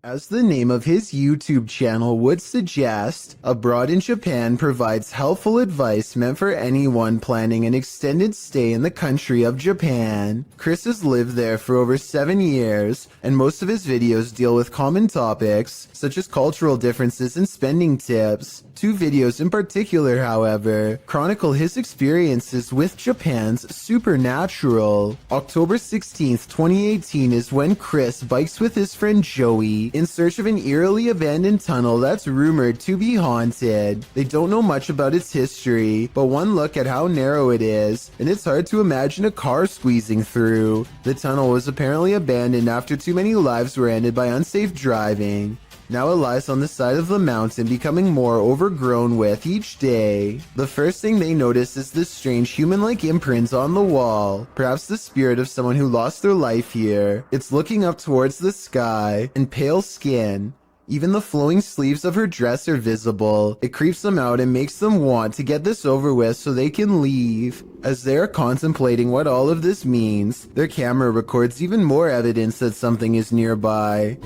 As the name of his YouTube channel would suggest, Abroad in Japan provides helpful advice meant for anyone planning an extended stay in the country of Japan. Chris has lived there for over 7 years, and most of his videos deal with common topics, such as cultural differences and spending tips. 2 videos in particular, however, chronicle his experiences with Japan's supernatural. October 16th, 2018 is when Chris bikes with his friend Joey in search of an eerily abandoned tunnel that's rumored to be haunted. They don't know much about its history, but one look at how narrow it is, and it's hard to imagine a car squeezing through. The tunnel was apparently abandoned after too many lives were ended by unsafe driving. Now it lies on the side of the mountain, becoming more overgrown with each day. The first thing they notice is this strange human-like imprint on the wall, perhaps the spirit of someone who lost their life here. It's looking up towards the sky, and pale skin. Even the flowing sleeves of her dress are visible. It creeps them out and makes them want to get this over with so they can leave. As they are contemplating what all of this means, their camera records even more evidence that something is nearby.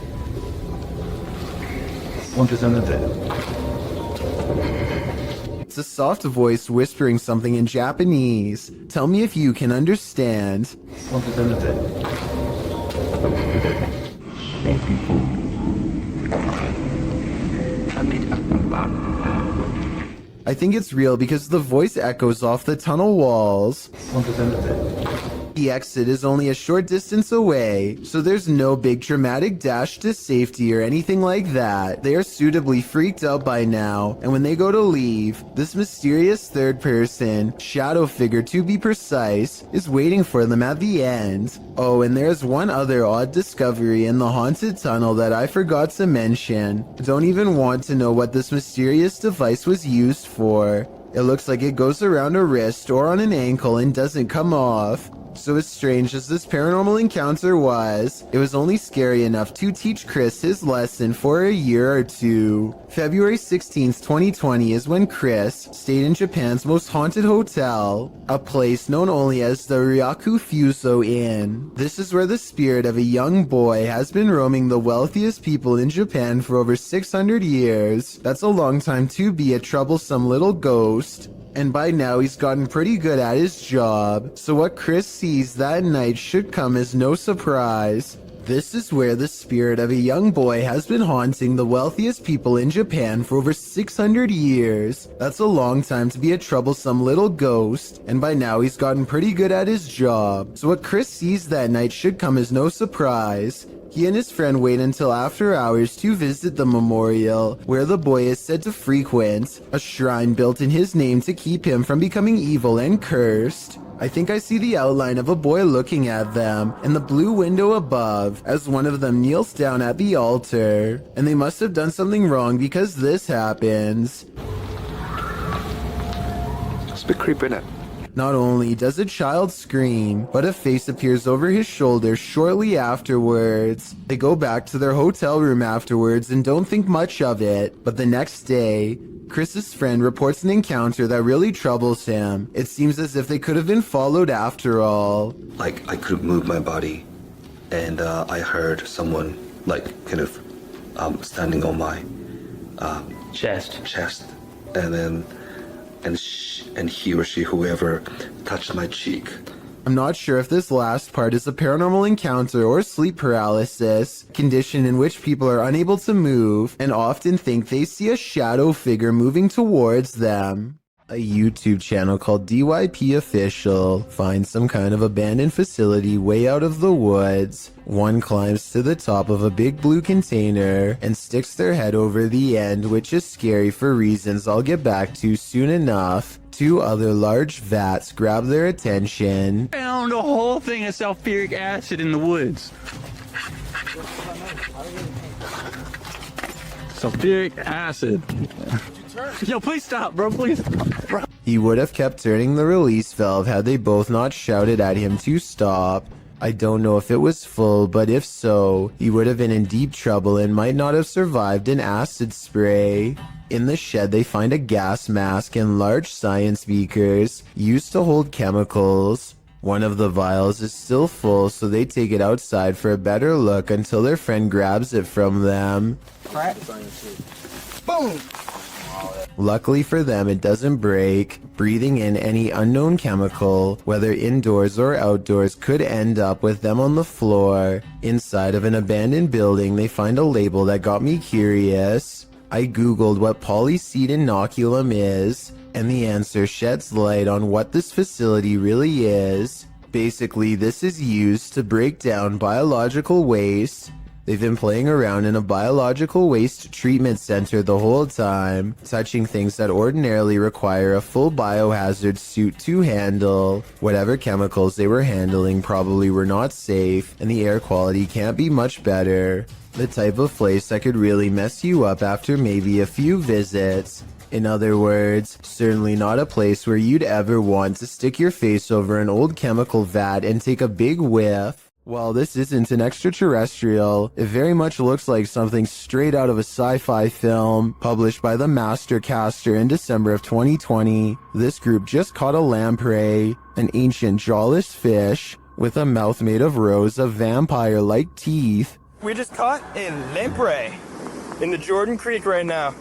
It's a soft voice whispering something in Japanese. Tell me if you can understand. I think it's real because the voice echoes off the tunnel walls. The exit is only a short distance away, so there's no big dramatic dash to safety or anything like that. They are suitably freaked out by now, and when they go to leave, this mysterious third person, shadow figure to be precise, is waiting for them at the end. Oh, and there's one other odd discovery in the haunted tunnel that I forgot to mention. Don't even want to know what this mysterious device was used for. It looks like it goes around a wrist or on an ankle and doesn't come off. So as strange as this paranormal encounter was, it was only scary enough to teach Chris his lesson for a year or two. February 16th, 2020 is when Chris stayed in Japan's most haunted hotel, a place known only as the Ryaku Fuso Inn. This is where the spirit of a young boy has been roaming the wealthiest people in Japan for over 600 years. That's a long time to be a troublesome little ghost. And by now he's gotten pretty good at his job, so what Chris sees that night should come as no surprise. This is where the spirit of a young boy has been haunting the wealthiest people in Japan for over 600 years. That's a long time to be a troublesome little ghost, and by now he's gotten pretty good at his job, so what Chris sees that night should come as no surprise. He and his friend wait until after hours to visit the memorial, where the boy is said to frequent, a shrine built in his name to keep him from becoming evil and cursed. I think I see the outline of a boy looking at them in the blue window above as one of them kneels down at the altar. And they must have done something wrong because this happens. It's a bit creepy, innit? Not only does a child scream, but a face appears over his shoulder shortly afterwards. They go back to their hotel room afterwards and don't think much of it. But the next day, Chris's friend reports an encounter that really troubles him. It seems as if they could have been followed after all. Like, I couldn't move my body, and I heard someone, like, kind of standing on my chest, and then and he or she, whoever, touched my cheek. I'm not sure if this last part is a paranormal encounter or sleep paralysis, condition in which people are unable to move and often think they see a shadow figure moving towards them. A YouTube channel called DYP Official finds some kind of abandoned facility way out of the woods. One climbs to the top of a big blue container and sticks their head over the end, which is scary for reasons I'll get back to soon enough. 2 other large vats grab their attention. Found a whole thing of sulfuric acid in the woods. Sulfuric acid. Yo, please stop, bro, please. Bro. He would have kept turning the release valve had they both not shouted at him to stop. I don't know if it was full, but if so, he would have been in deep trouble and might not have survived an acid spray. In the shed, they find a gas mask and large science beakers used to hold chemicals. One of the vials is still full, so they take it outside for a better look until their friend grabs it from them. Boom! Luckily for them, it doesn't break. Breathing in any unknown chemical, whether indoors or outdoors, could end up with them on the floor. Inside of an abandoned building, they find a label that got me curious. I googled what polyseed inoculum is, and the answer sheds light on what this facility really is. Basically, this is used to break down biological waste. They've been playing around in a biological waste treatment center the whole time, touching things that ordinarily require a full biohazard suit to handle. Whatever chemicals they were handling probably were not safe, and the air quality can't be much better. The type of place that could really mess you up after maybe a few visits. In other words, certainly not a place where you'd ever want to stick your face over an old chemical vat and take a big whiff. While this isn't an extraterrestrial, it very much looks like something straight out of a sci-fi film published by the Mastercaster in December of 2020. This group just caught a lamprey, an ancient jawless fish with a mouth made of rows of vampire-like teeth. We just caught a lamprey in the Jordan Creek right now.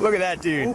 Look at that dude.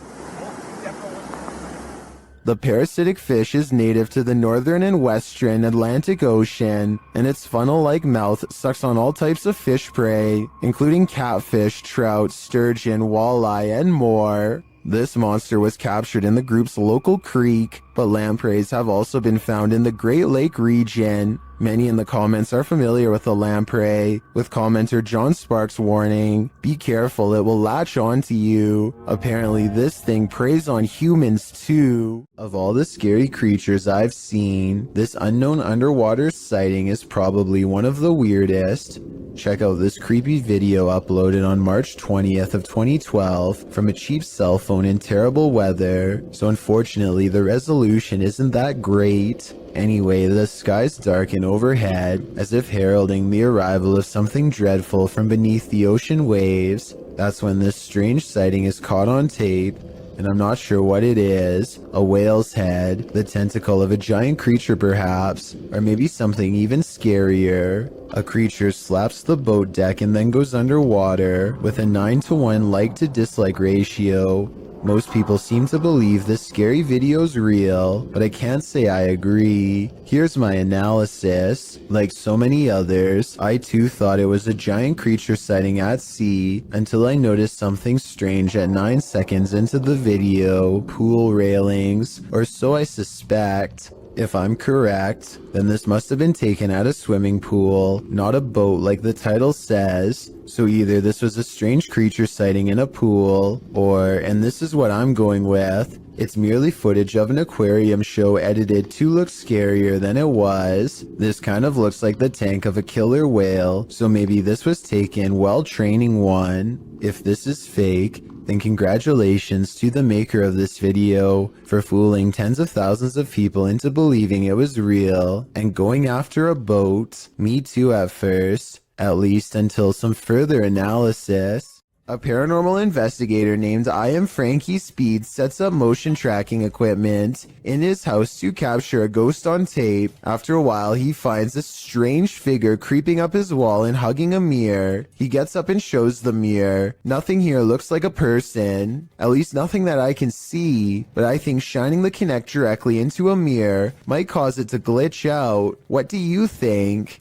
The parasitic fish is native to the northern and western Atlantic Ocean, and its funnel-like mouth sucks on all types of fish prey, including catfish, trout, sturgeon, walleye, and more. This monster was captured in the group's local creek, but lampreys have also been found in the Great Lake region. Many in the comments are familiar with the lamprey, with commenter John Sparks warning, "Be careful, it will latch onto you." Apparently this thing preys on humans too. Of all the scary creatures I've seen, this unknown underwater sighting is probably one of the weirdest. Check out this creepy video uploaded on March 20th of 2012 from a cheap cell phone in terrible weather, so unfortunately the resolution isn't that great. Anyway, the skies darken overhead, as if heralding the arrival of something dreadful from beneath the ocean waves. That's when this strange sighting is caught on tape, and I'm not sure what it is. A whale's head, the tentacle of a giant creature perhaps, or maybe something even scarier. A creature slaps the boat deck and then goes underwater, with a 9-to-1 like to dislike ratio. Most people seem to believe this scary video's real, but I can't say I agree. Here's my analysis. Like so many others, I too thought it was a giant creature sighting at sea, until I noticed something strange at 9 seconds into the video. Pool railings, or so I suspect. If I'm correct, then this must have been taken at a swimming pool, not a boat like the title says. So either this was a strange creature sighting in a pool, or, and this is what I'm going with, it's merely footage of an aquarium show edited to look scarier than it was. This kind of looks like the tank of a killer whale, so maybe this was taken while training one. If this is fake, then congratulations to the maker of this video for fooling tens of thousands of people into believing it was real and going after a boat. Me too at first, at least until some further analysis. A paranormal investigator named I Am Frankie Speed sets up motion tracking equipment in his house to capture a ghost on tape. After a while, he finds a strange figure creeping up his wall and hugging a mirror. He gets up and shows the mirror. Nothing here looks like a person, at least nothing that I can see, but I think shining the Kinect directly into a mirror might cause it to glitch out. What do you think?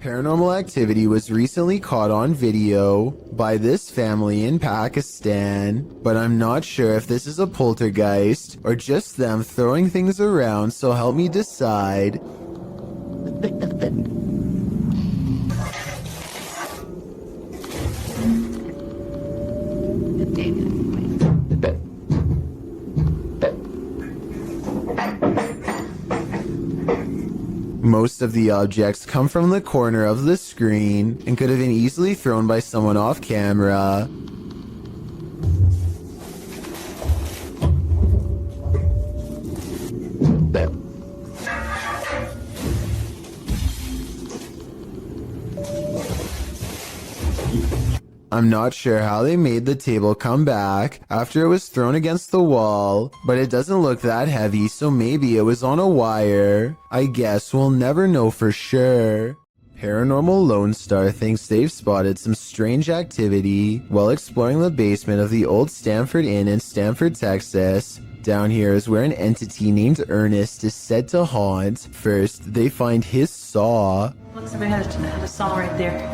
Paranormal activity was recently caught on video by this family in Pakistan, but I'm not sure if this is a poltergeist or just them throwing things around, so help me decide. Most of the objects come from the corner of the screen and could have been easily thrown by someone off camera. I'm not sure how they made the table come back after it was thrown against the wall, but it doesn't look that heavy, so maybe it was on a wire. I guess we'll never know for sure. Paranormal Lone Star thinks they've spotted some strange activity while exploring the basement of the old Stanford Inn in Stanford, Texas. Down here is where an entity named Ernest is said to haunt. First, they find his saw. Looks like we had a saw right there.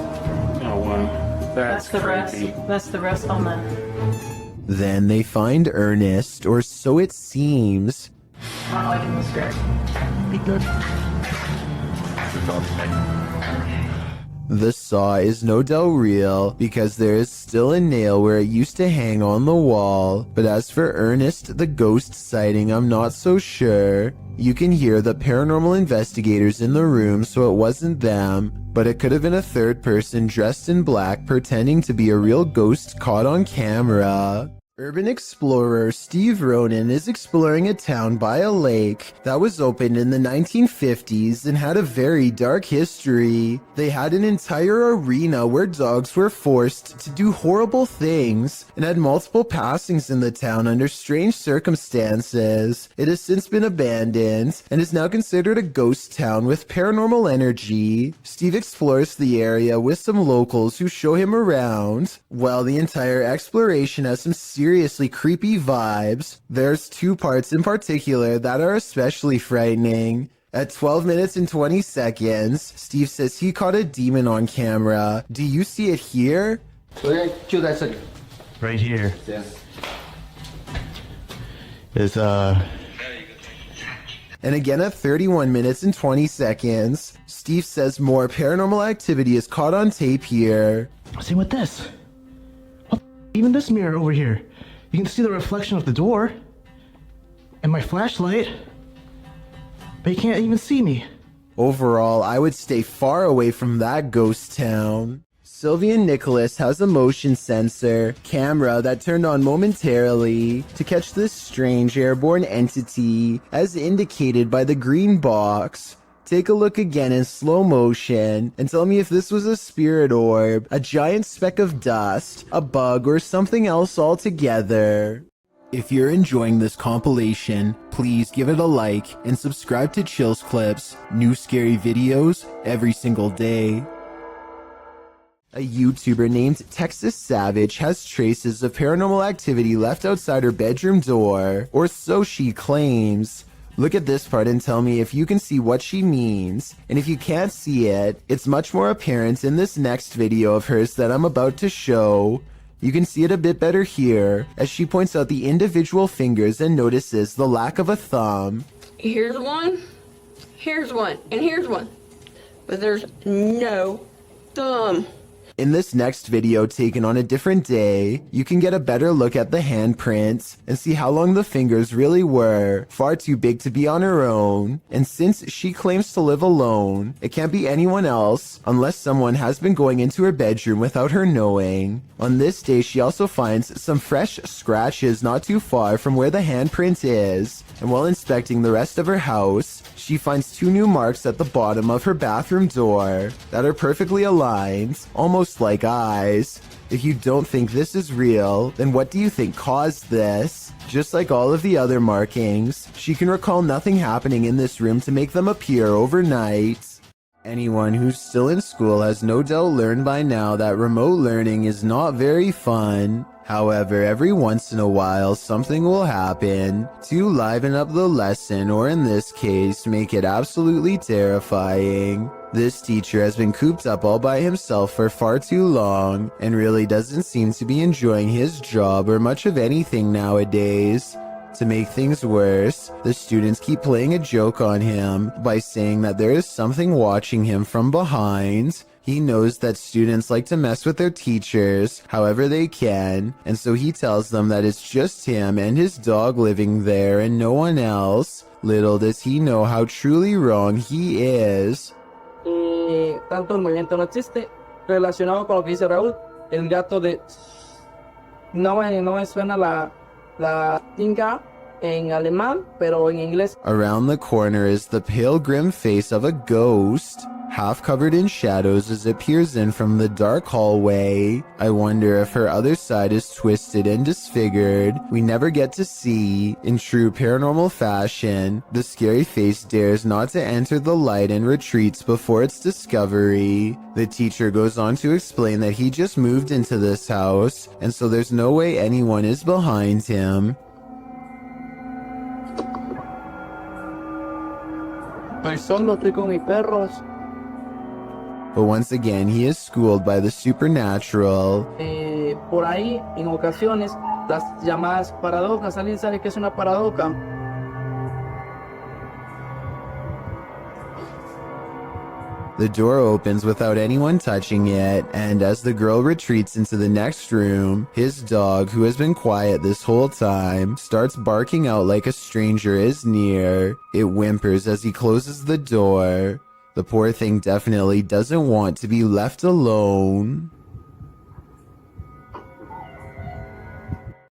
Oh, wow. That's the creepy. rest. That's the rest on that. Then they find Ernest, or so it seems. Not liking this script. Be good. The saw is no doubt real because there is still a nail where it used to hang on the wall. But as for Ernest, the ghost sighting, I'm not so sure. You can hear the paranormal investigators in the room, so it wasn't them, but it could have been a third person dressed in black pretending to be a real ghost caught on camera. Urban explorer Steve Ronan is exploring a town by a lake that was opened in the 1950s and had a very dark history. They had an entire arena where dogs were forced to do horrible things and had multiple passings in the town under strange circumstances. It has since been abandoned and is now considered a ghost town with paranormal energy. Steve explores the area with some locals who show him around. While the entire exploration has some seriously creepy vibes, there's two parts in particular that are especially frightening. At 12 minutes and 20 seconds, Steve says he caught a demon on camera. Do you see it here? Right here. Yeah. It's And again at 31 minutes and 20 seconds, Steve says more paranormal activity is caught on tape here. same with this. What even this mirror over here. You can see the reflection of the door and my flashlight, but you can't even see me. Overall, I would stay far away from that ghost town. Sylvia Nicholas has a motion sensor camera that turned on momentarily to catch this strange airborne entity as indicated by the green box. Take a look again in slow motion and tell me if this was a spirit orb, a giant speck of dust, a bug, or something else altogether. If you're enjoying this compilation, please give it a like and subscribe to Chills Clips, new scary videos every single day. A YouTuber named Texas Savage has traces of paranormal activity left outside her bedroom door, or so she claims. Look at this part and tell me if you can see what she means. And if you can't see it, it's much more apparent in this next video of hers that I'm about to show. You can see it a bit better here, as she points out the individual fingers and notices the lack of a thumb. Here's one, and here's one. But there's no thumb. In this next video taken on a different day, you can get a better look at the handprints and see how long the fingers really were, far too big to be on her own. And since she claims to live alone, it can't be anyone else unless someone has been going into her bedroom without her knowing. On this day, she also finds some fresh scratches not too far from where the handprint is. And while inspecting the rest of her house, she finds two new marks at the bottom of her bathroom door that are perfectly aligned, almost like eyes. If you don't think this is real, then what do you think caused this? Just like all of the other markings, she can recall nothing happening in this room to make them appear overnight. Anyone who's still in school has no doubt learned by now that remote learning is not very fun. However, every once in a while, something will happen to liven up the lesson, or in this case, make it absolutely terrifying. This teacher has been cooped up all by himself for far too long, and really doesn't seem to be enjoying his job or much of anything nowadays. To make things worse, the students keep playing a joke on him by saying that there is something watching him from behind. He knows that students like to mess with their teachers however they can, and so he tells them that it's just him and his dog living there and no one else. Little does he know how truly wrong he is. Tanto el movimiento no existe. Relacionado con lo que dice Raúl, el gato de... No me suena la tinga, en alemán, pero en inglés. Around the corner is the pale grim face of a ghost, half covered in shadows as it peers in from the dark hallway. I wonder if her other side is twisted and disfigured. We never get to see. In true paranormal fashion, the scary face dares not to enter the light and retreats before its discovery. The teacher goes on to explain that he just moved into this house, and so there's no way anyone is behind him. Estoy solo, estoy con mis perros. But once again, he is schooled by the supernatural. Por ahí, en ocasiones, las llamadas paradojas. ¿Alguien sabe qué es una paradoja? The door opens without anyone touching it, and as the girl retreats into the next room, his dog, who has been quiet this whole time, starts barking out like a stranger is near. It whimpers as he closes the door. The poor thing definitely doesn't want to be left alone.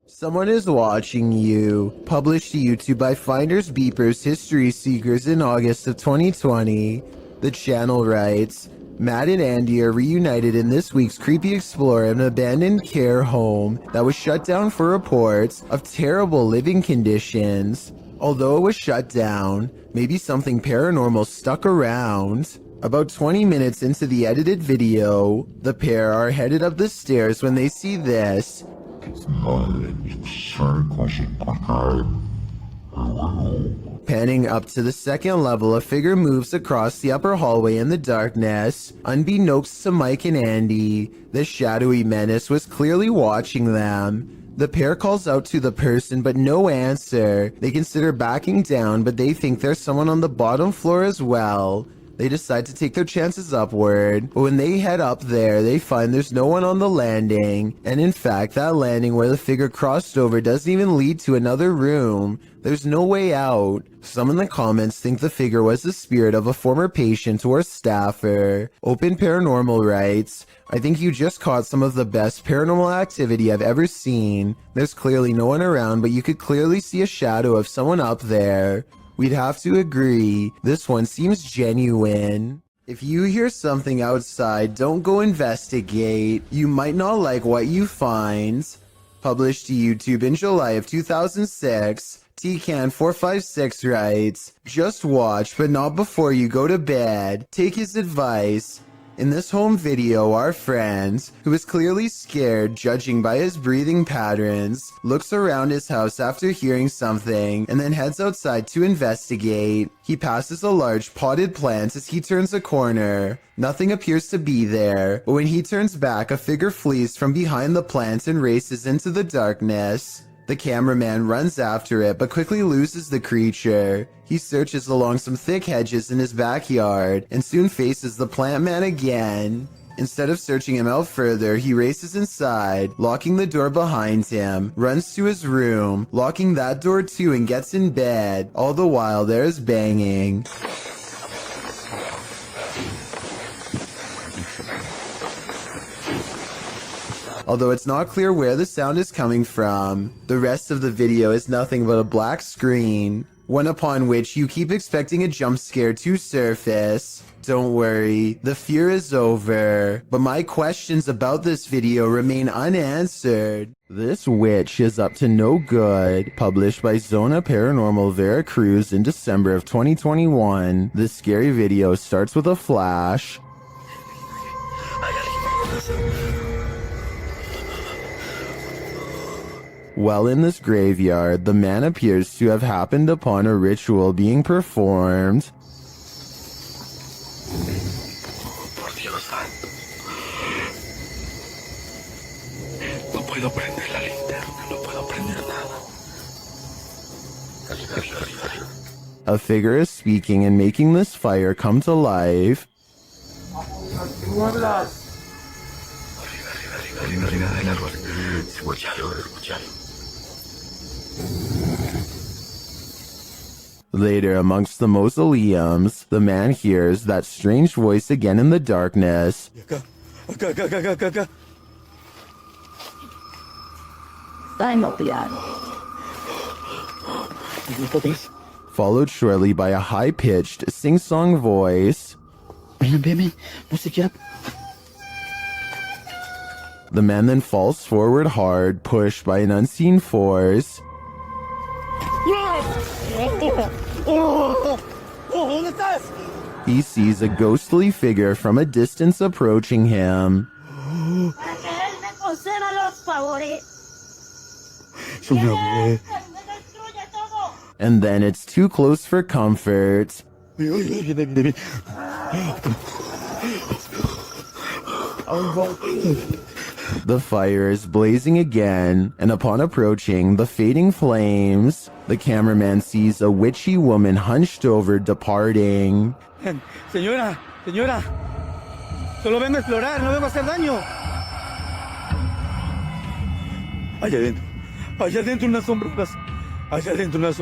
Someone is watching you. Published to YouTube by Finders Beepers History Seekers in August of 2020. The channel writes, Matt and Andy are reunited in this week's Creepy Explorer, an abandoned care home that was shut down for reports of terrible living conditions. Although it was shut down, maybe something paranormal stuck around. About 20 minutes into the edited video, the pair are headed up the stairs when they see this. Panning up to the second level, a figure moves across the upper hallway in the darkness. Unbeknownst to Mike and Andy, the shadowy menace was clearly watching them. The pair calls out to the person, but no answer. They consider backing down, but they think there's someone on the bottom floor as well. They decide to take their chances upward, but when they head up there, they find there's no one on the landing. And in fact, that landing where the figure crossed over doesn't even lead to another room. There's no way out. Some in the comments think the figure was the spirit of a former patient or staffer. Open Paranormal writes, I think you just caught some of the best paranormal activity I've ever seen. There's clearly no one around, but you could clearly see a shadow of someone up there. We'd have to agree, this one seems genuine. If you hear something outside, don't go investigate. You might not like what you find. Published to YouTube in July of 2006, TCan456 writes, just watch, but not before you go to bed. Take his advice. In this home video, our friend, who is clearly scared judging by his breathing patterns, looks around his house after hearing something and then heads outside to investigate. He passes a large potted plant as he turns a corner. Nothing appears to be there, but when he turns back, a figure flees from behind the plant and races into the darkness. The cameraman runs after it, but quickly loses the creature. He searches along some thick hedges in his backyard, and soon faces the plant man again. Instead of searching him out further, he races inside, locking the door behind him, runs to his room, locking that door too, and gets in bed. All the while there is banging. Although it's not clear where the sound is coming from, the rest of the video is nothing but a black screen, one upon which you keep expecting a jump scare to surface. Don't worry, the fear is over, but my questions about this video remain unanswered. This witch is up to no good. Published by Zona Paranormal Veracruz in December of 2021, this scary video starts with a flash. While in this graveyard, the man appears to have happened upon a ritual being performed. Por Dios santo. No puedo prender la linterna, no puedo prender nada. A figure is speaking and making this fire come to life. Later, amongst the mausoleums, the man hears that strange voice again in the darkness. Dai mo piano. followed shortly by a high-pitched sing-song voice. The man then falls forward hard, pushed by an unseen force. He sees a ghostly figure from a distance approaching him. And then it's too close for comfort. The fire is blazing again, and upon approaching the fading flames, the cameraman sees a witchy woman hunched over departing. Señora, solo vengo a explorar, no vengo a hacer daño. Allá adentro unas sombras. Allá adentro.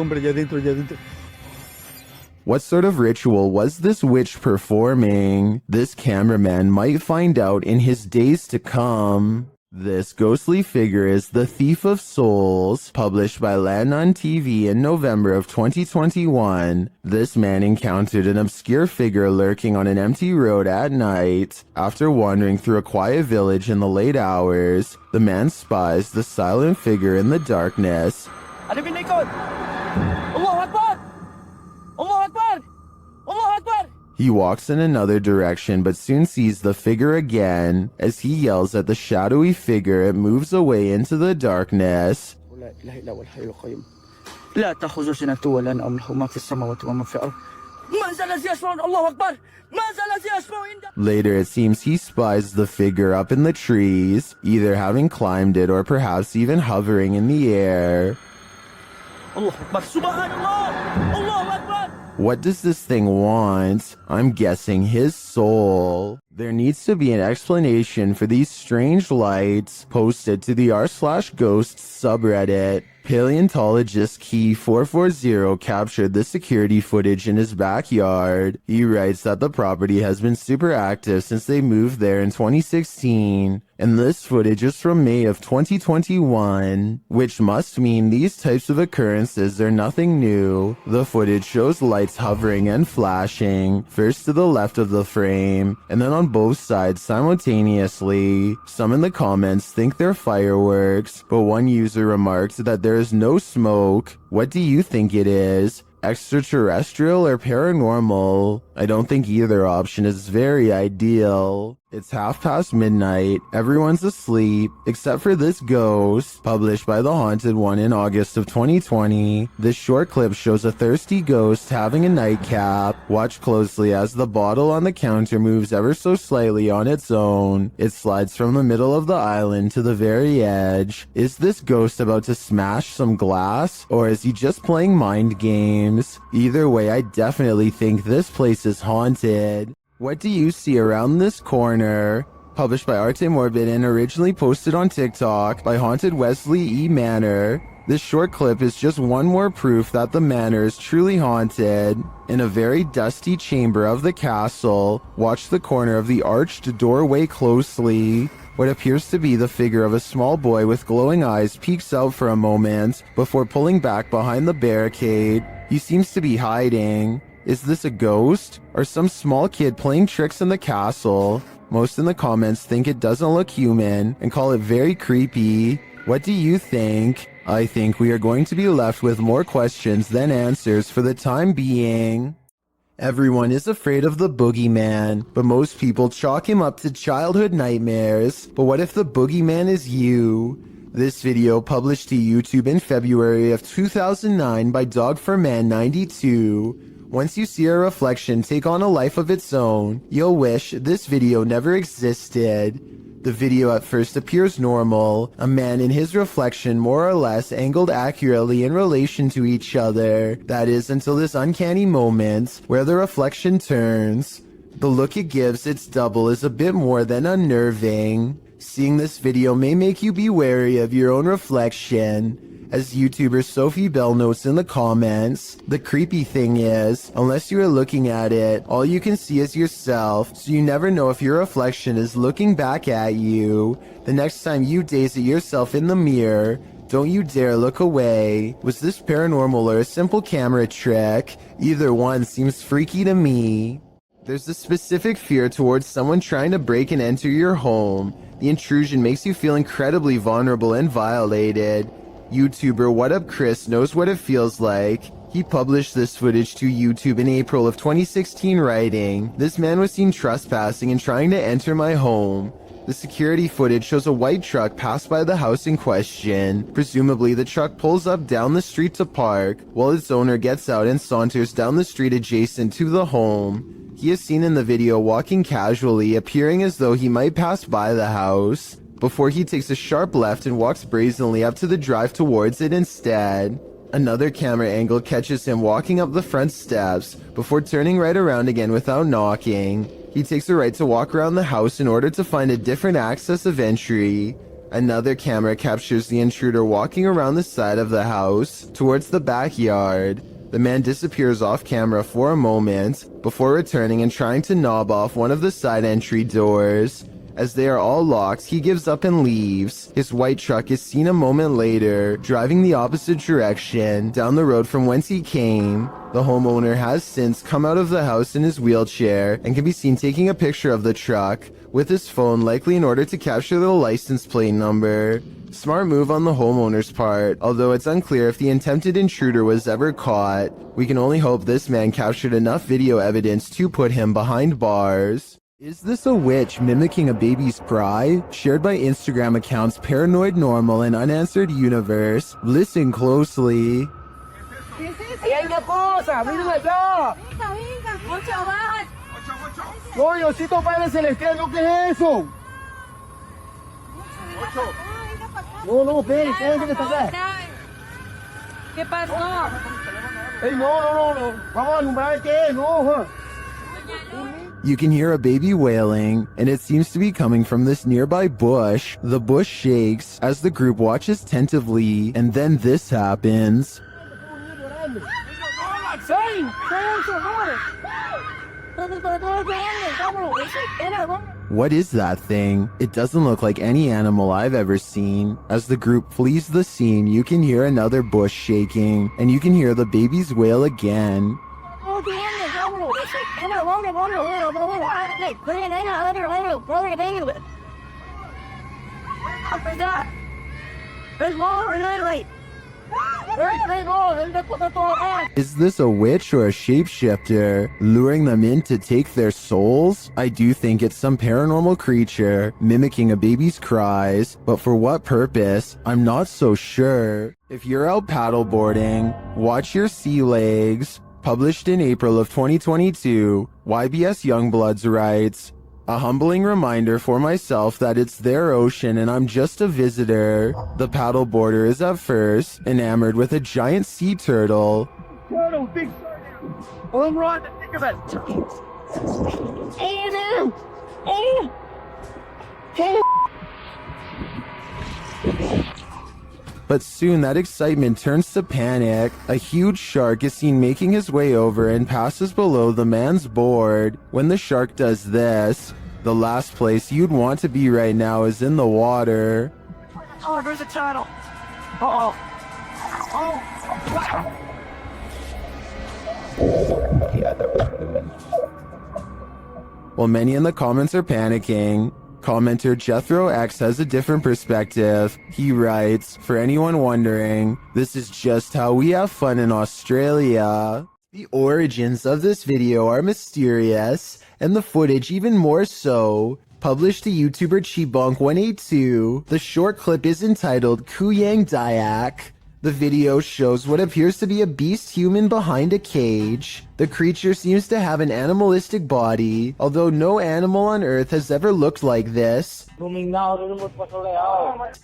What sort of ritual was this witch performing? This cameraman might find out in his days to come. This ghostly figure is The Thief of Souls, published by Land on TV in November of 2021. This man encountered an obscure figure lurking on an empty road at night. After wandering through a quiet village in the late hours, the man spies the silent figure in the darkness. He walks in another direction but soon sees the figure again. As he yells at the shadowy figure, it moves away into the darkness. Later, it seems he spies the figure up in the trees, either having climbed it or perhaps even hovering in the air. What does this thing want? I'm guessing his soul. There needs to be an explanation for these strange lights. Posted to the r/ghosts subreddit. Paleontologist Key 440 captured the security footage in his backyard. He writes that the property has been super active since they moved there in 2016. And this footage is from May of 2021, which must mean these types of occurrences are nothing new. The footage shows lights hovering and flashing, first to the left of the frame, and then on both sides simultaneously. Some in the comments think they're fireworks, but one user remarked that there is no smoke. What do you think it is? Extraterrestrial or paranormal? I don't think either option is very ideal. It's midnight, everyone's asleep, except for this ghost, published by The Haunted One in August of 2020. This short clip shows a thirsty ghost having a nightcap. Watch closely as the bottle on the counter moves ever so slightly on its own. It slides from the middle of the island to the very edge. Is this ghost about to smash some glass, or is he just playing mind games? Either way, I definitely think this place is haunted. What do you see around this corner? Published by Arte Morbid and originally posted on TikTok by Haunted Wesley E. Manor. This short clip is just one more proof that the manor is truly haunted. In a very dusty chamber of the castle, watch the corner of the arched doorway closely. What appears to be the figure of a small boy with glowing eyes peeks out for a moment before pulling back behind the barricade. He seems to be hiding. Is this a ghost? Or some small kid playing tricks in the castle? Most in the comments think it doesn't look human and call it very creepy. What do you think? I think we are going to be left with more questions than answers for the time being. Everyone is afraid of the boogeyman, but most people chalk him up to childhood nightmares. But what if the boogeyman is you? This video published to YouTube in February of 2009 by Dog4Man92. Once you see a reflection take on a life of its own, you'll wish this video never existed. The video at first appears normal, a man and his reflection more or less angled accurately in relation to each other. That is until this uncanny moment where the reflection turns. The look it gives its double is a bit more than unnerving. Seeing this video may make you be wary of your own reflection. As YouTuber Sophie Bell notes in the comments, the creepy thing is, unless you are looking at it, all you can see is yourself, so you never know if your reflection is looking back at you. The next time you gaze at yourself in the mirror, Don't you dare look away. Was this paranormal or a simple camera trick? Either one seems freaky to me. There's a specific fear towards someone trying to break and enter your home. The intrusion makes you feel incredibly vulnerable and violated. YouTuber What Up Chris knows what it feels like. He published this footage to YouTube in April of 2016 writing, "This man was seen trespassing and trying to enter my home." The security footage shows a white truck pass by the house in question. Presumably, the truck pulls up down the street to park, while its owner gets out and saunters down the street adjacent to the home. He is seen in the video walking casually, appearing as though he might pass by the house, before he takes a sharp left and walks brazenly up to the drive towards it instead. Another camera angle catches him walking up the front steps, before turning right around again without knocking. He takes a right to walk around the house in order to find a different access of entry. Another camera captures the intruder walking around the side of the house, towards the backyard. The man disappears off camera for a moment, before returning and trying to knob off one of the side entry doors. As they are all locked, he gives up and leaves. His white truck is seen a moment later, driving the opposite direction, down the road from whence he came. The homeowner has since come out of the house in his wheelchair, and can be seen taking a picture of the truck, with his phone, likely in order to capture the license plate number. Smart move on the homeowner's part, although it's unclear if the attempted intruder was ever caught. We can only hope this man captured enough video evidence to put him behind bars. Is this a witch mimicking a baby's cry? Shared by Instagram accounts Paranoid Normal and Unanswered Universe. Listen closely. ¡Ahí hay una cosa! ¡Miren allá! ¡No, Diosito Padre Celestial! ¿No qué es eso? No, espere, ¿qué es lo que está acá? ¿Qué pasó? ¡Ey, no! Vamos a alumbrar qué es, no, You can hear a baby wailing, and it seems to be coming from this nearby bush. The bush shakes as the group watches tentatively, and then this happens. What is that thing? It doesn't look like any animal I've ever seen. As the group flees the scene, you can hear another bush shaking, and you can hear the baby's wail again. Is this a witch or a shapeshifter, luring them in to take their souls? I do think it's some paranormal creature, mimicking a baby's cries, but for what purpose? I'm not so sure. If you're out paddleboarding, watch your sea legs. Published in April of 2022, YBS Youngbloods writes, "A humbling reminder for myself that it's their ocean and I'm just a visitor." The paddleboarder is at first enamored with a giant sea turtle. Turtle, big turtle! I'm right to think of it! But soon that excitement turns to panic. A huge shark is seen making his way over and passes below the man's board. When the shark does this, the last place you'd want to be right now is in the water. Oh, there's a turtle! Uh-oh! While many in the comments are panicking, commenter Jethro X has a different perspective. He writes, "For anyone wondering, this is just how we have fun in Australia." The origins of this video are mysterious, and the footage even more so. Published to YouTuber Chibonk182, the short clip is entitled Kuyang Dayak. The video shows what appears to be a beast human behind a cage. The creature seems to have an animalistic body, although no animal on Earth has ever looked like this.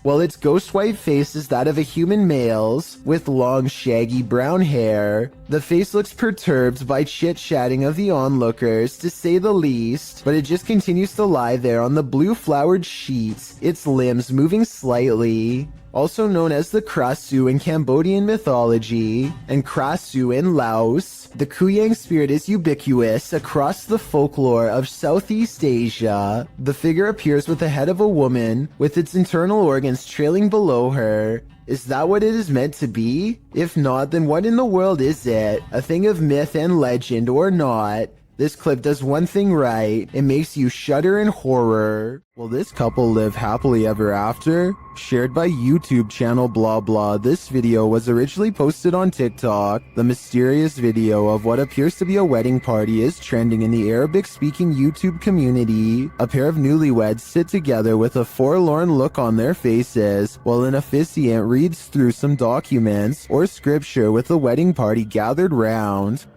While its ghost white face is that of a human male's, with long shaggy brown hair. The face looks perturbed by chit-chatting of the onlookers, to say the least, but it just continues to lie there on the blue flowered sheet, its limbs moving slightly. Also known as the Krasu in Cambodian mythology, and Krasu in Laos. The Kuyang spirit is ubiquitous across the folklore of Southeast Asia. The figure appears with the head of a woman, with its internal organs trailing below her. Is that what it is meant to be? If not, then what in the world is it? A thing of myth and legend or not? This clip does one thing right. It makes you shudder in horror. Will this couple live happily ever after? Shared by YouTube channel blah blah. This video was originally posted on TikTok. The mysterious video of what appears to be a wedding party is trending in the Arabic-speaking YouTube community. A pair of newlyweds sit together with a forlorn look on their faces, while an officiant reads through some documents or scripture with the wedding party gathered round.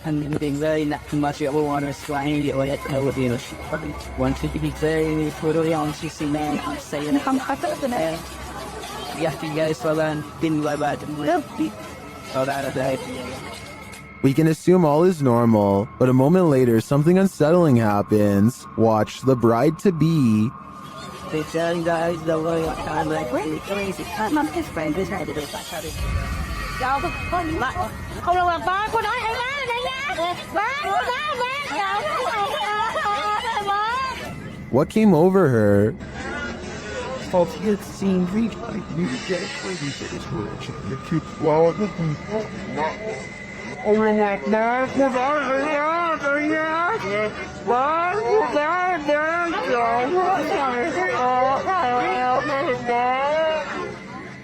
And being very not too much of a water swine, you know, wanted to be very brutally honest, you see, man, I'm saying, I'm happy, man. Yes, you guys saw that, didn't like that, so that. We can assume all is normal, but a moment later, something unsettling happens. Watch the bride-to-be. They tell you guys the way I'm like, really crazy. I'm not his friend, this guy did it, I got it. Không được làm ba cô nói hay má đây nha. What came over her?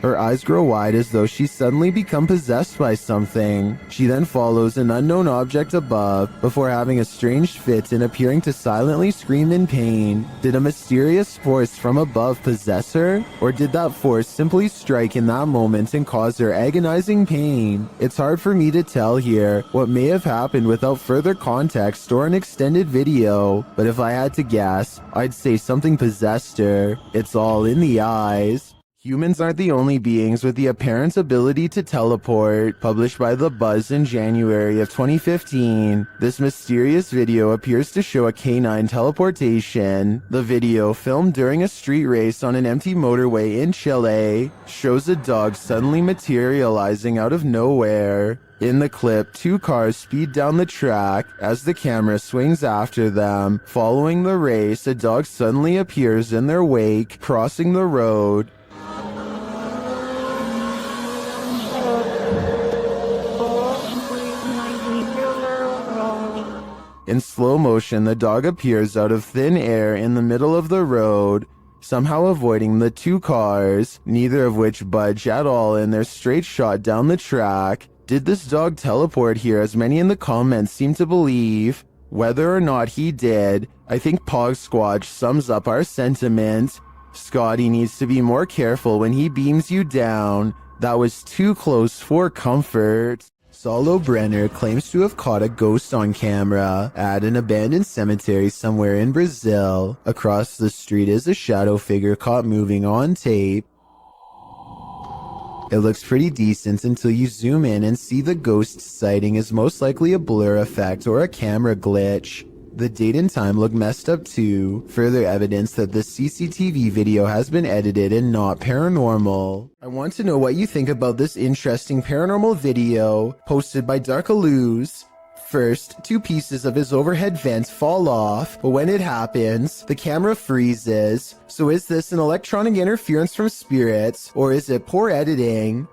Her eyes grow wide as though she's suddenly become possessed by something. She then follows an unknown object above before having a strange fit and appearing to silently scream in pain. Did a mysterious force from above possess her? Or did that force simply strike in that moment and cause her agonizing pain? It's hard for me to tell here what may have happened without further context or an extended video, but if I had to guess, I'd say something possessed her. It's all in the eyes. Humans aren't the only beings with the apparent ability to teleport. Published by The Buzz in January of 2015, this mysterious video appears to show a canine teleportation. The video, filmed during a street race on an empty motorway in Chile, shows a dog suddenly materializing out of nowhere. In the clip, two cars speed down the track. As the camera swings after them, following the race, a dog suddenly appears in their wake, crossing the road. In slow motion, the dog appears out of thin air in the middle of the road, somehow avoiding the two cars, neither of which budge at all in their straight shot down the track. Did this dog teleport here, as many in the comments seem to believe? Whether or not he did, I think Pog Squatch sums up our sentiment. Scotty needs to be more careful when he beams you down. That was too close for comfort. Saulo Brenner claims to have caught a ghost on camera at an abandoned cemetery somewhere in Brazil. Across the street is a shadow figure caught moving on tape. It looks pretty decent until you zoom in and see the ghost sighting is most likely a blur effect or a camera glitch. The date and time look messed up too, further evidence that the CCTV video has been edited and not paranormal. I want to know what you think about this interesting paranormal video posted by Darkalooz. First, two pieces of his overhead vent fall off, but when it happens, the camera freezes. So is this an electronic interference from spirits, or is it poor editing?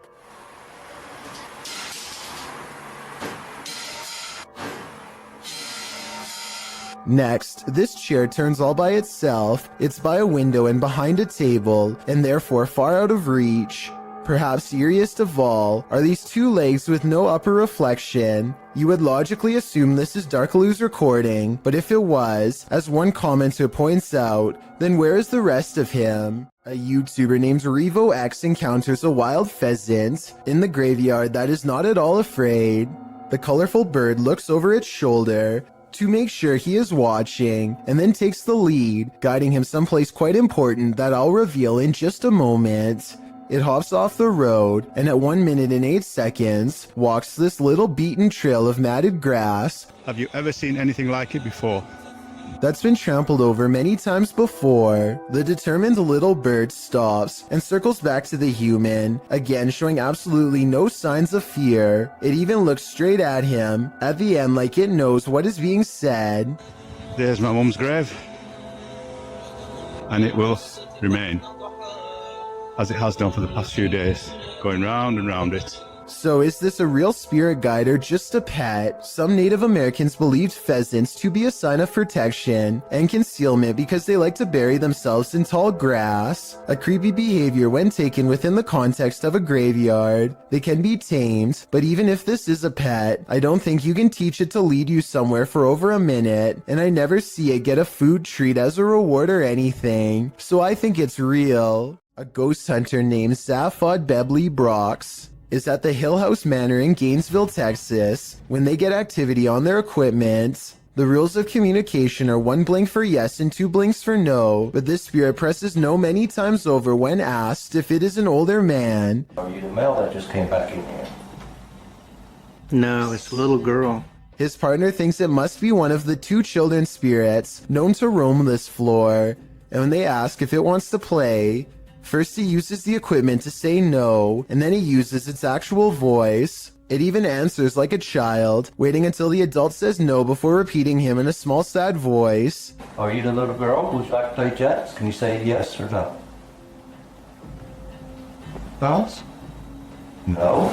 Next, this chair turns all by itself. It's by a window and behind a table, and therefore far out of reach. Perhaps eeriest of all are these two legs with no upper reflection. You would logically assume this is Darkaloo's recording, but if it was, as one commenter points out, then where is the rest of him? A YouTuber named RevoX encounters a wild pheasant in the graveyard that is not at all afraid. The colorful bird looks over its shoulder to make sure he is watching, and then takes the lead, guiding him someplace quite important that I'll reveal in just a moment. It hops off the road, and at 1 minute and 8 seconds, walks this little beaten trail of matted grass. Have you ever seen anything like it before? that's been trampled over many times before. The determined little bird stops and circles back to the human, again showing absolutely no signs of fear. It even looks straight at him at the end like it knows what is being said. There's my mum's grave, and it will remain, as it has done for the past few days, going round and round it. So is this a real spirit guide or just a pet? Some Native Americans believed pheasants to be a sign of protection and concealment because they like to bury themselves in tall grass. A creepy behavior when taken within the context of a graveyard. They can be tamed, but even if this is a pet, I don't think you can teach it to lead you somewhere for over a minute, and I never see it get a food treat as a reward or anything, so I think it's real. A ghost hunter named Zaphod Bebley Brox is at the Hill House Manor in Gainesville, Texas. When they get activity on their equipment, the rules of communication are 1 blink for yes and 2 blinks for no, but this spirit presses no many times over when asked if it is an older man. Are you the male that just came back in here? No, it's a little girl. His partner thinks it must be one of the 2 children spirits known to roam this floor, and when they ask if it wants to play, first he uses the equipment to say no, and then he uses its actual voice. It even answers like a child, waiting until the adult says no before repeating him in a small sad voice. Are you the little girl who's back to play jets? Can you say yes or no? Dolls? No.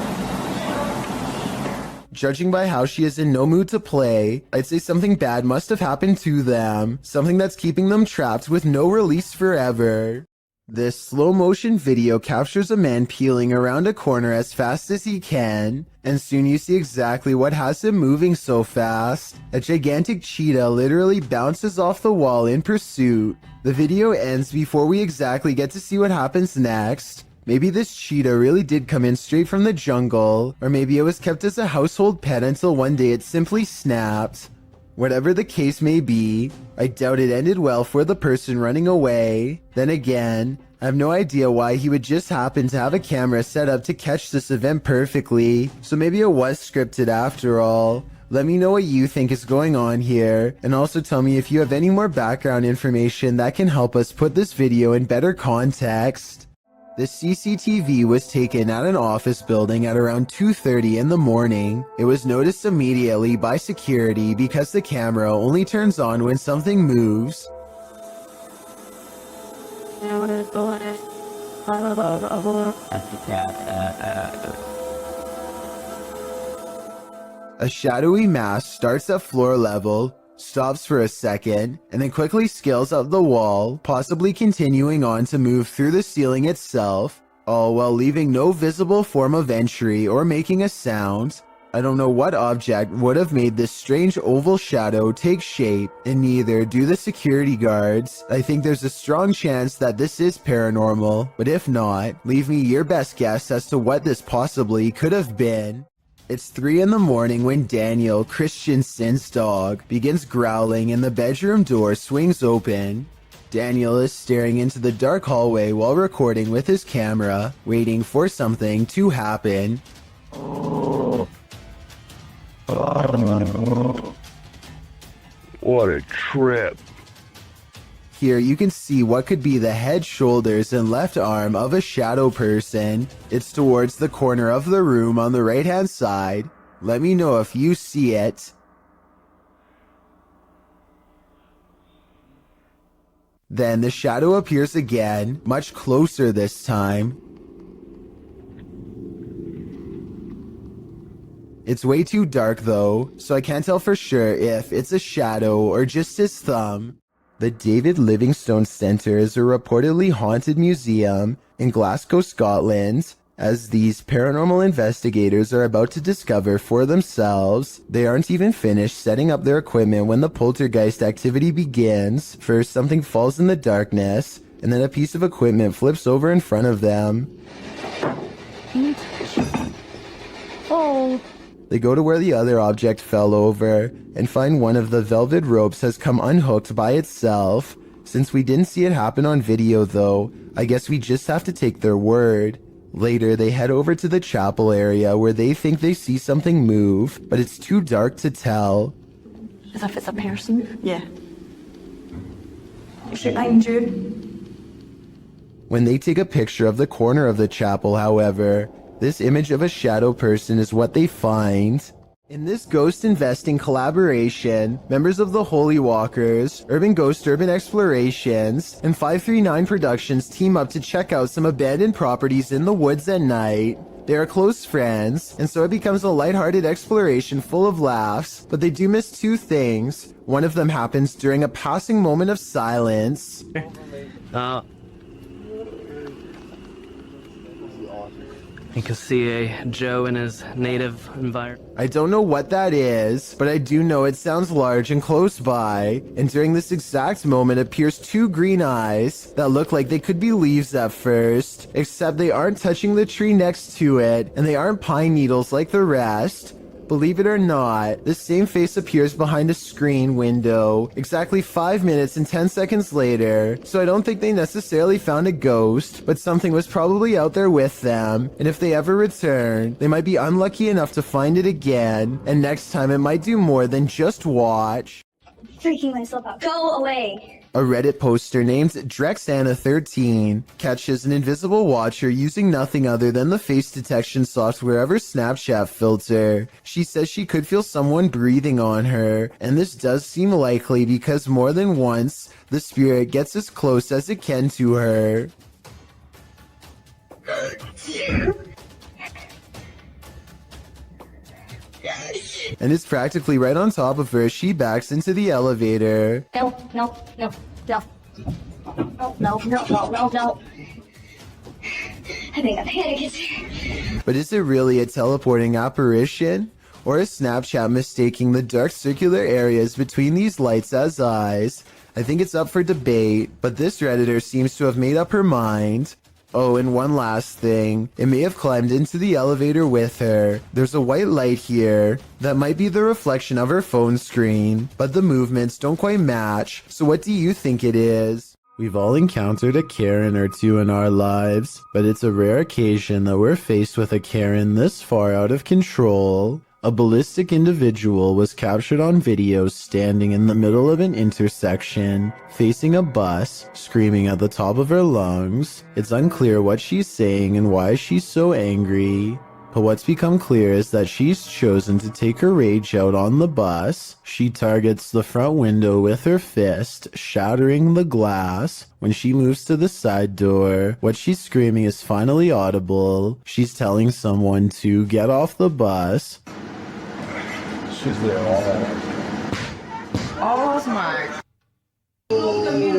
Judging by how she is in no mood to play, I'd say something bad must have happened to them, something that's keeping them trapped with no release forever. This slow motion video captures a man peeling around a corner as fast as he can, and soon you see exactly what has him moving so fast. A gigantic cheetah literally bounces off the wall in pursuit. The video ends before we exactly get to see what happens next. Maybe this cheetah really did come in straight from the jungle, or maybe it was kept as a household pet until one day it simply snapped. Whatever the case may be, I doubt it ended well for the person running away. Then again, I have no idea why he would just happen to have a camera set up to catch this event perfectly, so maybe it was scripted after all. Let me know what you think is going on here, and also tell me if you have any more background information that can help us put this video in better context. The CCTV was taken at an office building at around 2:30 in the morning. It was noticed immediately by security because the camera only turns on when something moves. A shadowy mass starts at floor level, stops for a second, and then quickly scales up the wall, possibly continuing on to move through the ceiling itself, all while leaving no visible form of entry or making a sound. I don't know what object would have made this strange oval shadow take shape, and neither do the security guards. I think there's a strong chance that this is paranormal, but if not, leave me your best guess as to what this possibly could have been. It's 3 in the morning when Daniel Christensen's dog begins growling and the bedroom door swings open. Daniel is staring into the dark hallway while recording with his camera, waiting for something to happen. What a trip. Here you can see what could be the head, shoulders, and left arm of a shadow person. It's towards the corner of the room on the right hand side. Let me know if you see it. Then the shadow appears again, much closer this time. It's way too dark though, so I can't tell for sure if it's a shadow or just his thumb. The David Livingstone Centre is a reportedly haunted museum in Glasgow, Scotland. As these paranormal investigators are about to discover for themselves, they aren't even finished setting up their equipment when the poltergeist activity begins. First, something falls in the darkness, and then a piece of equipment flips over in front of them. They go to where the other object fell over and find one of the velvet ropes has come unhooked by itself. Since we didn't see it happen on video though, I guess we just have to take their word. Later, they head over to the chapel area where they think they see something move, but it's too dark to tell. As if it's a person? Yeah. When they take a picture of the corner of the chapel, however, this image of a shadow person is what they find. In this ghost investing collaboration, members of the Holy Walkers, Urban Ghost Urban Explorations, and 539 Productions team up to check out some abandoned properties in the woods at night. They are close friends, and so it becomes a lighthearted exploration full of laughs, but they do miss two things. One of them happens during a passing moment of silence. You can see a Joe in his native environment. I don't know what that is, but I do know it sounds large and close by, and during this exact moment appears two green eyes that look like they could be leaves at first, except they aren't touching the tree next to it, and they aren't pine needles like the rest. Believe it or not, this same face appears behind a screen window exactly 5 minutes and 10 seconds later, so I don't think they necessarily found a ghost, but something was probably out there with them, and if they ever return, they might be unlucky enough to find it again, and next time it might do more than just watch. Freaking myself out. Go away. A Reddit poster named Drexana13 catches an invisible watcher using nothing other than the face detection software of her Snapchat filter. She says she could feel someone breathing on her, and this does seem likely because more than once, the spirit gets as close as it can to her. And it's practically right on top of her as she backs into the elevator. No, no, no, no. No, no, no, no, no, no. I think a panic is here. But is it really a teleporting apparition? Or is Snapchat mistaking the dark circular areas between these lights as eyes? I think it's up for debate, but this Redditor seems to have made up her mind. Oh, and one last thing. It may have climbed into the elevator with her. There's a white light here that might be the reflection of her phone screen, but the movements don't quite match. So what do you think it is? We've all encountered a Karen or two in our lives, but it's a rare occasion that we're faced with a Karen this far out of control. A ballistic individual was captured on video standing in the middle of an intersection, facing a bus, screaming at the top of her lungs. It's unclear what she's saying and why she's so angry. But what's become clear is that she's chosen to take her rage out on the bus. She targets the front window with her fist, shattering the glass. When she moves to the side door, what she's screaming is finally audible. She's telling someone to get off the bus. She's there all that.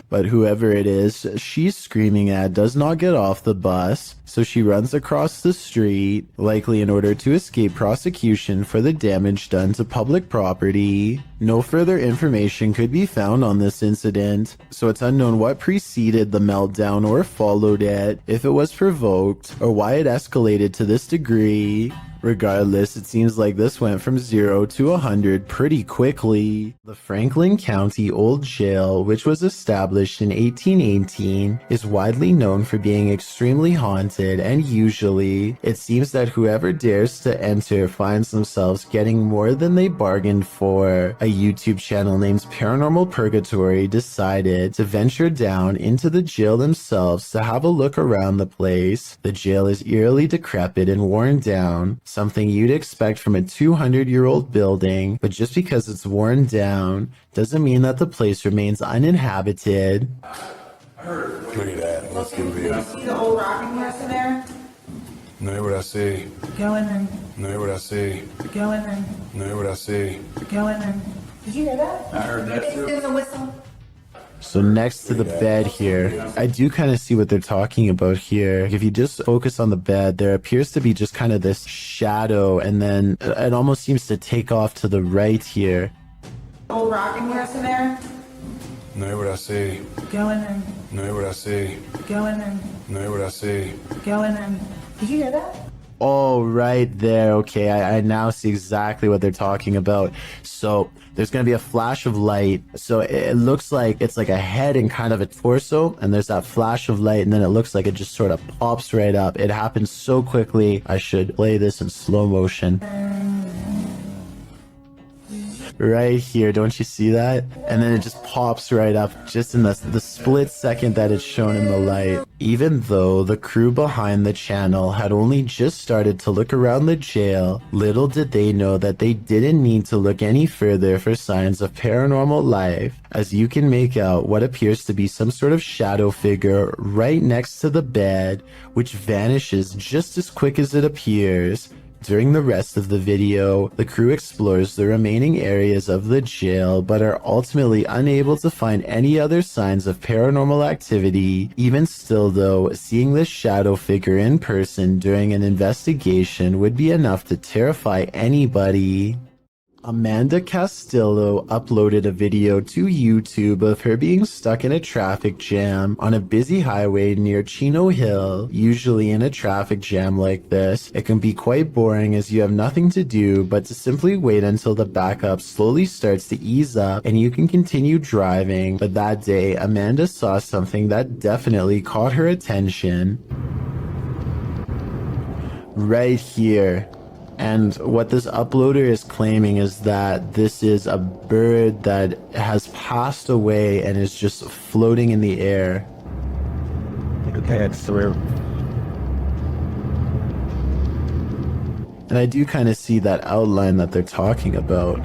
But whoever it is she's screaming at does not get off the bus, so she runs across the street, likely in order to escape prosecution for the damage done to public property. No further information could be found on this incident, so it's unknown what preceded the meltdown or followed it, if it was provoked, or why it escalated to this degree. Regardless, it seems like this went from 0 to 100 pretty quickly. The Franklin County Old Jail, which was established in 1818, is widely known for being extremely haunted, and usually, it seems that whoever dares to enter finds themselves getting more than they bargained for. A YouTube channel named Paranormal Purgatory decided to venture down into the jail themselves to have a look around the place. The jail is eerily decrepit and worn down, something you'd expect from a 200-year-old building, but just because it's worn down doesn't mean that the place remains uninhabited. Look at that. Let's give it a See the old rocking horse in there? know what I see. Go in there. Know what I see. Go in there. Know what I see. Go in there. Did you hear that? I heard that too. There's a whistle. So next to the bed here, I do kind of see what they're talking about here. If you just focus on the bed, there appears to be just kind of this shadow, and then it almost seems to take off to the right here. Old rocking horse in there? Know what I see. Go in there. Know what I see. Go in there. Know what I see. Go in there. Did you hear that? Oh, right there. Okay, I now see exactly what they're talking about. So there's going to be a flash of light. So it looks like it's like a head and kind of a torso. And there's that flash of light. And then it looks like it just sort of pops right up. It happens so quickly. I should play this in slow motion. right here. Don't you see that? And then it just pops right up just in the split second that it's shown in the light. Even though the crew behind the channel had only just started to look around the jail, little did they know that they didn't need to look any further for signs of paranormal life, as you can make out what appears to be some sort of shadow figure right next to the bed, which vanishes just as quick as it appears. During the rest of the video, the crew explores the remaining areas of the jail, but are ultimately unable to find any other signs of paranormal activity. Even still though, seeing this shadow figure in person during an investigation would be enough to terrify anybody. Amanda Castillo uploaded a video to YouTube of her being stuck in a traffic jam on a busy highway near Chino Hill. Usually in a traffic jam like this, it can be quite boring as you have nothing to do but to simply wait until the backup slowly starts to ease up and you can continue driving. But that day, Amanda saw something that definitely caught her attention. Right here. And what this uploader is claiming is that this is a bird that has passed away and is just floating in the air. Okay, it's through. And I do kind of see that outline that they're talking about.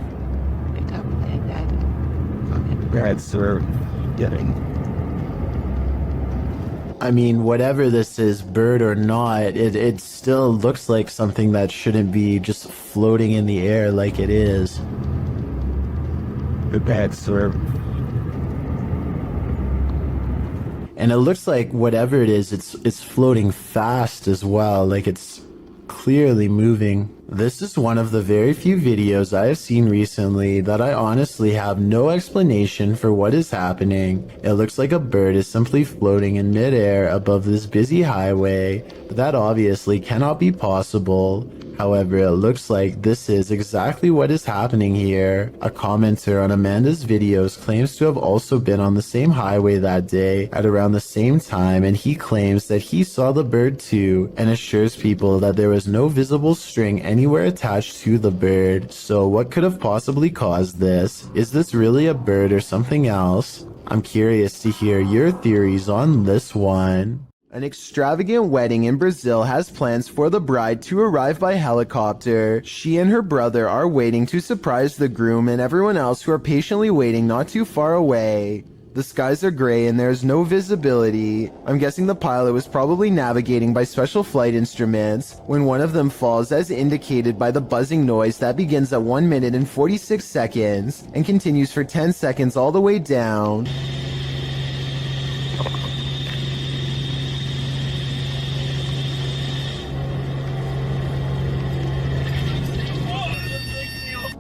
Yeah, it's through. Getting. I mean, whatever this is, bird or not, it still looks like something that shouldn't be just floating in the air like it is. Okay, it's through. And it looks like whatever it is, it's floating fast as well, like it's clearly moving. This is one of the very few videos I have seen recently that I honestly have no explanation for what is happening. It looks like a bird is simply floating in midair above this busy highway, but that obviously cannot be possible. However, it looks like this is exactly what is happening here. A commenter on Amanda's videos claims to have also been on the same highway that day at around the same time, and he claims that he saw the bird too and assures people that there was no visible string anywhere attached to the bird. So what could have possibly caused this? Is this really a bird or something else? I'm curious to hear your theories on this one. An extravagant wedding in Brazil has plans for the bride to arrive by helicopter. She and her brother are waiting to surprise the groom and everyone else who are patiently waiting not too far away. The skies are gray and there is no visibility. I'm guessing the pilot was probably navigating by special flight instruments when one of them falls, as indicated by the buzzing noise that begins at 1 minute and 46 seconds and continues for 10 seconds all the way down.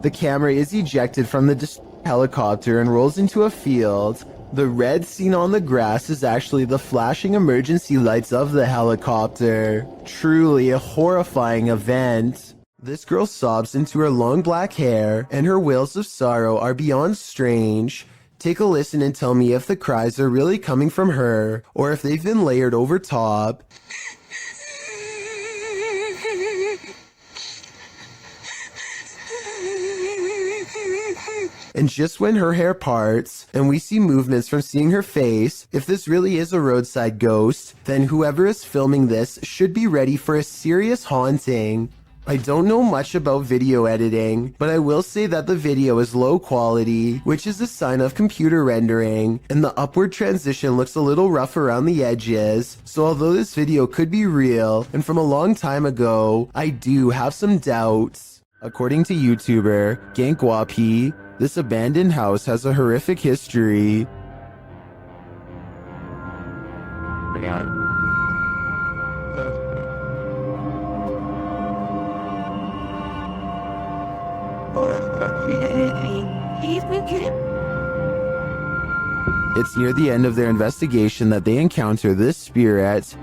The camera is ejected from the helicopter and rolls into a field. The red seen on the grass is actually the flashing emergency lights of the helicopter. Truly a horrifying event. This girl sobs into her long black hair, and her wails of sorrow are beyond strange. Take a listen and tell me if the cries are really coming from her, or if they've been layered over top. And just when her hair parts, and we see movements from seeing her face, if this really is a roadside ghost, then whoever is filming this should be ready for a serious haunting. I don't know much about video editing, but I will say that the video is low quality, which is a sign of computer rendering, and the upward transition looks a little rough around the edges. So although this video could be real, and from a long time ago, I do have some doubts. According to YouTuber Gankwapi, this abandoned house has a horrific history. It's near the end of their investigation that they encounter this spirit.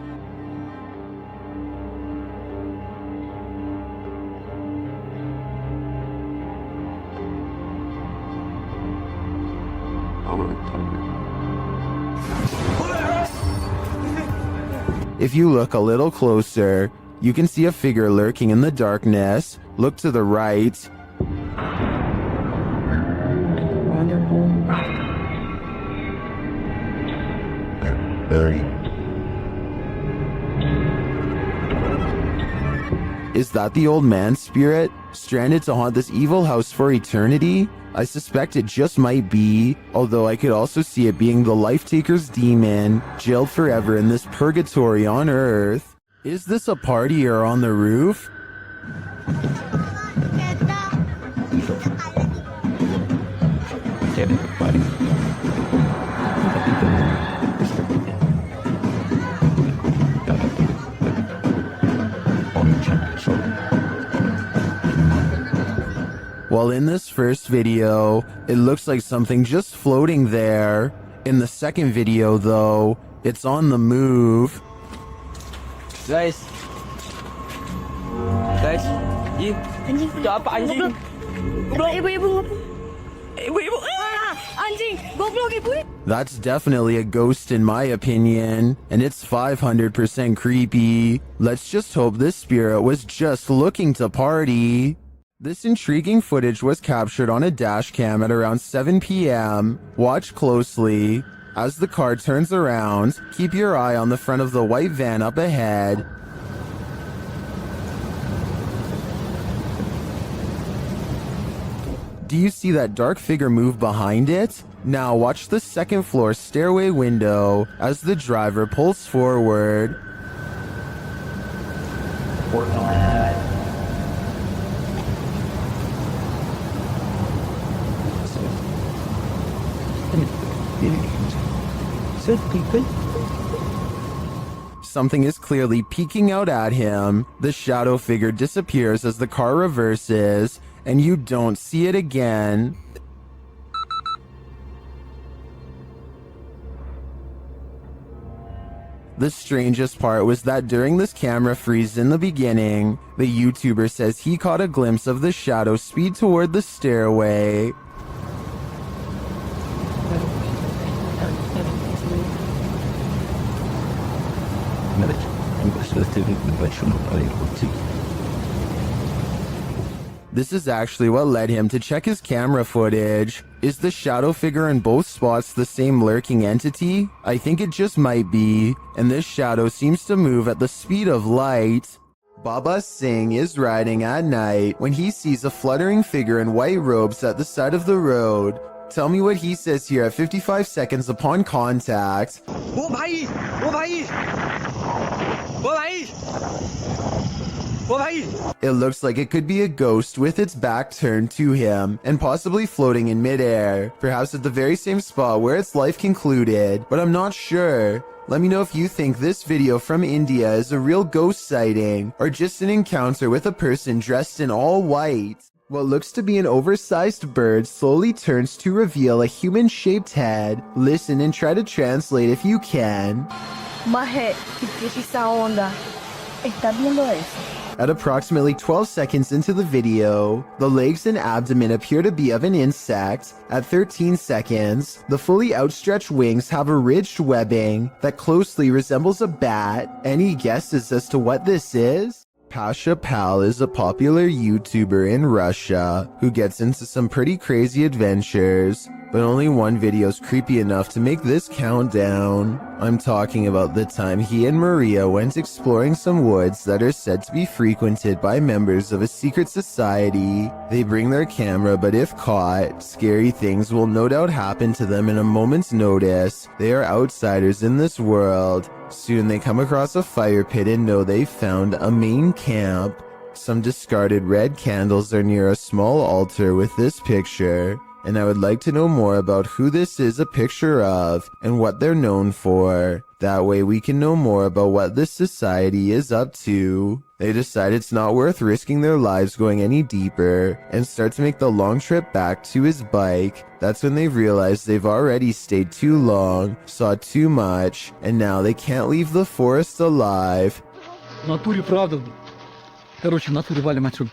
If you look a little closer, you can see a figure lurking in the darkness. Look to the right. Is that the old man's spirit, stranded to haunt this evil house for eternity? I suspect it just might be, although I could also see it being the Life-Taker's demon, jailed forever in this purgatory on Earth. Is this a party or on the roof? Well, in this first video, it looks like something just floating there. In the second video, though, it's on the move. Guys, you apa anjing? Ibu. Anjing, goblok ibu. That's definitely a ghost in my opinion, and it's 500% creepy. Let's just hope this spirit was just looking to party. This intriguing footage was captured on a dash cam at around 7 p.m. Watch closely. As the car turns around, keep your eye on the front of the white van up ahead. Do you see that dark figure move behind it? Now watch the second floor stairway window as the driver pulls forward. Something is clearly peeking out at him. The shadow figure disappears as the car reverses, and you don't see it again. The strangest part was that during this camera freeze in the beginning, the YouTuber says he caught a glimpse of the shadow speed toward the stairway. This is actually what led him to check his camera footage. Is the shadow figure in both spots the same lurking entity? I think it just might be, and this shadow seems to move at the speed of light. Baba Singh is riding at night when he sees a fluttering figure in white robes at the side of the road. Tell me what he says here at 55 seconds upon contact. Oh bhai! Oh bhai! Oh bhai! Oh bhai! It looks like it could be a ghost with its back turned to him and possibly floating in midair, perhaps at the very same spot where its life concluded, but I'm not sure. Let me know if you think this video from India is a real ghost sighting or just an encounter with a person dressed in all white. What looks to be an oversized bird slowly turns to reveal a human-shaped head. Listen and try to translate if you can. Maje, ¿qué es esa onda? ¿Estás viendo eso? At approximately 12 seconds into the video, the legs and abdomen appear to be of an insect. At 13 seconds, the fully outstretched wings have a ridged webbing that closely resembles a bat. Any guesses as to what this is? Pasha Pal is a popular YouTuber in Russia who gets into some pretty crazy adventures, but only one video is creepy enough to make this count down. I'm talking about the time he and Maria went exploring some woods that are said to be frequented by members of a secret society. They bring their camera, but if caught, scary things will no doubt happen to them in a moment's notice. They are outsiders in this world. Soon they come across a fire pit and know they've found a main camp. Some discarded red candles are near a small altar with this picture, and I would like to know more about who this is a picture of and what they're known for. That way we can know more about what this society is up to. They decide it's not worth risking their lives going any deeper and start to make the long trip back to his bike. That's when they realize they've already stayed too long, saw too much, and now they can't leave the forest alive. В натуре правда. Короче, в натуре валим отсюда.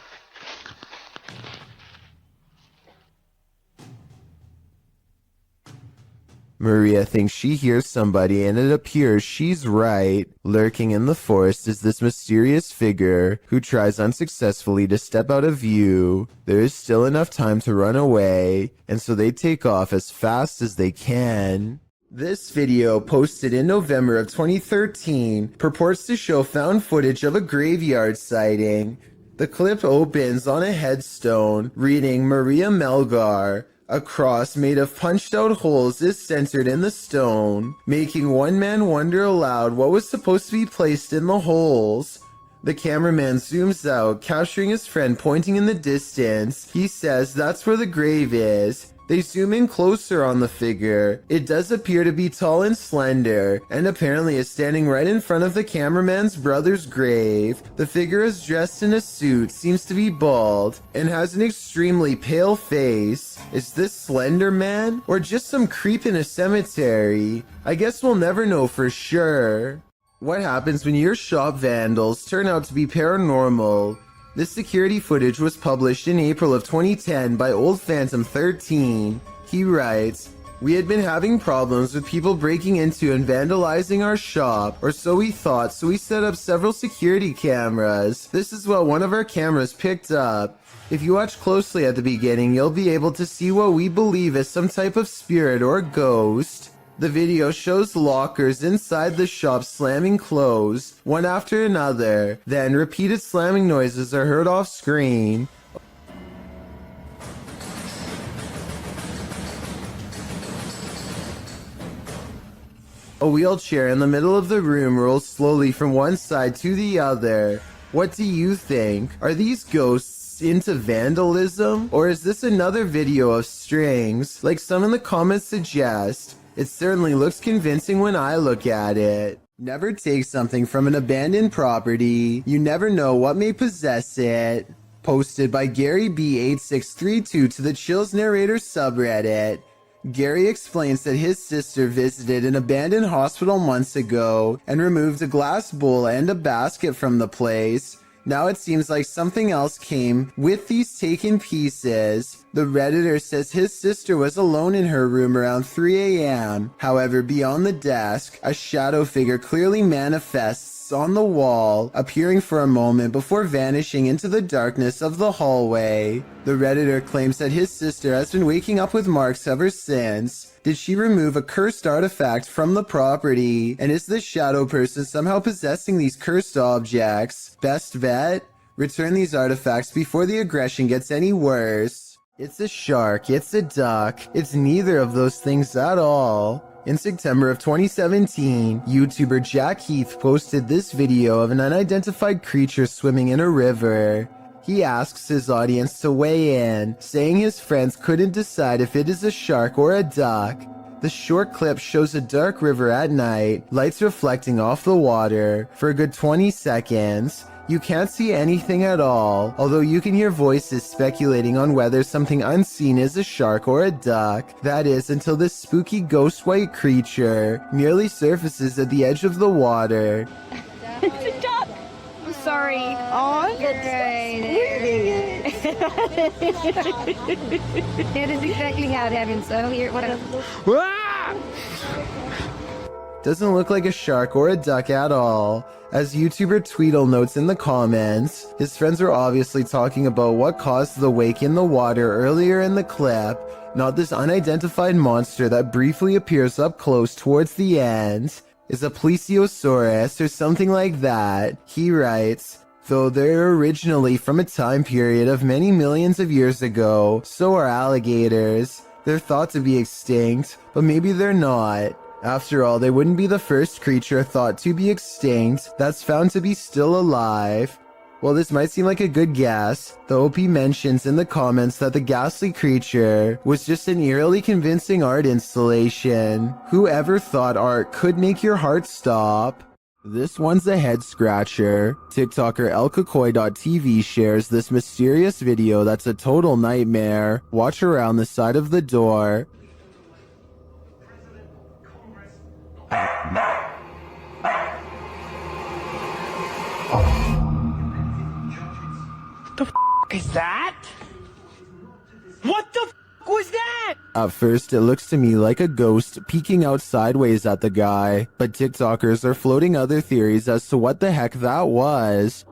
Maria thinks she hears somebody, and it appears she's right. Lurking in the forest is this mysterious figure who tries unsuccessfully to step out of view. There is still enough time to run away, and so they take off as fast as they can. This video, posted in November of 2013, purports to show found footage of a graveyard sighting. The clip opens on a headstone reading Maria Melgar. A cross made of punched out holes is centered in the stone, making one man wonder aloud what was supposed to be placed in the holes. The cameraman zooms out, capturing his friend pointing in the distance. He says that's where the grave is. They zoom in closer on the figure. It does appear to be tall and slender, and apparently is standing right in front of the cameraman's brother's grave. The figure is dressed in a suit, seems to be bald, and has an extremely pale face. Is this Slender Man, or just some creep in a cemetery? I guess we'll never know for sure. What happens when your shop vandals turn out to be paranormal? This security footage was published in April of 2010 by Old Phantom 13. He writes, "We had been having problems with people breaking into and vandalizing our shop, or so we thought, so we set up several security cameras. This is what one of our cameras picked up. If you watch closely at the beginning, you'll be able to see what we believe is some type of spirit or ghost." The video shows lockers inside the shop slamming closed, one after another. Then repeated slamming noises are heard off screen. A wheelchair in the middle of the room rolls slowly from one side to the other. What do you think? Are these ghosts into vandalism? Or is this another video of strings, like some in the comments suggest? It certainly looks convincing when I look at it. Never take something from an abandoned property. You never know what may possess it. Posted by Gary B8632 to the Chills Narrator subreddit. Gary explains that his sister visited an abandoned hospital months ago and removed a glass bowl and a basket from the place. Now it seems like something else came with these taken pieces. The Redditor says his sister was alone in her room around 3 a.m. However, beyond the desk, a shadow figure clearly manifests on the wall, appearing for a moment before vanishing into the darkness of the hallway. The Redditor claims that his sister has been waking up with marks ever since. Did she remove a cursed artifact from the property? And is this shadow person somehow possessing these cursed objects? Best bet? Return these artifacts before the aggression gets any worse. It's a shark, it's a duck, it's neither of those things at all. In September of 2017, YouTuber Jack Heath posted this video of an unidentified creature swimming in a river. He asks his audience to weigh in, saying his friends couldn't decide if it is a shark or a duck. The short clip shows a dark river at night, lights reflecting off the water. For a good 20 seconds, you can't see anything at all, although you can hear voices speculating on whether something unseen is a shark or a duck. That is, until this spooky ghost white creature merely surfaces at the edge of the water. It's a duck. I'm sorry. Oh, it's It is exactly how it happened, so here, what Doesn't look like a shark or a duck at all. As YouTuber Tweedle notes in the comments, his friends were obviously talking about what caused the wake in the water earlier in the clip, not this unidentified monster that briefly appears up close towards the end. Is a plesiosaurus or something like that. He writes, though they're originally from a time period of many millions of years ago, so are alligators. They're thought to be extinct, but maybe they're not. After all, they wouldn't be the first creature thought to be extinct that's found to be still alive. While this might seem like a good guess, the OP mentions in the comments that the ghastly creature was just an eerily convincing art installation. Whoever thought art could make your heart stop? This one's a head scratcher. TikToker elkakoi.tv shares this mysterious video that's a total nightmare. Watch around the side of the door. Is that? What the Who's that? At first, it looks to me like a ghost peeking out sideways at the guy, but TikTokers are floating other theories as to what the heck that was.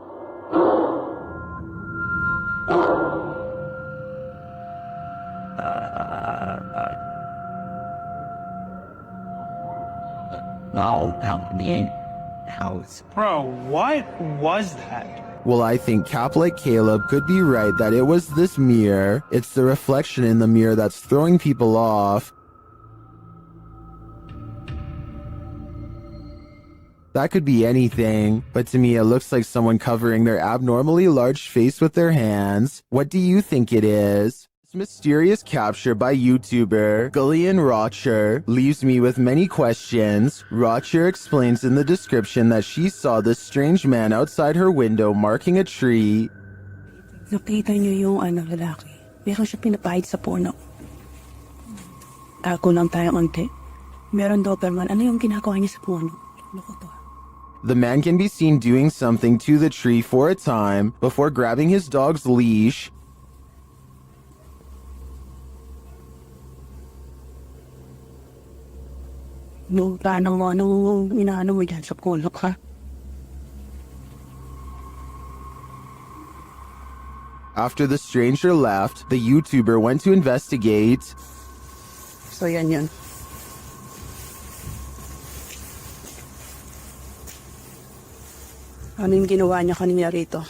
Bro, what was that? Well, I think Cap like Caleb could be right that it was this mirror. It's the reflection in the mirror that's throwing people off. That could be anything, but to me it looks like someone covering their abnormally large face with their hands. What do you think it is? This mysterious capture by YouTuber Gillian Rocher leaves me with many questions. Rocher explains in the description that she saw this strange man outside her window marking a tree. Nakita niyo yung lalaki. Meron siya pinapahid sa puno. Ako lang tayo konti. Meron Doberman. Ano yung ginagawa niya sa puno? Loko to. The man can be seen doing something to the tree for a time before grabbing his dog's leash. No, paano mo? Anong inaano mo dyan sa puno ka? After the stranger left, the YouTuber went to investigate. So yan. Ano yung ginawa niya kanina rito?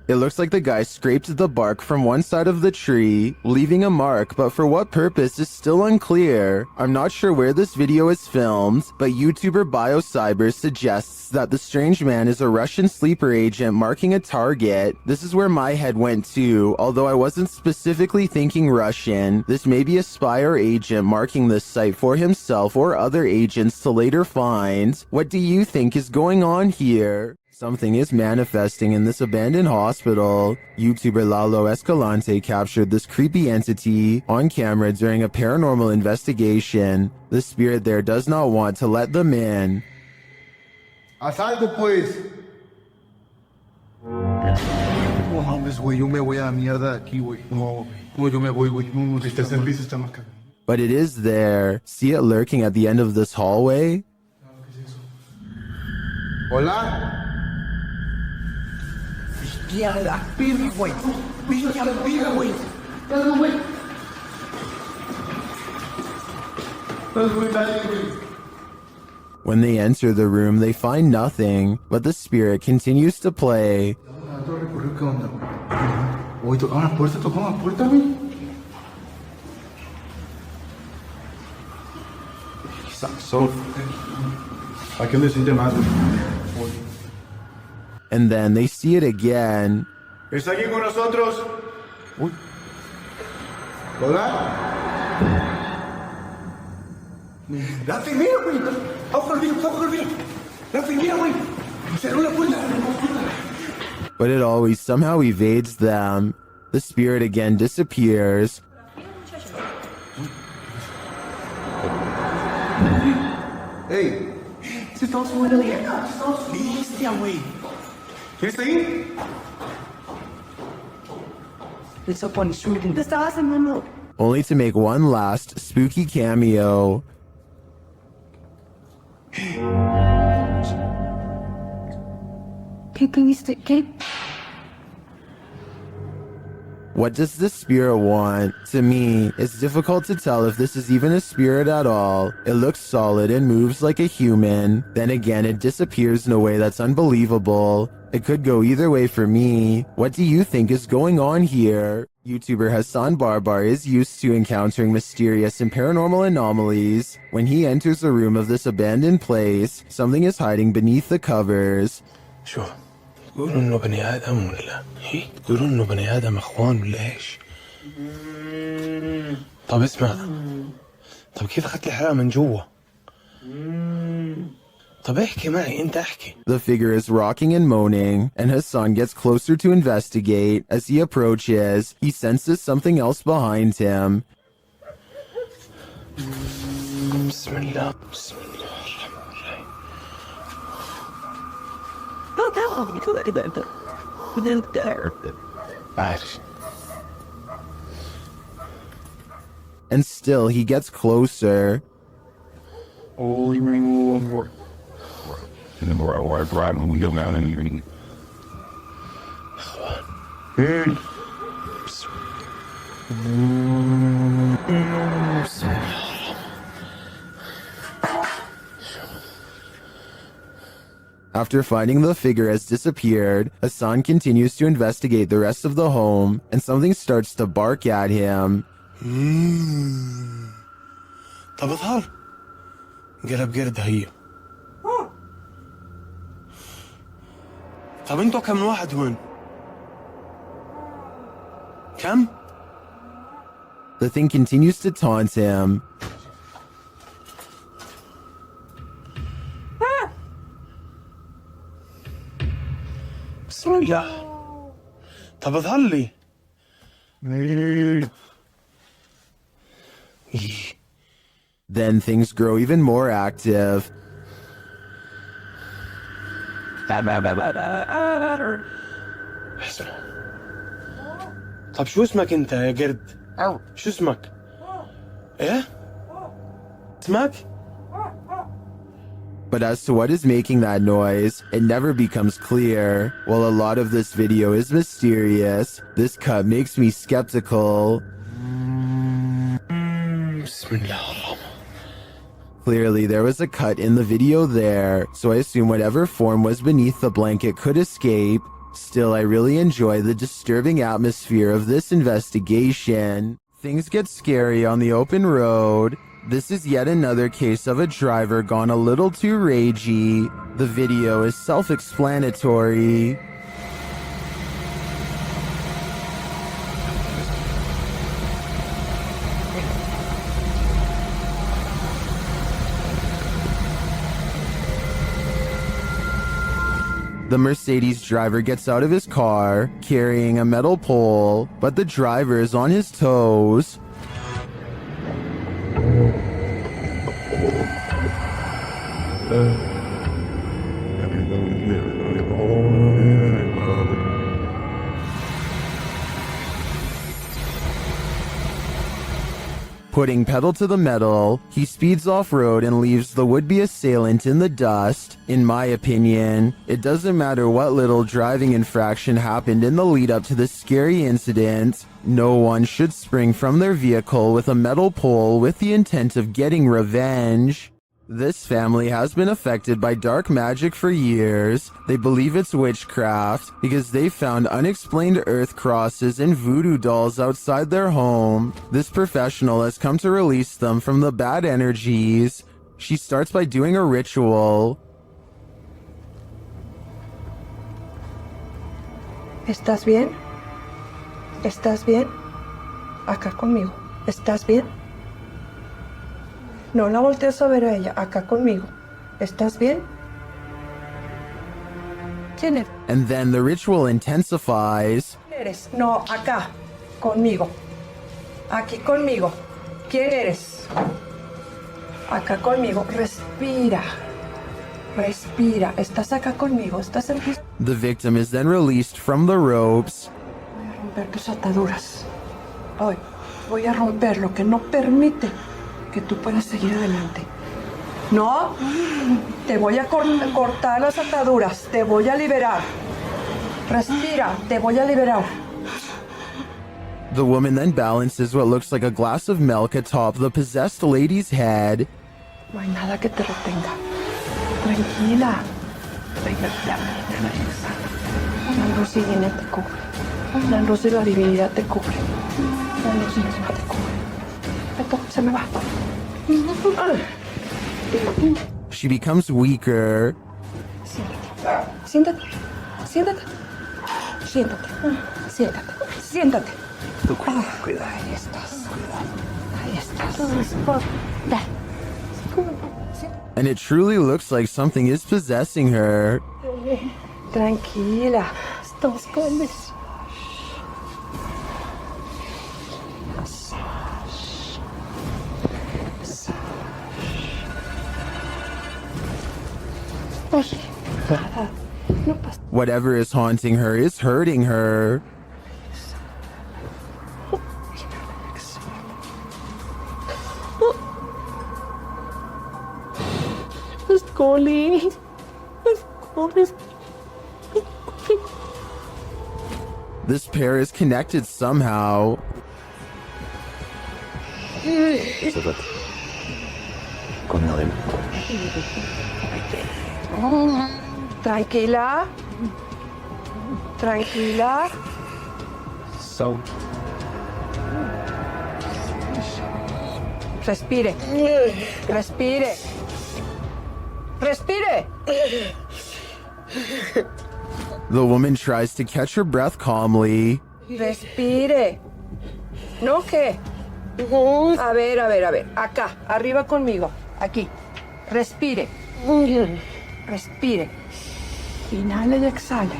It looks like the guy scraped the bark from one side of the tree, leaving a mark, but for what purpose is still unclear. I'm not sure where this video is filmed, but YouTuber BioCyber suggests that the strange man is a Russian sleeper agent marking a target. This is where my head went to, although I wasn't specifically thinking Russian. This may be a spy or agent marking this site for himself or other agents to later find. What do you think is going on here? Something is manifesting in this abandoned hospital. YouTuber Lalo Escalante captured this creepy entity on camera during a paranormal investigation. The spirit there does not want to let them in. Asalto, pues. No mames, güey, yo me voy a la mierda de aquí, güey. No, yo me voy, güey. No, el tercer piso está más cagado. But it is there. See it lurking at the end of this hallway? Hola. When they enter the room, they find nothing, but the spirit continues to play. And then they see it again. ¿Está aquí con nosotros? Uy. ¿Hola? La enfermera, güey. La enfermera, güey. Cerró la puerta. But it always somehow evades them. The spirit again disappears. Hey. Se está subiendo bien. Bestia, güey. ¿Quién está ahí? It's up on the street and this awesome, man. Only to make one last spooky cameo. Can you stay? What does the spirit want? To me, it's difficult to tell if this is even a spirit at all. It looks solid and moves like a human. Then again, it disappears in a way that's unbelievable. It could go either way for me. What do you think is going on here? YouTuber Hassan Barbar is used to encountering mysterious and paranormal anomalies. When he enters a room of this abandoned place, something is hiding beneath the covers. Sure. تقولوا انه بني ادم ولا ايه؟ تقولوا انه بني ادم اخوان ولا ايش؟ طب اسمع، طب كيف اخذت الحرام من جوا؟ طب احكي معي، انت احكي. The figure is rocking and moaning, and Hassan gets closer to investigate. As he approaches, he senses something else behind him. بسم الله بسم الله. عارف and still he gets closer. After finding the figure has disappeared, Hassan continues to investigate the rest of the home, and something starts to bark at him. طب اظهر قلب قرد هي. طب انتوا كم واحد هون؟ كم؟ The thing continues to taunt him. بسم الله. طب اظهر لي. Then things grow even more active. حسن. طب شو اسمك انت يا قرد؟ شو اسمك؟ ايه؟ اسمك؟ But as to what is making that noise, it never becomes clear. While a lot of this video is mysterious, this cut makes me skeptical. Clearly, there was a cut in the video there, so I assume whatever form was beneath the blanket could escape. Still, I really enjoy the disturbing atmosphere of this investigation. Things get scary on the open road. This is yet another case of a driver gone a little too ragey. The video is self-explanatory. The Mercedes driver gets out of his car, carrying a metal pole, but the driver is on his toes. Putting pedal to the metal, he speeds off-road and leaves the would-be assailant in the dust. In my opinion, it doesn't matter what little driving infraction happened in the lead-up to this scary incident. No one should spring from their vehicle with a metal pole with the intent of getting revenge. This family has been affected by dark magic for years. They believe it's witchcraft because they found unexplained earth crosses and voodoo dolls outside their home. This professional has come to release them from the bad energies. She starts by doing a ritual. ¿Estás bien? ¿Estás bien? Acá conmigo. ¿Estás bien? No la voltees a ver a ella, acá conmigo. ¿Estás bien? ¿Quién eres? And then the ritual intensifies. ¿Quién eres? No, acá, conmigo. Aquí conmigo. ¿Quién eres? Acá conmigo. Respira. Respira. ¿Estás acá conmigo? ¿Estás en... The victim is then released from the ropes. Voy a romper tus ataduras. Hoy voy a romper lo que no permite que tú puedas seguir adelante. No, te voy a cortar las ataduras, te voy a liberar. Respira, te voy a liberar. The woman then balances what looks like a glass of milk atop the possessed lady's head. No hay nada que te retenga. Tranquila. La luz divina te cubre. La luz de la divinidad te cubre. La luz divina te cubre. Esto se me va. She becomes weaker. Siéntate. Siéntate. Siéntate. Siéntate. Siéntate. Cuidado. Ahí estás. Ahí estás. And it truly looks like something is possessing her. Tranquila. Estamos conmigo. Whatever is haunting her is hurting her. calling. It's calling. This pair is connected somehow. Tranquila. Tranquila. So. Respire. Respire. Respire. The woman tries to catch her breath calmly. Respire. ¿No qué? A ver. Acá, arriba conmigo. Aquí. Respire. Respire. Inhale y exhale.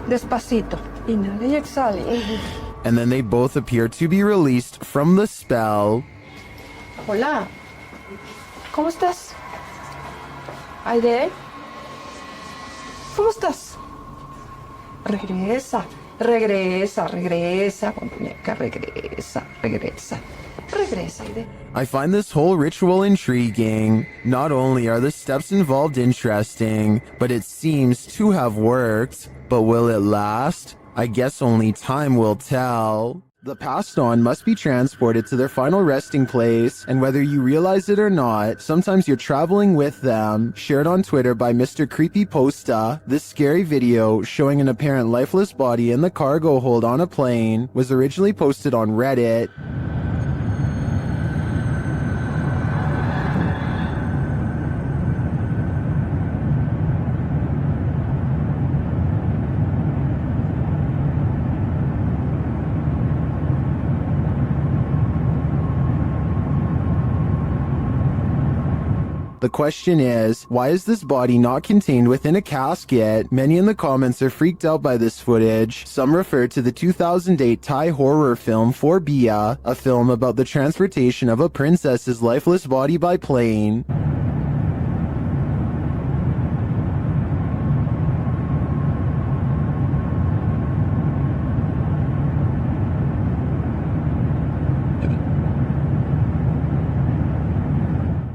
Despacito. Inhale y exhale. And then they both appear to be released from the spell. Hola. ¿Cómo estás? Aide. ¿Cómo estás? Regresa. Muñeca, regresa. Regresa, Aide. I find this whole ritual intriguing. Not only are the steps involved interesting, but it seems to have worked. But will it last? I guess only time will tell. The passed on must be transported to their final resting place, and whether you realize it or not, sometimes you're traveling with them. Shared on Twitter by Mr. Creepypasta, this scary video showing an apparent lifeless body in the cargo hold on a plane was originally posted on Reddit. The question is, why is this body not contained within a casket? Many in the comments are freaked out by this footage. Some refer to the 2008 Thai horror film Phobia, a film about the transportation of a princess's lifeless body by plane.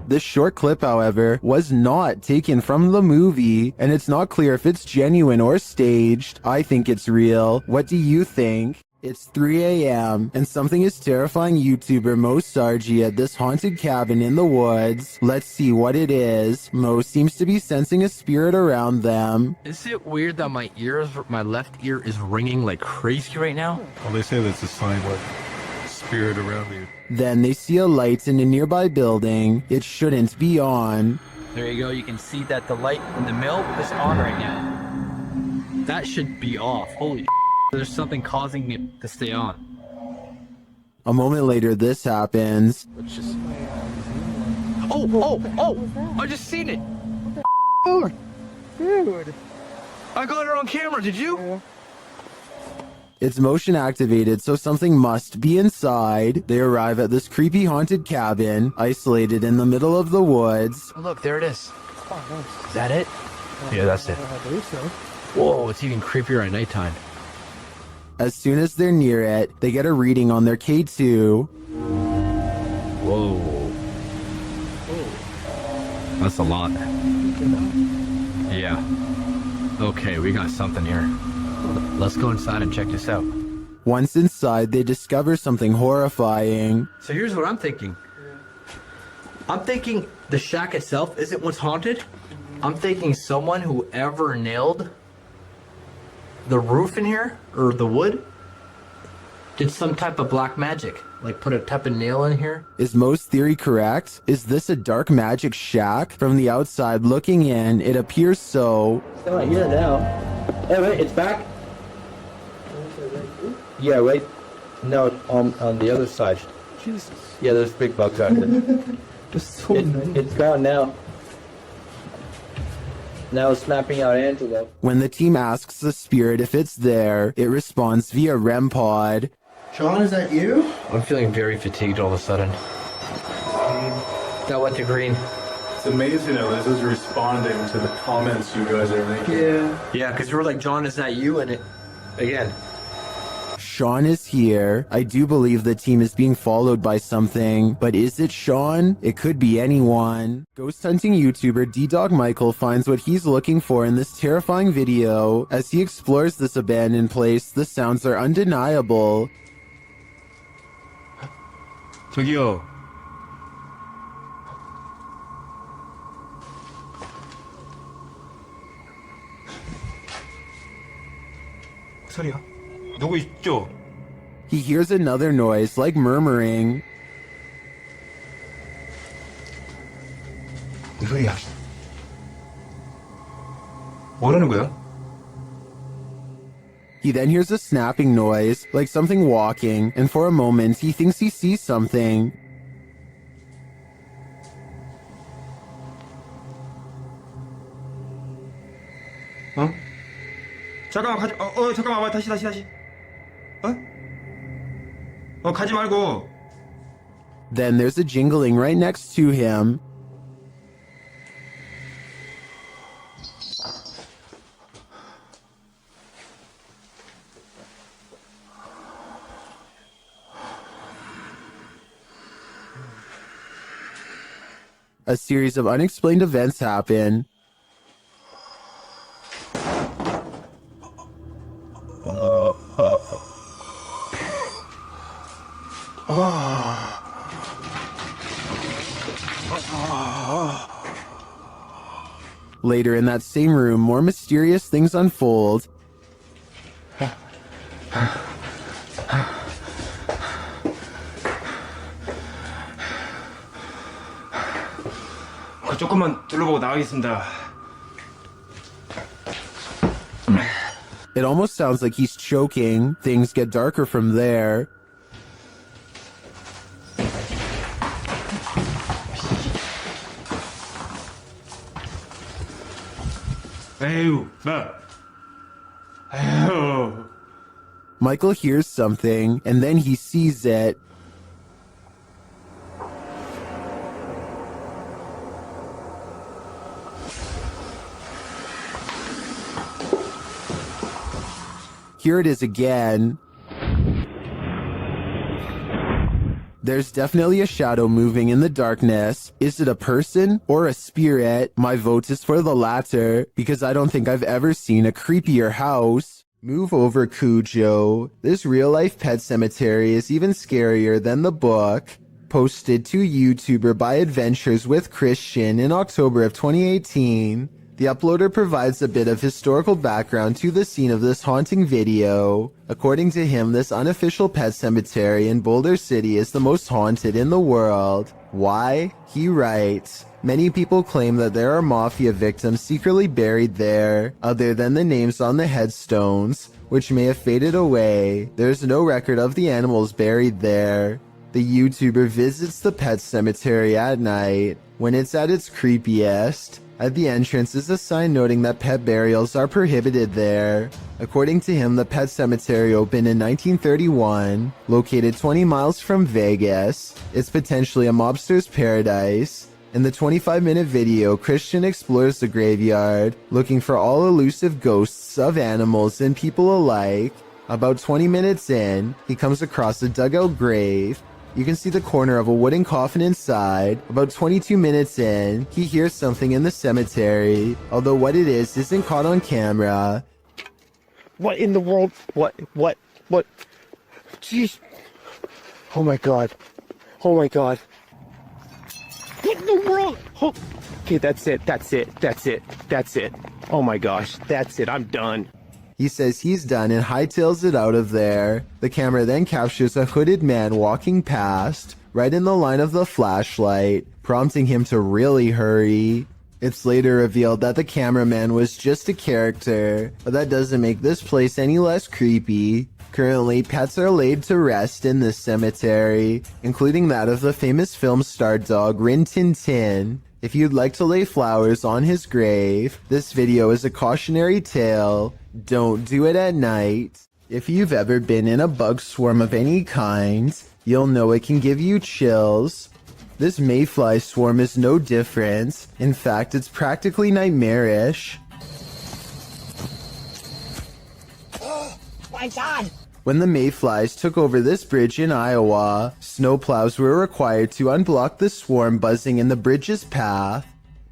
This short clip, however, was not taken from the movie, and it's not clear if it's genuine or staged. I think it's real. What do you think? It's 3 a.m., and something is terrifying YouTuber Mo Sargi at this haunted cabin in the woods. Let's see what it is. Mo seems to be sensing a spirit around them. Is it weird that my left ear is ringing like crazy right now? Well, they say that's a sign of spirit around you. Then they see a light in a nearby building. It shouldn't be on. There you go. You can see that the light in the middle is on right now. That should be off. Holy there's something causing it to stay on. A moment later, this happens. Let's just... Oh! I just seen it! Dude! I got it on camera, did you? It's motion activated, so something must be inside. They arrive at this creepy haunted cabin, isolated in the middle of the woods. Oh, look, there it is. Is that it? Yeah, that's it. Whoa, it's even creepier at nighttime. As soon as they're near it, they get a reading on their K2. Whoa. That's a lot. Yeah. Okay, we got something here. Let's go inside and check this out. Once inside, they discover something horrifying. So here's what I'm thinking. I'm thinking the shack itself isn't what's haunted. I'm thinking someone who ever nailed the roof in here, or the wood, did some type of black magic. Like put a type of nail in here. Is Mo's theory correct? Is this a dark magic shack? From the outside looking in, it appears so. It's not here now. Hey, wait, it's back? Yeah, right. No, on the other side. Jesus. Yeah, there's big bugs out there. It's gone now. Now it's snapping out antelope. When the team asks the spirit if it's there, it responds via REM pod. Sean, is that you? I'm feeling very fatigued all of a sudden. That went to green. It's amazing how this is responding to the comments you guys are making. Yeah, because you were like, John, is that you? And it, again. Sean is here. I do believe the team is being followed by something, but is it Sean? It could be anyone. Ghost hunting YouTuber D-Dog Michael finds what he's looking for in this terrifying video. As he explores this abandoned place, the sounds are undeniable. 저기요. 소리야? 누구 있죠? He hears another noise, like murmuring. 소리야. 뭐라는 거야? He then hears a snapping noise, like something walking, and for a moment he thinks he sees something. 어? 잠깐만 가지. 잠깐만 와 다시. 가지 말고. Then there's a jingling right next to him. A series of unexplained events happen. Later in that same room, more mysterious things unfold. 조금만 둘러보고 나가겠습니다. It almost sounds like he's choking. Things get darker from there. 에휴, 에휴. Michael hears something, and then he sees it. Here it is again. There's definitely a shadow moving in the darkness. Is it a person or a spirit? My vote is for the latter, because I don't think I've ever seen a creepier house. Move over, Cujo. This real-life pet cemetery is even scarier than the book. Posted to YouTuber by Adventures with Christian in October of 2018. The uploader provides a bit of historical background to the scene of this haunting video. According to him, this unofficial pet cemetery in Boulder City is the most haunted in the world. Why? He writes, many people claim that there are mafia victims secretly buried there, other than the names on the headstones, which may have faded away. There's no record of the animals buried there. The YouTuber visits the pet cemetery at night, when it's at its creepiest. At the entrance is a sign noting that pet burials are prohibited there. According to him, the pet cemetery opened in 1931, located 20 miles from Vegas. It's potentially a mobster's paradise. In the 25-minute video, Christian explores the graveyard, looking for all elusive ghosts of animals and people alike. About 20 minutes in, he comes across a dugout grave. You can see the corner of a wooden coffin inside. About 22 minutes in, he hears something in the cemetery, although what it is isn't caught on camera. What in the world? What? Jeez. Oh my god. What in the world? Okay, that's it. Oh my gosh, that's it, I'm done. He says he's done and hightails it out of there. The camera then captures a hooded man walking past, right in the line of the flashlight, prompting him to really hurry. It's later revealed that the cameraman was just a character, but that doesn't make this place any less creepy. Currently, pets are laid to rest in this cemetery, including that of the famous film star dog Rin Tin Tin. If you'd like to lay flowers on his grave, this video is a cautionary tale. Don't do it at night. If you've ever been in a bug swarm of any kind, you'll know it can give you chills. This mayfly swarm is no different. In fact, it's practically nightmarish. Oh my god! When the mayflies took over this bridge in Iowa, snowplows were required to unblock the swarm buzzing in the bridge's path.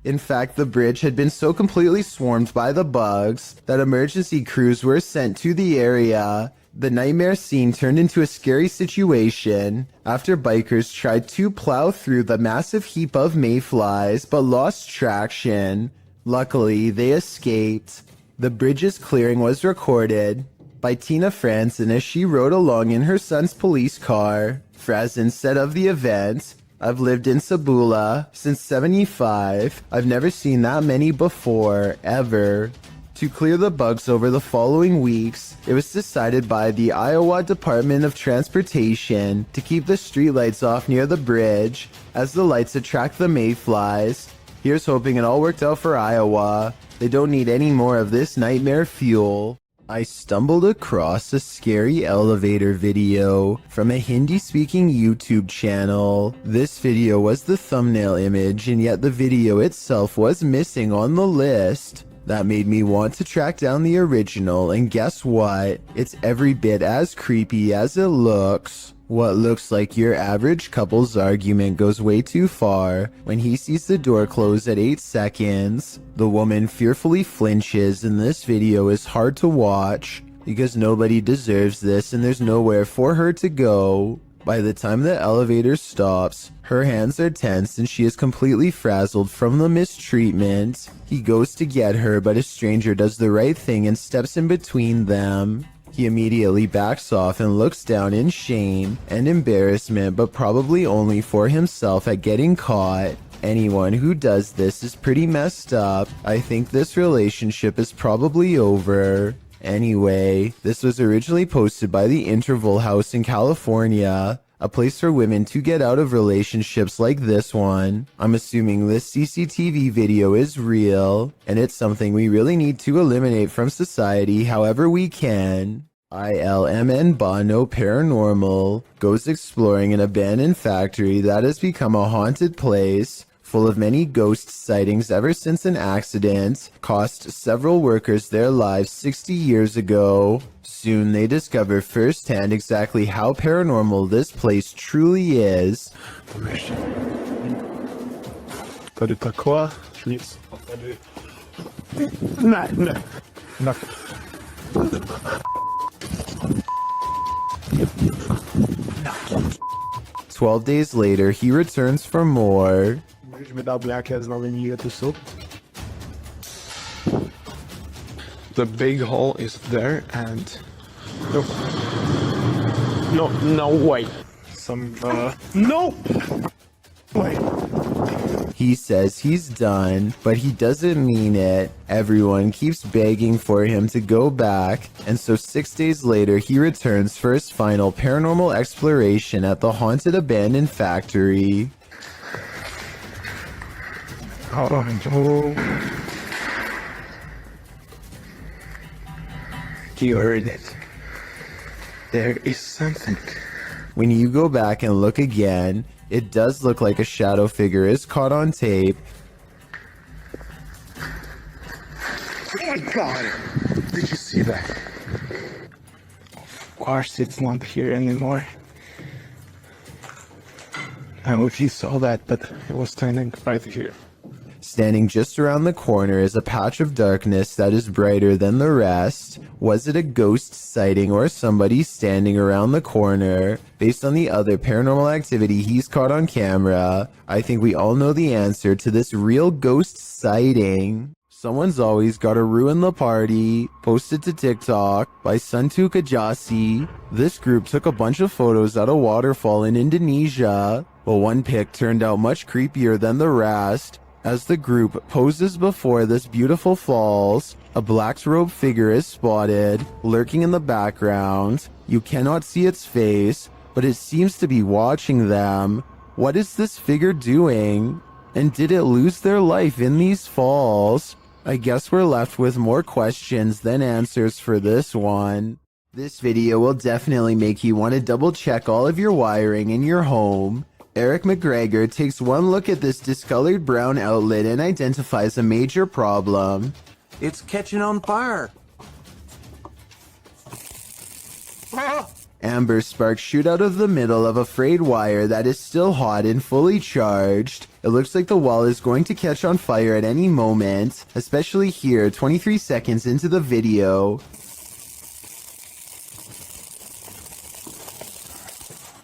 In fact, the bridge had been so completely swarmed by the bugs that emergency crews were sent to the area. The nightmare scene turned into a scary situation after bikers tried to plow through the massive heap of mayflies but lost traction. Luckily, they escaped. The bridge's clearing was recorded by Tina Franzen as she rode along in her son's police car. Franzen said of the event, "I've lived in Sabula since '75. I've never seen that many before, ever." To clear the bugs over the following weeks, it was decided by the Iowa Department of Transportation to keep the streetlights off near the bridge, as the lights attract the mayflies. Here's hoping it all worked out for Iowa. They don't need any more of this nightmare fuel. I stumbled across a scary elevator video from a Hindi-speaking YouTube channel. This video was the thumbnail image, and yet the video itself was missing on the list. That made me want to track down the original, and guess what? It's every bit as creepy as it looks. What looks like your average couple's argument goes way too far when he sees the door close at 8 seconds. The woman fearfully flinches, and this video is hard to watch because nobody deserves this and there's nowhere for her to go. By the time the elevator stops, her hands are tense and she is completely frazzled from the mistreatment. He goes to get her, but a stranger does the right thing and steps in between them. He immediately backs off and looks down in shame and embarrassment, but probably only for himself at getting caught. Anyone who does this is pretty messed up. I think this relationship is probably over. Anyway, this was originally posted by the Interval House in California, a place for women to get out of relationships like this one. I'm assuming this CCTV video is real, and it's something we really need to eliminate from society however we can. ILMN Bono Paranormal goes exploring an abandoned factory that has become a haunted place, full of many ghost sightings ever since an accident cost several workers their lives 60 years ago. Soon they discover firsthand exactly how paranormal this place truly is. Tady taková, nic. Tady... Ne. 12 days later, he returns for more. Můžeš mi dát nějaké znamení, je to jsou? The big hole is there and... No way. No! Wait. He says he's done, but he doesn't mean it. Everyone keeps begging for him to go back, and so 6 days later he returns for his final paranormal exploration at the haunted abandoned factory. Oh no. You heard it. There is something. When you go back and look again, it does look like a shadow figure is caught on tape. Oh my god! Did you see that? Of course it's not here anymore. I don't know if you saw that, but it was standing right here. Standing just around the corner is a patch of darkness that is brighter than the rest. Was it a ghost sighting or somebody standing around the corner? Based on the other paranormal activity he's caught on camera, I think we all know the answer to this real ghost sighting. Someone's always gotta ruin the party. Posted to TikTok by Suntuk Ajasi. This group took a bunch of photos at a waterfall in Indonesia, but one pic turned out much creepier than the rest. As the group poses before this beautiful falls, a black-robed figure is spotted, lurking in the background. You cannot see its face, but it seems to be watching them. What is this figure doing? And did it lose their life in these falls? I guess we're left with more questions than answers for this one. This video will definitely make you want to double-check all of your wiring in your home. Eric McGregor takes one look at this discolored brown outlet and identifies a major problem. It's catching on fire. Amber sparks shoot out of the middle of a frayed wire that is still hot and fully charged. It looks like the wall is going to catch on fire at any moment, especially here 23 seconds into the video.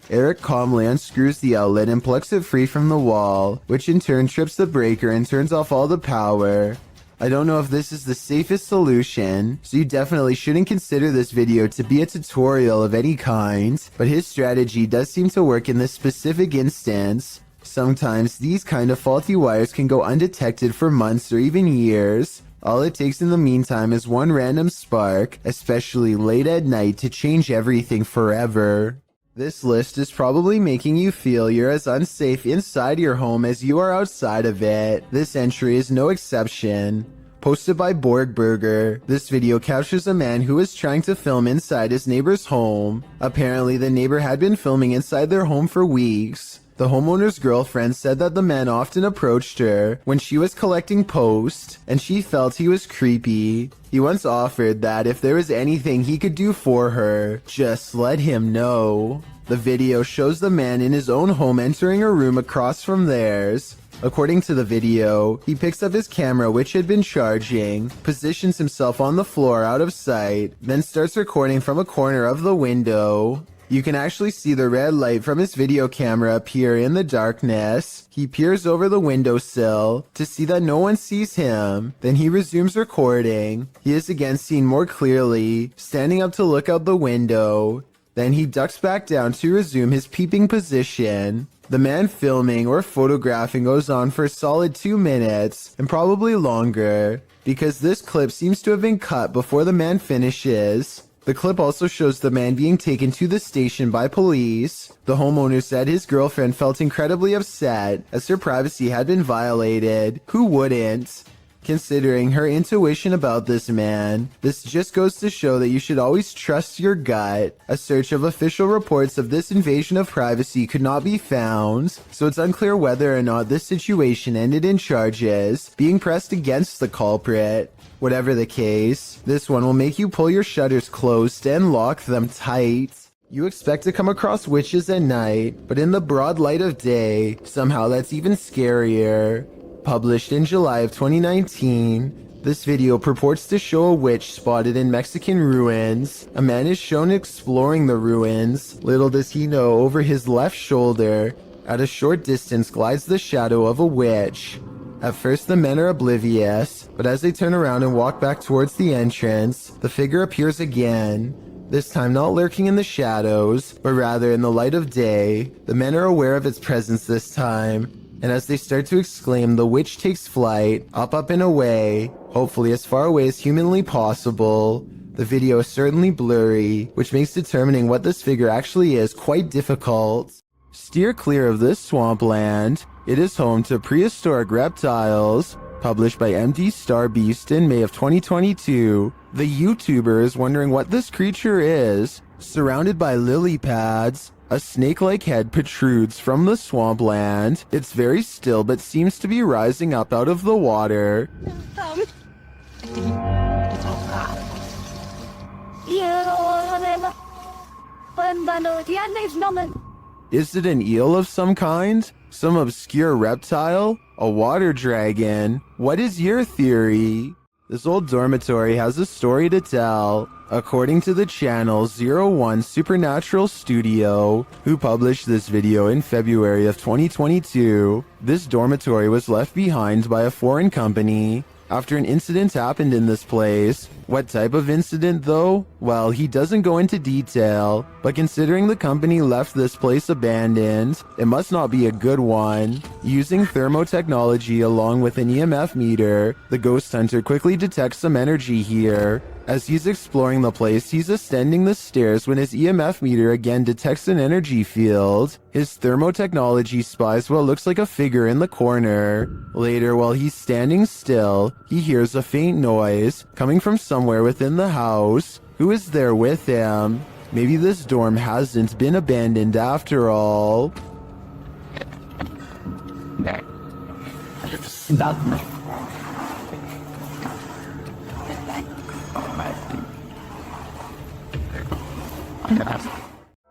Eric calmly unscrews the outlet and plucks it free from the wall, which in turn trips the breaker and turns off all the power. I don't know if this is the safest solution, so you definitely shouldn't consider this video to be a tutorial of any kind, but his strategy does seem to work in this specific instance. Sometimes these kind of faulty wires can go undetected for months or even years. All it takes in the meantime is one random spark, especially late at night, to change everything forever. This list is probably making you feel you're as unsafe inside your home as you are outside of it. This entry is no exception. Posted by Borgburger, this video captures a man who was trying to film inside his neighbor's home. Apparently, the neighbor had been filming inside their home for weeks. The homeowner's girlfriend said that the man often approached her when she was collecting post, and she felt he was creepy. He once offered that if there was anything he could do for her, just let him know. The video shows the man in his own home entering a room across from theirs. According to the video, he picks up his camera, which had been charging, positions himself on the floor out of sight, then starts recording from a corner of the window. You can actually see the red light from his video camera appear in the darkness. He peers over the windowsill to see that no one sees him. Then he resumes recording. He is again seen more clearly, standing up to look out the window. Then he ducks back down to resume his peeping position. The man filming or photographing goes on for a solid 2 minutes, and probably longer, because this clip seems to have been cut before the man finishes. The clip also shows the man being taken to the station by police. The homeowner said his girlfriend felt incredibly upset as her privacy had been violated. Who wouldn't? Considering her intuition about this man, this just goes to show that you should always trust your gut. A search of official reports of this invasion of privacy could not be found, so it's unclear whether or not this situation ended in charges being pressed against the culprit. Whatever the case, this one will make you pull your shutters closed and lock them tight. You expect to come across witches at night, but in the broad light of day, somehow that's even scarier. Published in July of 2019, this video purports to show a witch spotted in Mexican ruins. A man is shown exploring the ruins. Little does he know, over his left shoulder, at a short distance glides the shadow of a witch. At first the men are oblivious, but as they turn around and walk back towards the entrance, the figure appears again. This time not lurking in the shadows, but rather in the light of day. The men are aware of its presence this time, and as they start to exclaim, the witch takes flight, up and away, hopefully as far away as humanly possible. The video is certainly blurry, which makes determining what this figure actually is quite difficult. Steer clear of this swampland. It is home to prehistoric reptiles. Published by MD Starbeast in May of 2022. The YouTuber is wondering what this creature is. Surrounded by lily pads, a snake-like head protrudes from the swampland. It's very still but seems to be rising up out of the water. Is it an eel of some kind? Some obscure reptile? A water dragon? What is your theory? This old dormitory has a story to tell. According to the channel 01 Supernatural Studio, who published this video in February of 2022, this dormitory was left behind by a foreign company after an incident happened in this place. What type of incident though? Well, he doesn't go into detail, but considering the company left this place abandoned, it must not be a good one. Using thermotechnology along with an EMF meter, the ghost hunter quickly detects some energy here. As he's exploring the place, he's ascending the stairs when his EMF meter again detects an energy field. His thermotechnology spies what looks like a figure in the corner. Later, while he's standing still, he hears a faint noise coming from somewhere within the house. Who is there with him? Maybe this dorm hasn't been abandoned after all.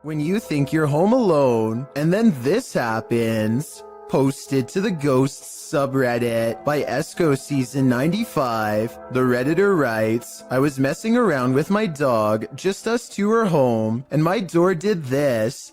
When you think you're home alone, and then this happens. Posted to the Ghosts subreddit by Esco Season 95, the Redditor writes, I was messing around with my dog, just us two were home, and my door did this.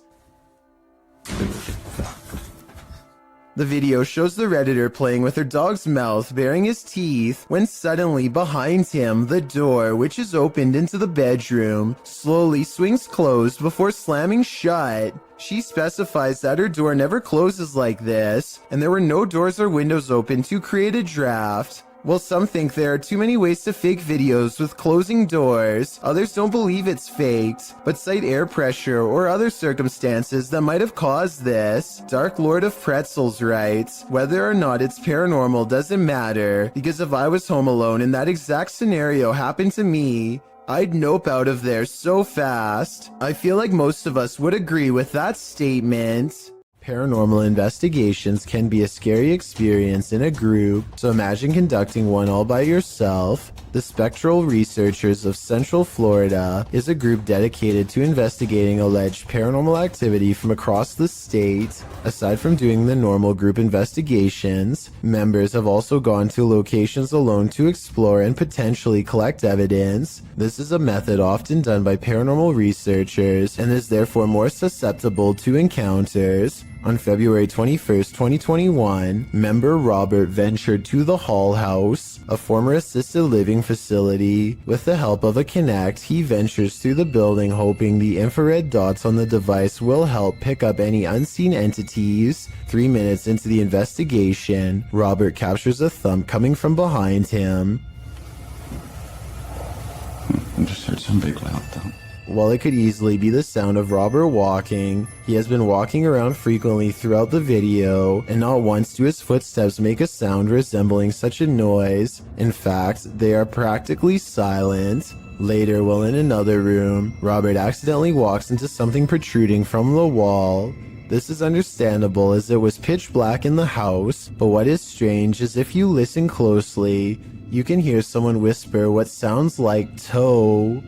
The video shows the Redditor playing with her dog's mouth, baring his teeth, when suddenly behind him, the door, which is opened into the bedroom, slowly swings closed before slamming shut. She specifies that her door never closes like this, and there were no doors or windows open to create a draft. While some think there are too many ways to fake videos with closing doors, others don't believe it's faked, but cite air pressure or other circumstances that might have caused this. Dark Lord of Pretzels writes, whether or not it's paranormal doesn't matter, because if I was home alone and that exact scenario happened to me, I'd nope out of there so fast. I feel like most of us would agree with that statement. Paranormal investigations can be a scary experience in a group, so imagine conducting one all by yourself. The Spectral Researchers of Central Florida is a group dedicated to investigating alleged paranormal activity from across the state. Aside from doing the normal group investigations, members have also gone to locations alone to explore and potentially collect evidence. This is a method often done by paranormal researchers and is therefore more susceptible to encounters. On February 21st, 2021, member Robert ventured to the Hall House, a former assisted living facility. With the help of a Kinect, he ventures through the building hoping the infrared dots on the device will help pick up any unseen entities. 3 minutes into the investigation, Robert captures a thump coming from behind him. I just heard some big loud thump. While it could easily be the sound of Robert walking, he has been walking around frequently throughout the video, and not once do his footsteps make a sound resembling such a noise. In fact, they are practically silent. Later, while in another room, Robert accidentally walks into something protruding from the wall. This is understandable as it was pitch black in the house, but what is strange is if you listen closely, you can hear someone whisper what sounds like toe.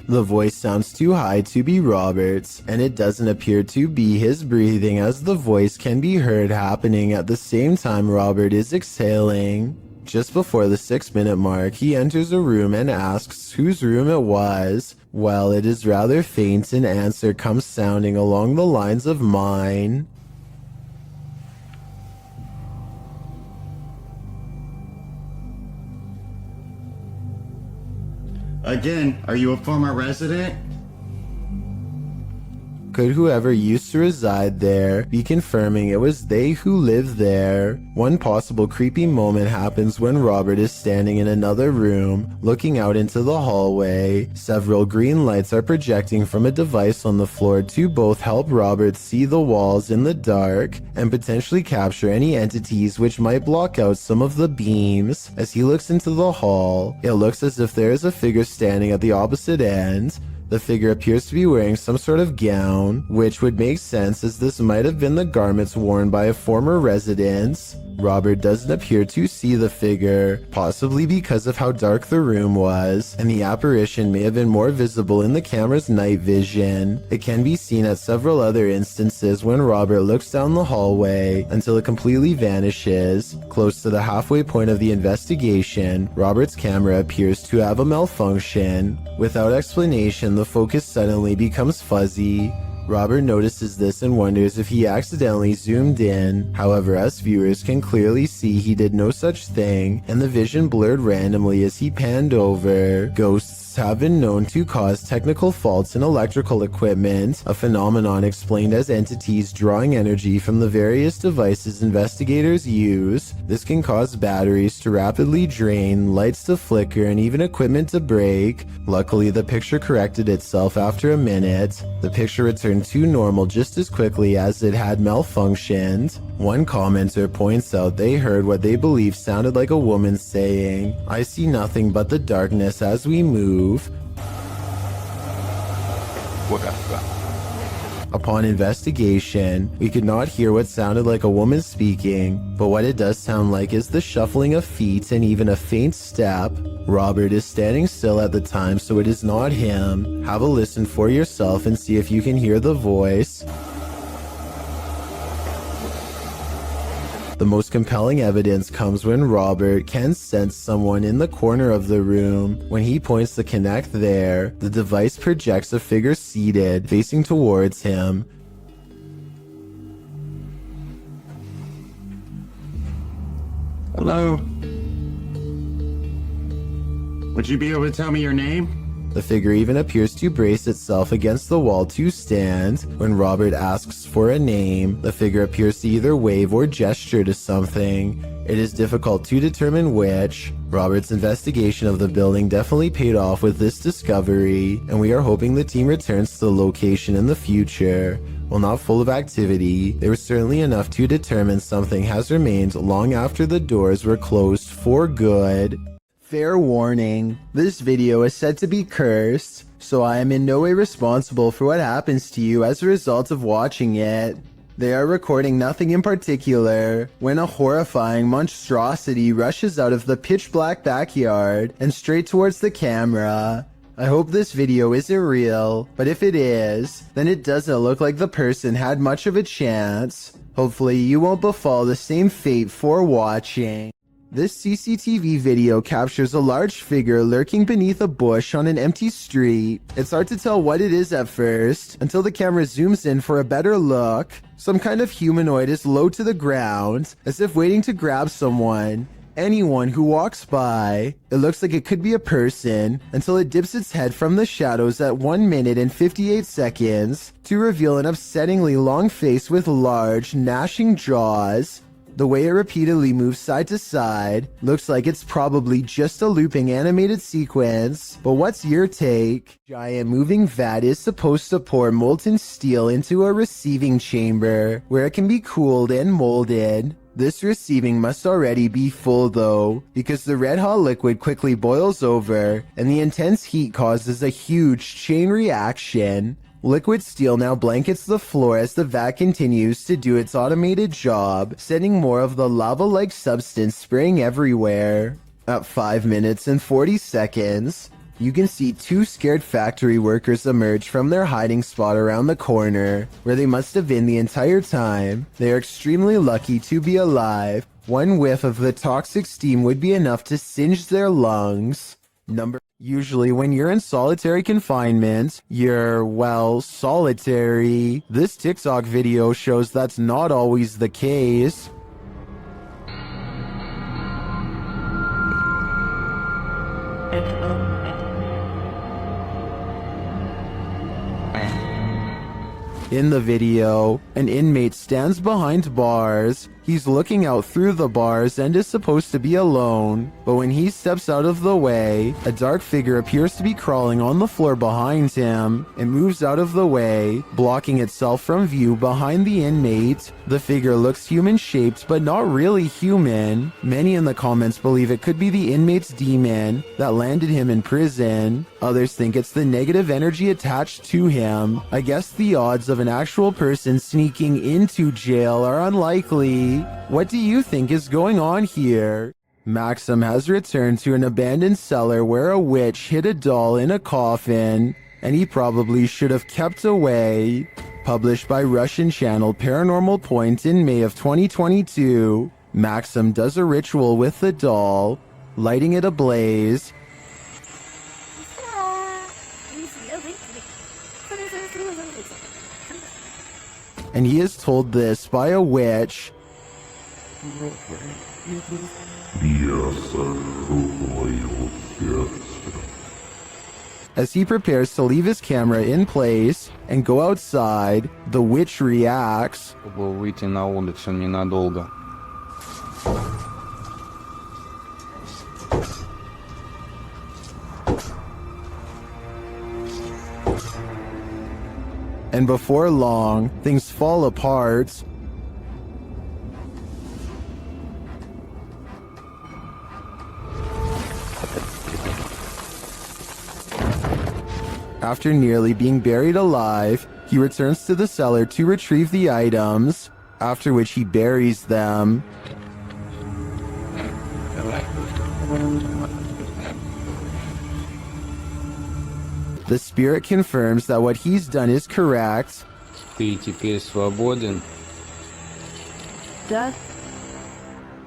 The voice sounds too high to be Robert's, and it doesn't appear to be his breathing, as the voice can be heard happening at the same time Robert is exhaling. Just before the 6-minute mark, he enters a room and asks whose room it was. Well, it is rather faint, an answer comes sounding along the lines of mine. Again, are you a former resident? Could whoever used to reside there be confirming it was they who lived there? One possible creepy moment happens when Robert is standing in another room, looking out into the hallway. Several green lights are projecting from a device on the floor to both help Robert see the walls in the dark and potentially capture any entities which might block out some of the beams. As he looks into the hall, it looks as if there is a figure standing at the opposite end. The figure appears to be wearing some sort of gown, which would make sense as this might have been the garments worn by a former resident. Robert doesn't appear to see the figure, possibly because of how dark the room was, and the apparition may have been more visible in the camera's night vision. It can be seen at several other instances when Robert looks down the hallway until it completely vanishes. Close to the halfway point of the investigation, Robert's camera appears to have a malfunction. Without explanation, the focus suddenly becomes fuzzy. Robert notices this and wonders if he accidentally zoomed in. However, us viewers can clearly see he did no such thing, and the vision blurred randomly as he panned over. Ghosts have been known to cause technical faults in electrical equipment, a phenomenon explained as entities drawing energy from the various devices investigators use. This can cause batteries to rapidly drain, lights to flicker, and even equipment to break. Luckily, the picture corrected itself after a minute. The picture returned to normal just as quickly as it had malfunctioned. One commenter points out they heard what they believe sounded like a woman saying, "I see nothing but the darkness as we move." Upon investigation, we could not hear what sounded like a woman speaking, but what it does sound like is the shuffling of feet and even a faint step. Robert is standing still at the time, so it is not him. Have a listen for yourself and see if you can hear the voice. The most compelling evidence comes when Robert can sense someone in the corner of the room. When he points the Kinect there, the device projects a figure seated, facing towards him. Hello? Would you be able to tell me your name? The figure even appears to brace itself against the wall to stand. When Robert asks for a name, the figure appears to either wave or gesture to something. It is difficult to determine which. Robert's investigation of the building definitely paid off with this discovery, and we are hoping the team returns to the location in the future. While not full of activity, there was certainly enough to determine something has remained long after the doors were closed for good. Fair warning, this video is said to be cursed, so I am in no way responsible for what happens to you as a result of watching it. They are recording nothing in particular when a horrifying monstrosity rushes out of the pitch black backyard and straight towards the camera. I hope this video isn't real, but if it is, then it doesn't look like the person had much of a chance. Hopefully you won't befall the same fate for watching. This CCTV video captures a large figure lurking beneath a bush on an empty street. It's hard to tell what it is at first, until the camera zooms in for a better look. Some kind of humanoid is low to the ground, as if waiting to grab someone. Anyone who walks by. It looks like it could be a person, until it dips its head from the shadows at 1 minute and 58 seconds, to reveal an upsettingly long face with large, gnashing jaws. The way it repeatedly moves side to side looks like it's probably just a looping animated sequence, but what's your take? Giant moving vat is supposed to pour molten steel into a receiving chamber where it can be cooled and molded. This receiving must already be full though, because the red hot liquid quickly boils over and the intense heat causes a huge chain reaction. Liquid steel now blankets the floor as the vat continues to do its automated job, sending more of the lava-like substance spraying everywhere. At 5 minutes and 40 seconds, you can see two scared factory workers emerge from their hiding spot around the corner, where they must have been the entire time. They are extremely lucky to be alive. One whiff of the toxic steam would be enough to singe their lungs. Usually when you're in solitary confinement, you're, well, solitary. This TikTok video shows that's not always the case. In the video, an inmate stands behind bars. He's looking out through the bars and is supposed to be alone, but when he steps out of the way, a dark figure appears to be crawling on the floor behind him. It moves out of the way, blocking itself from view behind the inmate. The figure looks human-shaped, but not really human. Many in the comments believe it could be the inmate's demon that landed him in prison. Others think it's the negative energy attached to him. I guess the odds of an actual person sneaking into jail are unlikely. What do you think is going on here? Maxim has returned to an abandoned cellar where a witch hid a doll in a coffin, and he probably should have kept away. Published by Russian channel Paranormal Point in May of 2022, Maxim does a ritual with the doll, lighting it ablaze. And he is told this by a witch. As he prepares to leave his camera in place and go outside, the witch reacts. Выйти на улицу ненадолго. And before long, things fall apart. After nearly being buried alive, He returns to the cellar to retrieve the items, after which he buries them. The spirit confirms that what he's done is correct. Ты теперь свободен. Да.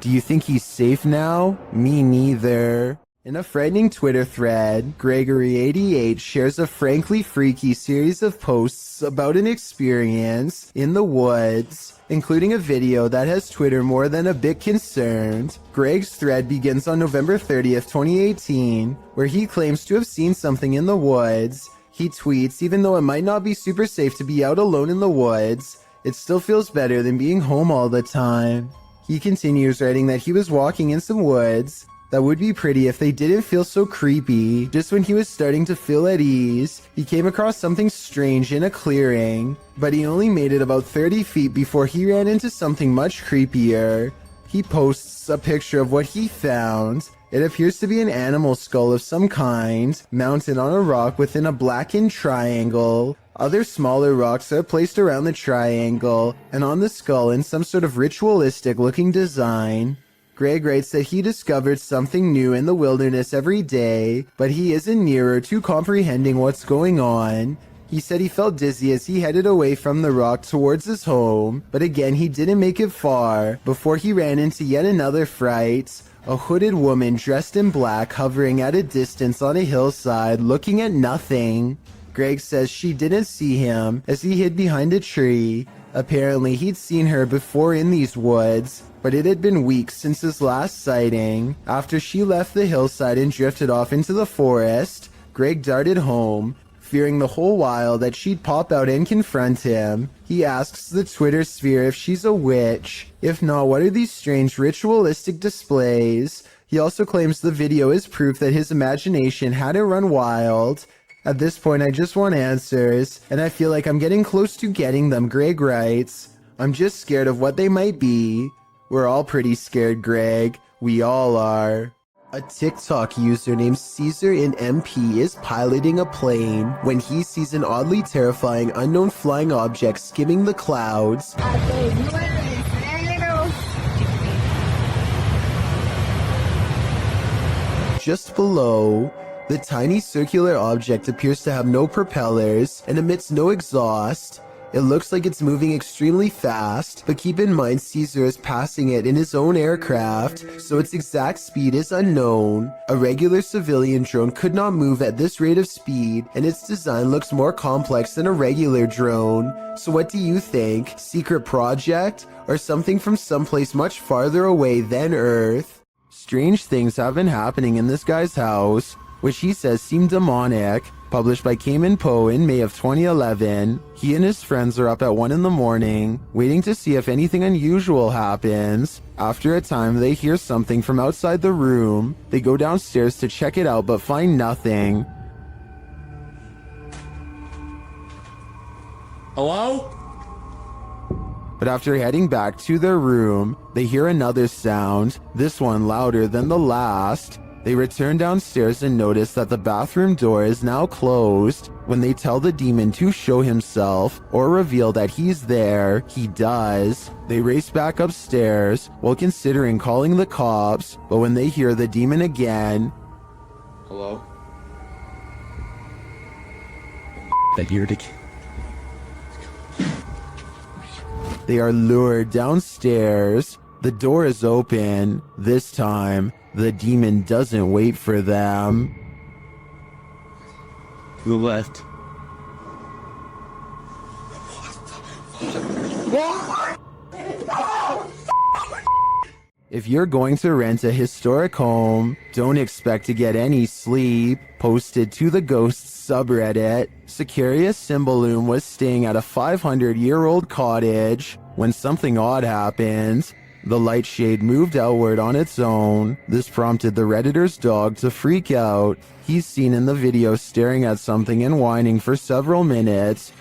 Do you think he's safe now? Me neither. In a frightening Twitter thread, Gregory88 shares a frankly freaky series of posts about an experience in the woods, including a video that has Twitter more than a bit concerned. Greg's thread begins on November 30th, 2018, where he claims to have seen something in the woods. He tweets, even though it might not be super safe to be out alone in the woods, it still feels better than being home all the time. He continues writing that he was walking in some woods that would be pretty if they didn't feel so creepy. Just when he was starting to feel at ease, he came across something strange in a clearing, but he only made it about 30 feet before he ran into something much creepier. He posts a picture of what he found. It appears to be an animal skull of some kind, mounted on a rock within a blackened triangle. Other smaller rocks are placed around the triangle, and on the skull in some sort of ritualistic looking design. Greg writes that he discovered something new in the wilderness every day, but he isn't nearer to comprehending what's going on. He said he felt dizzy as he headed away from the rock towards his home, but again he didn't make it far before he ran into yet another fright. A hooded woman dressed in black hovering at a distance on a hillside looking at nothing. Greg says she didn't see him as he hid behind a tree. Apparently he'd seen her before in these woods, but it had been weeks since his last sighting. After she left the hillside and drifted off into the forest, Greg darted home, fearing the whole while that she'd pop out and confront him. He asks the Twitter sphere if she's a witch. If not, what are these strange ritualistic displays? He also claims the video is proof that his imagination hadn't run wild. At this point, I just want answers, and I feel like I'm getting close to getting them, Greg writes. I'm just scared of what they might be. We're all pretty scared, Greg. We all are. A TikTok user named Caesar in MP is piloting a plane when he sees an oddly terrifying unknown flying object skimming the clouds. Just below, the tiny circular object appears to have no propellers and emits no exhaust. It looks like it's moving extremely fast, but keep in mind Caesar is passing it in his own aircraft, so its exact speed is unknown. A regular civilian drone could not move at this rate of speed, and its design looks more complex than a regular drone. So what do you think? Secret project? Or something from someplace much farther away than Earth? Strange things have been happening in this guy's house, which he says seem demonic. Published by Cayman Poe in May of 2011, he and his friends are up at 1 in the morning, waiting to see if anything unusual happens. After a time, they hear something from outside the room. They go downstairs to check it out but find nothing. Hello? But after heading back to their room, they hear another sound, this one louder than the last. They return downstairs and notice that the bathroom door is now closed. When they tell the demon to show himself or reveal that he's there, he does. They race back upstairs while considering calling the cops, but when they hear the demon again, Hello? That Yurdik. they are lured downstairs. The door is open. This time, the demon doesn't wait for them. To the left. If you're going to rent a historic home, don't expect to get any sleep. Posted to the Ghosts subreddit, Securius Symboloom was staying at a 500-year-old cottage when something odd happened. The light shade moved outward on its own. This prompted the Redditor's dog to freak out. He's seen in the video staring at something and whining for several minutes.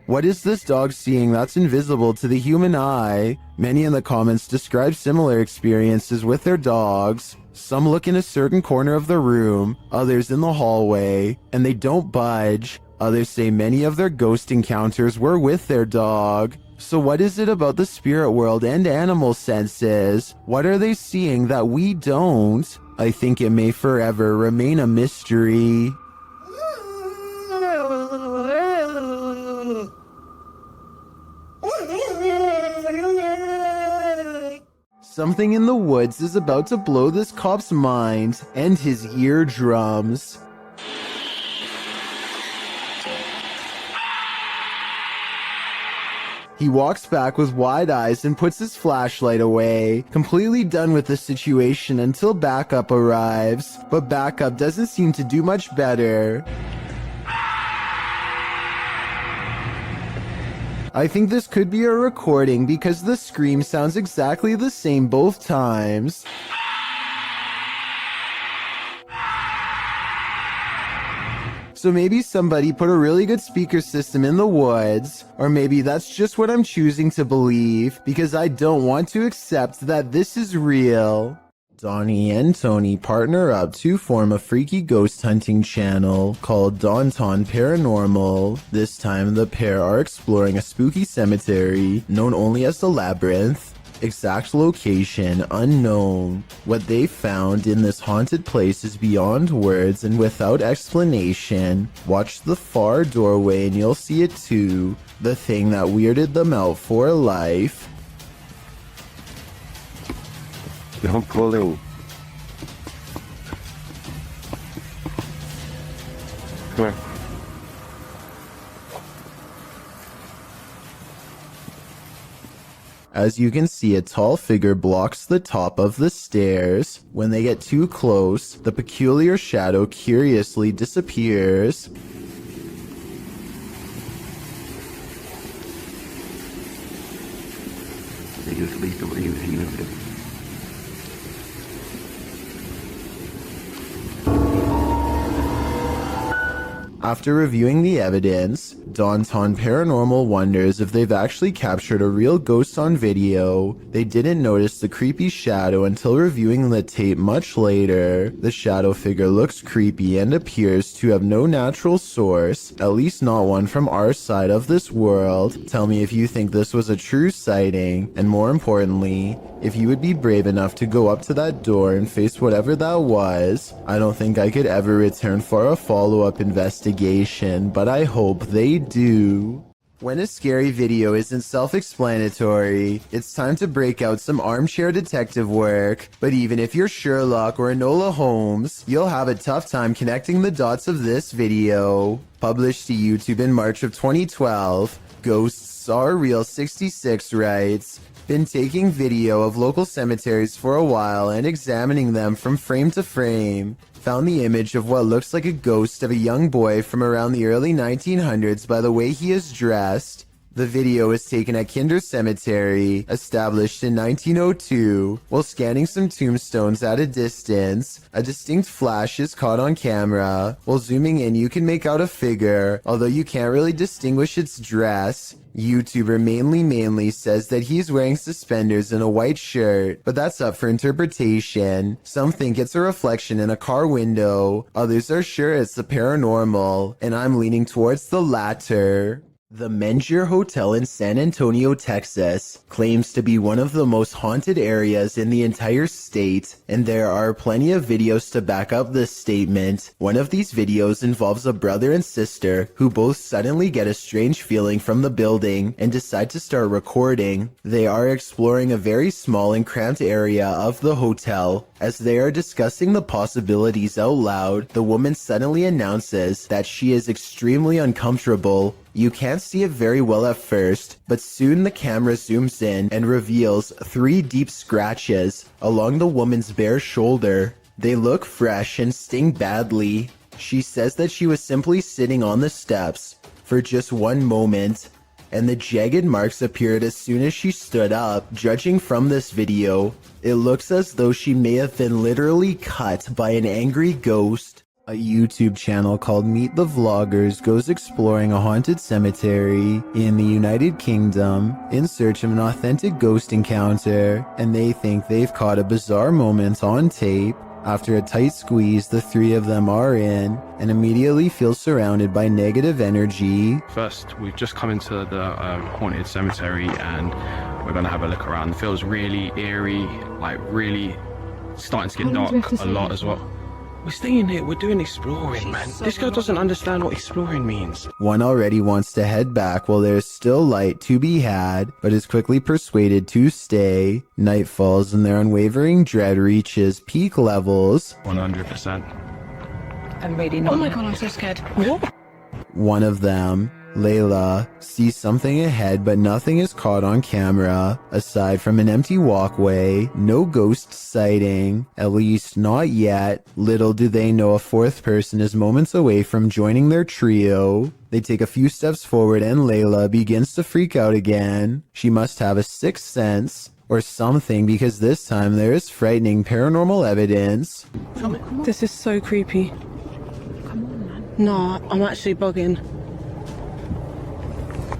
What is this dog seeing that's invisible to the human eye? Many in the comments describe similar experiences with their dogs. Some look in a certain corner of the room, others in the hallway, and they don't budge. Others say many of their ghost encounters were with their dog. So what is it about the spirit world and animal senses? What are they seeing that we don't? I think it may forever remain a mystery. Something in the woods is about to blow this cop's mind and his eardrums. He walks back with wide eyes and puts his flashlight away, completely done with the situation until backup arrives. But backup doesn't seem to do much better. I think this could be a recording because the scream sounds exactly the same both times. So maybe somebody put a really good speaker system in the woods, or maybe that's just what I'm choosing to believe because I don't want to accept that this is real. Donnie and Tony partner up to form a freaky ghost hunting channel called Daunton Paranormal. This time the pair are exploring a spooky cemetery known only as the Labyrinth. Exact location unknown. What they found in this haunted place is beyond words and without explanation. Watch the far doorway and you'll see it too. The thing that weirded them out for life. Don't pull in. Come here. As you can see, a tall figure blocks the top of the stairs. When they get too close, the peculiar shadow curiously disappears. After reviewing the evidence, Daunton Paranormal wonders if they've actually captured a real ghost on video. They didn't notice the creepy shadow until reviewing the tape much later. The shadow figure looks creepy and appears to have no natural source, at least not one from our side of this world. Tell me if you think this was a true sighting, and more importantly, if you would be brave enough to go up to that door and face whatever that was. I don't think I could ever return for a follow-up investigation, but I hope they do. When a scary video isn't self-explanatory, it's time to break out some armchair detective work. But even if you're Sherlock or Enola Holmes, you'll have a tough time connecting the dots of this video. Published to YouTube in March of 2012, Ghosts Are Real 66 writes, "Been taking video of local cemeteries for a while and examining them from frame to frame. Found the image of what looks like a ghost of a young boy from around the early 1900s by the way he is dressed. The video was taken at Kinder Cemetery, established in 1902. While scanning some tombstones at a distance, a distinct flash is caught on camera. While zooming in, you can make out a figure, although you can't really distinguish its dress. YouTuber Mainly says that he's wearing suspenders and a white shirt, but that's up for interpretation. Some think it's a reflection in a car window. Others are sure it's the paranormal, and I'm leaning towards the latter." The Mengier Hotel in San Antonio, Texas, claims to be one of the most haunted areas in the entire state, and there are plenty of videos to back up this statement. One of these videos involves a brother and sister who both suddenly get a strange feeling from the building and decide to start recording. They are exploring a very small and cramped area of the hotel. As they are discussing the possibilities out loud, the woman suddenly announces that she is extremely uncomfortable. You can't see it very well at first, but soon the camera zooms in and reveals 3 deep scratches along the woman's bare shoulder. They look fresh and sting badly. She says that she was simply sitting on the steps for just one moment, and the jagged marks appeared as soon as she stood up. Judging from this video, it looks as though she may have been literally cut by an angry ghost. A YouTube channel called Meet the Vloggers goes exploring a haunted cemetery in the United Kingdom in search of an authentic ghost encounter, and they think they've caught a bizarre moment on tape. After a tight squeeze, the three of them are in and immediately feel surrounded by negative energy. First, we've just come into the haunted cemetery and we're going to have a look around. It feels really eerie, like really starting to get dark a lot as well. We're staying here, we're doing exploring, man. This guy doesn't understand what exploring means. One already wants to head back while there's still light to be had, but is quickly persuaded to stay. Night falls and their unwavering dread reaches peak levels. 100%. I'm ready now. Oh my god, I'm so scared. What? One of them, Layla, sees something ahead, but nothing is caught on camera. Aside from an empty walkway, no ghost sighting, at least not yet. Little do they know a fourth person is moments away from joining their trio. They take a few steps forward and Layla begins to freak out again. She must have a sixth sense or something, because this time there is frightening paranormal evidence. This is so creepy. No, I'm actually bugging.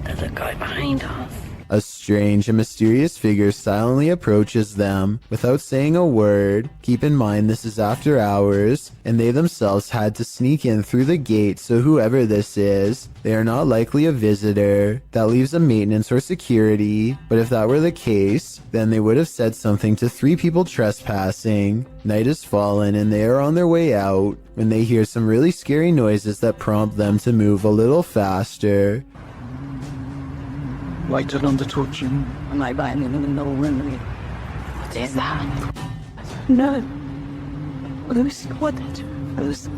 There's a guy behind us. A strange and mysterious figure silently approaches them without saying a word. Keep in mind this is after hours, and they themselves had to sneak in through the gate, so whoever this is, they are not likely a visitor. That leaves a maintenance or security, but if that were the case, then they would have said something to three people trespassing. Night has fallen and they are on their way out when they hear some really scary noises that prompt them to move a little faster. Lighted on the torch. I'm like lying in the room. What is that? No. Lucy, what? Lucy.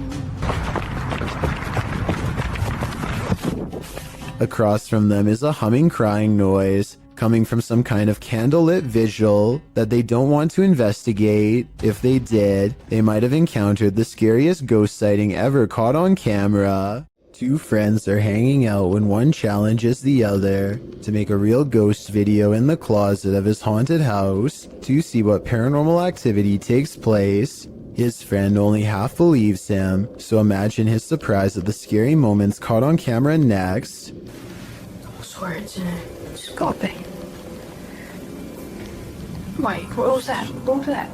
Across from them is a humming, crying noise coming from some kind of candlelit visual that they don't want to investigate. If they did, they might have encountered the scariest ghost sighting ever caught on camera. Two friends are hanging out when one challenges the other to make a real ghost video in the closet of his haunted house to see what paranormal activity takes place. His friend only half believes him, so imagine his surprise at the scary moments caught on camera next. I swear it's in it. It's got to be. Wait, what was that? What was that?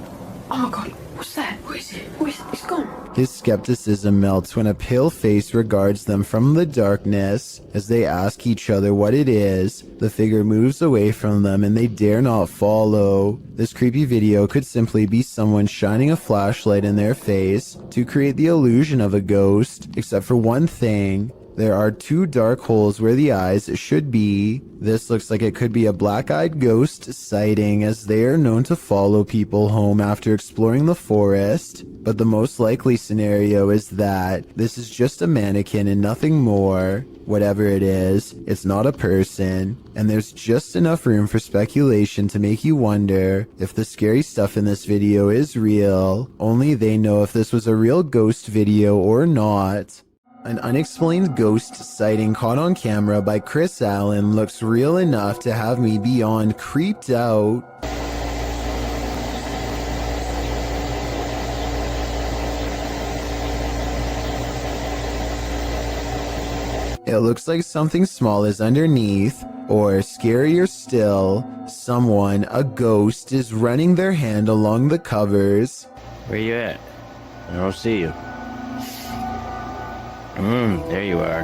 Oh my god, what's that? What is it? What is it? It's gone. His skepticism melts when a pale face regards them from the darkness. As they ask each other what it is, the figure moves away from them and they dare not follow. This creepy video could simply be someone shining a flashlight in their face to create the illusion of a ghost, except for one thing. There are two dark holes where the eyes should be. This looks like it could be a black-eyed ghost sighting, as they are known to follow people home after exploring the forest. But the most likely scenario is that this is just a mannequin and nothing more. Whatever it is, it's not a person, and there's just enough room for speculation to make you wonder if the scary stuff in this video is real. Only they know if this was a real ghost video or not. An unexplained ghost sighting caught on camera by Chris Allen looks real enough to have me beyond creeped out. It looks like something small is underneath, or scarier still, someone, a ghost, is running their hand along the covers. Where you at? I don't see you. There you are.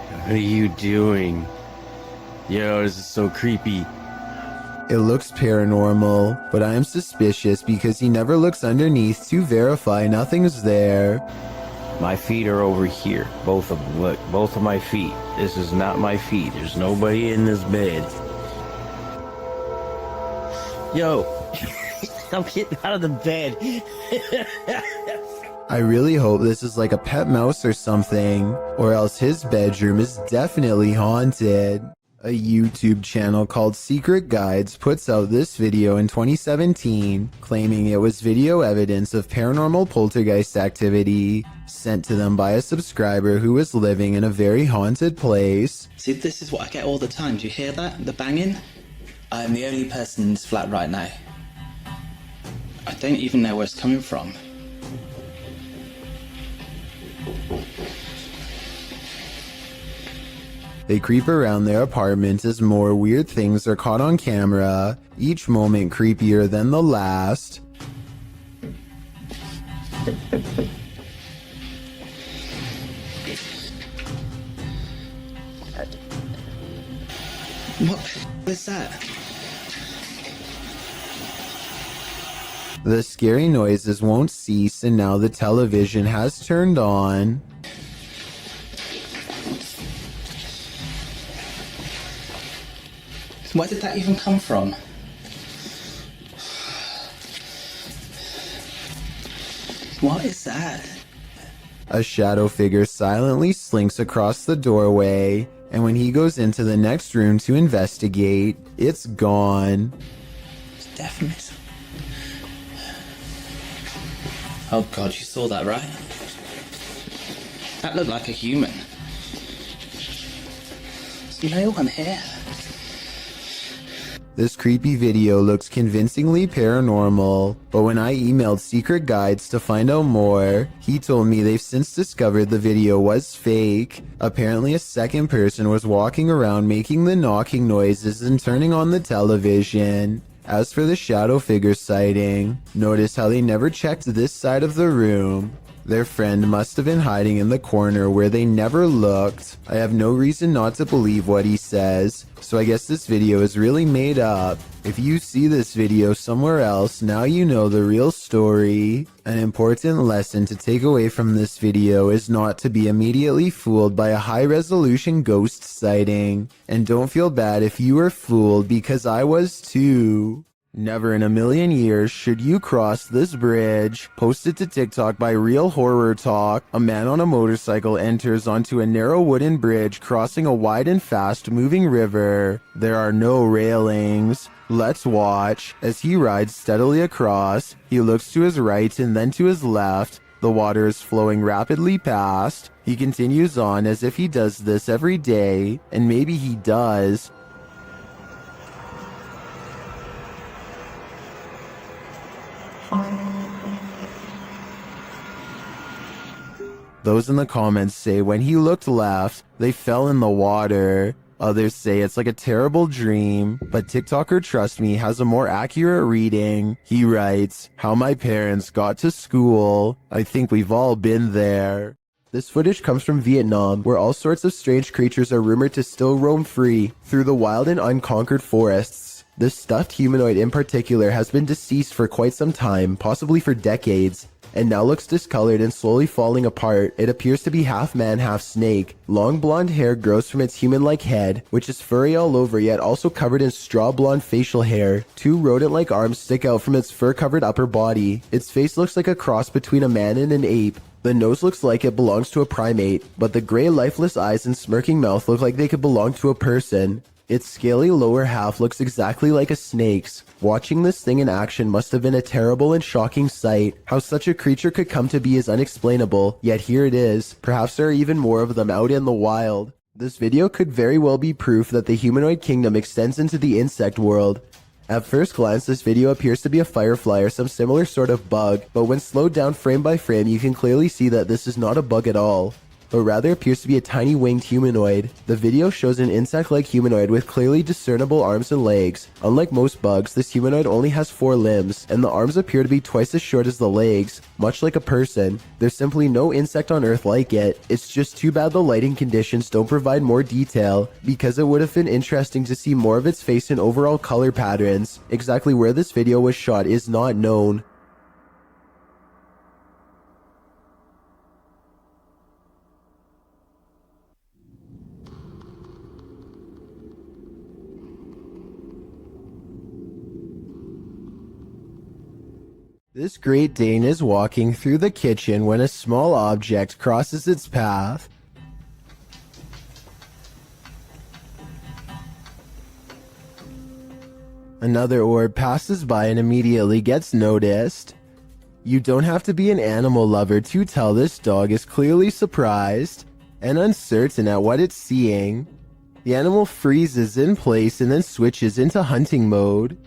What are you doing? Yo, this is so creepy. It looks paranormal, but I am suspicious because he never looks underneath to verify nothing's there. My feet are over here. Both of them. Look, both of my feet. This is not my feet. There's nobody in this bed. Yo, I'm getting out of the bed. I really hope this is like a pet mouse or something, or else his bedroom is definitely haunted. A YouTube channel called Secret Guides puts out this video in 2017, claiming it was video evidence of paranormal poltergeist activity sent to them by a subscriber who was living in a very haunted place. See, this is what I get all the time. Do you hear that? The banging? I'm the only person in this flat right now. I don't even know where it's coming from. They creep around their apartment as more weird things are caught on camera, each moment creepier than the last. What is that? The scary noises won't cease, and now the television has turned on. Where did that even come from? What is that? A shadow figure silently slinks across the doorway, and when he goes into the next room to investigate, it's gone. It's definitely... Oh god, you saw that, right? That looked like a human. There's no one here. This creepy video looks convincingly paranormal, but when I emailed Secret Guides to find out more, he told me they've since discovered the video was fake. Apparently a second person was walking around making the knocking noises and turning on the television. As for the shadow figure sighting, notice how they never checked this side of the room. Their friend must have been hiding in the corner where they never looked. I have no reason not to believe what he says, so I guess this video is really made up. If you see this video somewhere else, now you know the real story. An important lesson to take away from this video is not to be immediately fooled by a high-resolution ghost sighting. And don't feel bad if you were fooled, because I was too. Never in a million years should you cross this bridge. Posted to TikTok by Real Horror Talk, a man on a motorcycle enters onto a narrow wooden bridge crossing a wide and fast-moving river. There are no railings. Let's watch. As he rides steadily across, he looks to his right and then to his left. The water is flowing rapidly past. He continues on as if he does this every day, and maybe he does. Those in the comments say when he looked left, they fell in the water. Others say it's like a terrible dream, but TikToker Trust Me has a more accurate reading. He writes, "How my parents got to school. I think we've all been there." This footage comes from Vietnam, where all sorts of strange creatures are rumored to still roam free through the wild and unconquered forests. This stuffed humanoid in particular has been deceased for quite some time, possibly for decades, and now looks discolored and slowly falling apart. It appears to be half man, half snake. Long blonde hair grows from its human-like head, which is furry all over yet also covered in straw blonde facial hair. Two rodent-like arms stick out from its fur-covered upper body. Its face looks like a cross between a man and an ape. The nose looks like it belongs to a primate, but the gray lifeless eyes and smirking mouth look like they could belong to a person. Its scaly lower half looks exactly like a snake's. Watching this thing in action must have been a terrible and shocking sight. How such a creature could come to be is unexplainable, yet here it is. Perhaps there are even more of them out in the wild. This video could very well be proof that the humanoid kingdom extends into the insect world. At first glance, this video appears to be a firefly or some similar sort of bug, but when slowed down frame by frame, you can clearly see that this is not a bug at all, but rather appears to be a tiny winged humanoid. The video shows an insect-like humanoid with clearly discernible arms and legs. Unlike most bugs, this humanoid only has 4 limbs, and the arms appear to be twice as short as the legs, much like a person. There's simply no insect on Earth like it. It's just too bad the lighting conditions don't provide more detail, because it would have been interesting to see more of its face and overall color patterns. Exactly where this video was shot is not known. This Great Dane is walking through the kitchen when a small object crosses its path. Another orb passes by and immediately gets noticed. You don't have to be an animal lover to tell this dog is clearly surprised and uncertain at what it's seeing. The animal freezes in place and then switches into hunting mode,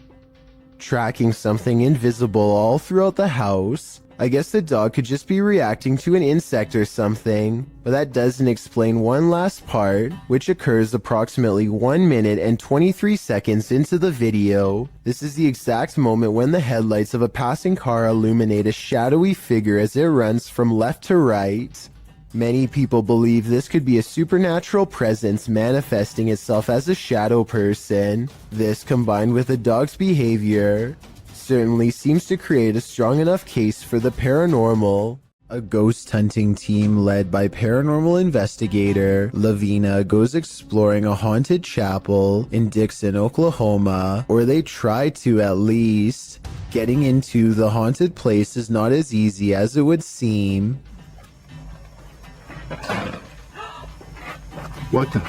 tracking something invisible all throughout the house. I guess the dog could just be reacting to an insect or something. But that doesn't explain one last part, which occurs approximately 1 minute and 23 seconds into the video. This is the exact moment when the headlights of a passing car illuminate a shadowy figure as it runs from left to right. Many people believe this could be a supernatural presence manifesting itself as a shadow person. This, combined with the dog's behavior, certainly seems to create a strong enough case for the paranormal. A ghost hunting team led by paranormal investigator Lavina goes exploring a haunted chapel in Dixon, Oklahoma, or they try to at least. Getting into the haunted place is not as easy as it would seem. What the?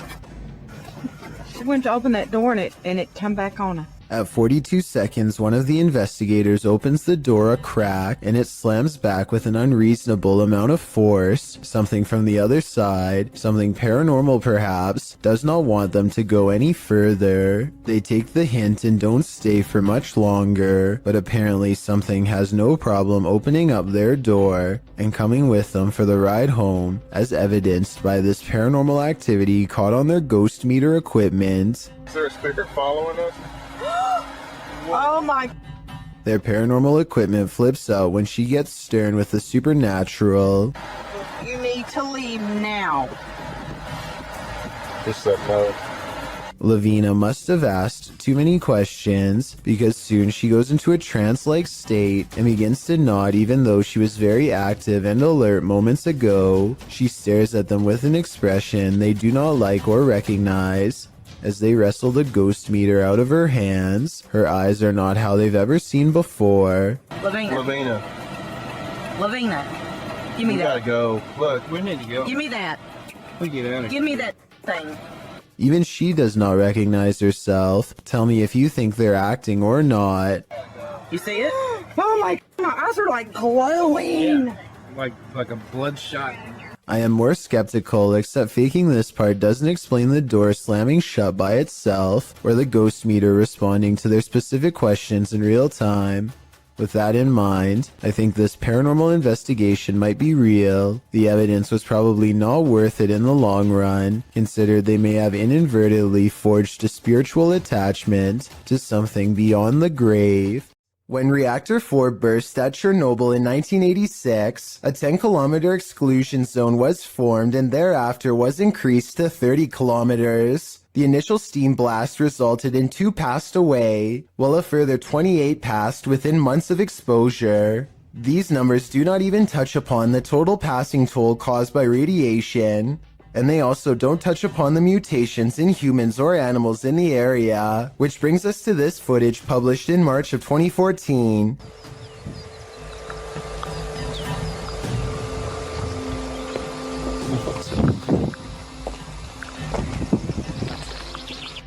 She went to open that door and it come back on her. At 42 seconds, one of the investigators opens the door a crack and it slams back with an unreasonable amount of force. Something from the other side, something paranormal perhaps, does not want them to go any further. They take the hint and don't stay for much longer, but apparently something has no problem opening up their door and coming with them for the ride home, as evidenced by this paranormal activity caught on their ghost meter equipment. Is there a speaker following us? Oh my. Their paranormal equipment flips out when she gets stern with the supernatural. You need to leave now. Just said no. Lavina must have asked too many questions because soon she goes into a trance-like state and begins to nod even though she was very active and alert moments ago. She stares at them with an expression they do not like or recognize. As they wrestle the ghost meter out of her hands, her eyes are not how they've ever seen before. Lavina. Give me We that. gotta go. Look, we need to go. Give me that. We get out of here. Give me that thing. Even she does not recognize herself. Tell me if you think they're acting or not. You see it? Oh my eyes are like glowing. Like a bloodshot. I am more skeptical, except faking this part doesn't explain the door slamming shut by itself, or the ghost meter responding to their specific questions in real time. With that in mind, I think this paranormal investigation might be real. The evidence was probably not worth it in the long run, considered they may have inadvertently forged a spiritual attachment to something beyond the grave. When Reactor 4 burst at Chernobyl in 1986, a 10-kilometer exclusion zone was formed and thereafter was increased to 30 kilometers. The initial steam blast resulted in 2 passed away, while a further 28 passed within months of exposure. These numbers do not even touch upon the total passing toll caused by radiation. And they also don't touch upon the mutations in humans or animals in the area, which brings us to this footage published in March of 2014.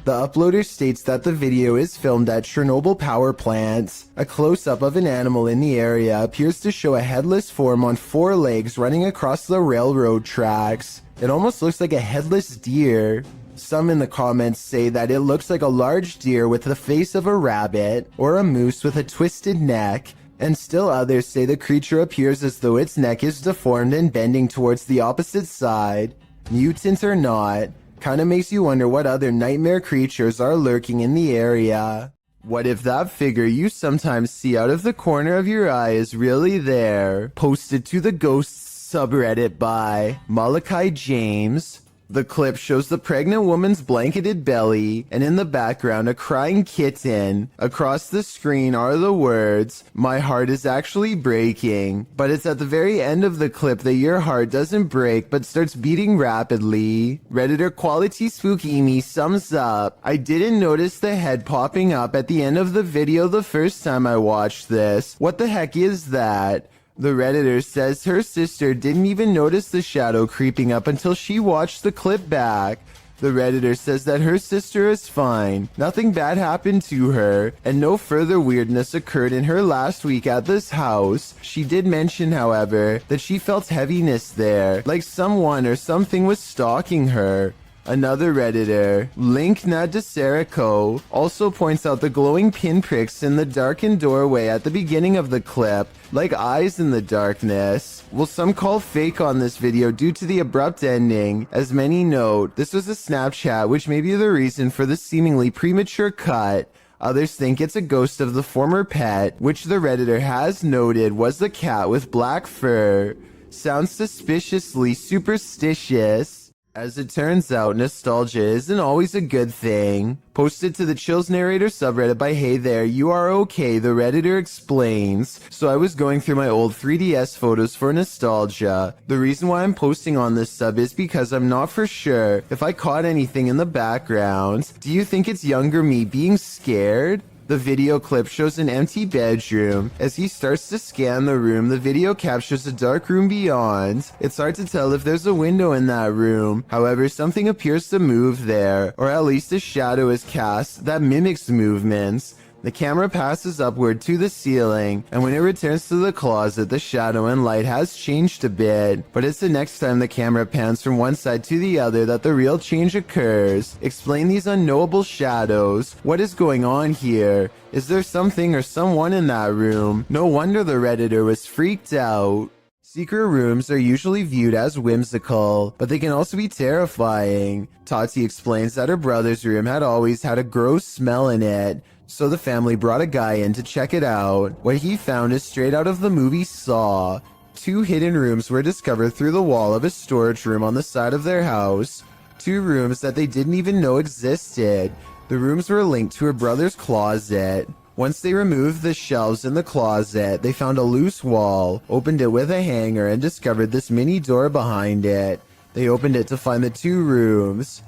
The uploader states that the video is filmed at Chernobyl power plants. A close-up of an animal in the area appears to show a headless form on 4 legs running across the railroad tracks. It almost looks like a headless deer. Some in the comments say that it looks like a large deer with the face of a rabbit, or a moose with a twisted neck, and still others say the creature appears as though its neck is deformed and bending towards the opposite side. Mutant or not, kinda makes you wonder what other nightmare creatures are lurking in the area. What if that figure you sometimes see out of the corner of your eye is really there? Posted to the Ghosts subreddit by Malachi James. The clip shows the pregnant woman's blanketed belly, and in the background a crying kitten. Across the screen are the words, "My heart is actually breaking." But it's at the very end of the clip that your heart doesn't break but starts beating rapidly. Redditor Quality Spooky Me sums up, "I didn't notice the head popping up at the end of the video the first time I watched this. What the heck is that?" The Redditor says her sister didn't even notice the shadow creeping up until she watched the clip back. The Redditor says that her sister is fine, nothing bad happened to her, and no further weirdness occurred in her last week at this house. She did mention, however, that she felt heaviness there, like someone or something was stalking her. Another Redditor, Linknadeserico, also points out the glowing pinpricks in the darkened doorway at the beginning of the clip, like eyes in the darkness. Well, some call fake on this video due to the abrupt ending. As many note, this was a Snapchat, which may be the reason for the seemingly premature cut. Others think it's a ghost of the former pet, which the Redditor has noted was the cat with black fur. Sounds suspiciously superstitious. As it turns out, nostalgia isn't always a good thing. Posted to the Chills Narrator subreddit by Hey There, You Are Okay, the Redditor explains. So I was going through my old 3DS photos for nostalgia. The reason why I'm posting on this sub is because I'm not for sure if I caught anything in the background. Do you think it's younger me being scared? The video clip shows an empty bedroom. As he starts to scan the room, the video captures a dark room beyond. It's hard to tell if there's a window in that room. However, something appears to move there, or at least a shadow is cast that mimics movements. The camera passes upward to the ceiling, and when it returns to the closet, the shadow and light has changed a bit. But it's the next time the camera pans from one side to the other that the real change occurs. Explain these unknowable shadows. What is going on here? Is there something or someone in that room? No wonder the Redditor was freaked out. Secret rooms are usually viewed as whimsical, but they can also be terrifying. Tati explains that her brother's room had always had a gross smell in it, so the family brought a guy in to check it out. What he found is straight out of the movie Saw. 2 hidden rooms were discovered through the wall of a storage room on the side of their house. 2 rooms that they didn't even know existed. The rooms were linked to her brother's closet. Once they removed the shelves in the closet, they found a loose wall, opened it with a hanger, and discovered this mini door behind it. They opened it to find the 2 rooms.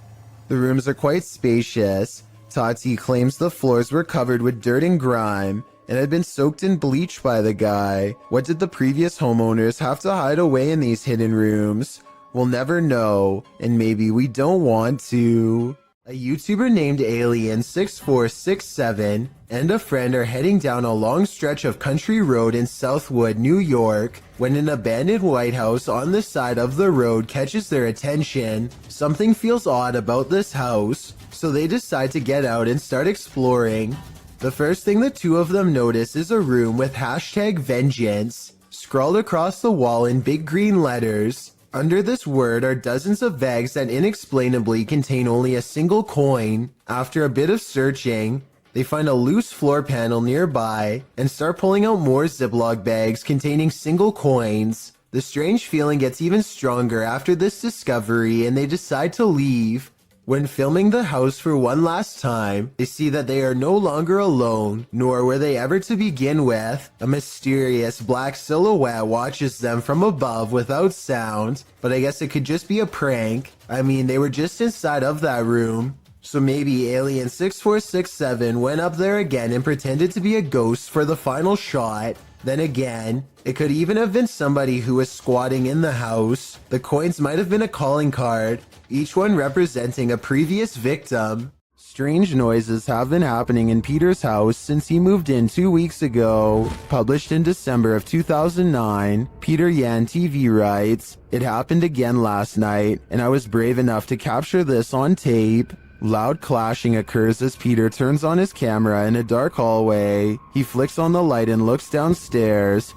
The rooms are quite spacious. Tati claims the floors were covered with dirt and grime and had been soaked in bleach by the guy. What did the previous homeowners have to hide away in these hidden rooms? We'll never know, and maybe we don't want to. A YouTuber named Alien6467 and a friend are heading down a long stretch of country road in Southwood, New York, when an abandoned White House on the side of the road catches their attention. Something feels odd about this house, so they decide to get out and start exploring. The first thing the 2 of them notice is a room with #vengeance scrawled across the wall in big green letters. Under this word are dozens of bags that inexplainably contain only a single coin. After a bit of searching, they find a loose floor panel nearby and start pulling out more Ziploc bags containing single coins. The strange feeling gets even stronger after this discovery, and they decide to leave. When filming the house for one last time, they see that they are no longer alone, nor were they ever to begin with. A mysterious black silhouette watches them from above without sound, but I guess it could just be a prank. I mean, they were just inside of that room. So maybe Alien6467 went up there again and pretended to be a ghost for the final shot. Then again, it could even have been somebody who was squatting in the house. The coins might have been a calling card, each one representing a previous victim. Strange noises have been happening in Peter's house since he moved in 2 weeks ago. Published in December of 2009, Peter Yan TV writes, "It happened again last night, and I was brave enough to capture this on tape." Loud clashing occurs as Peter turns on his camera in a dark hallway. He flicks on the light and looks downstairs.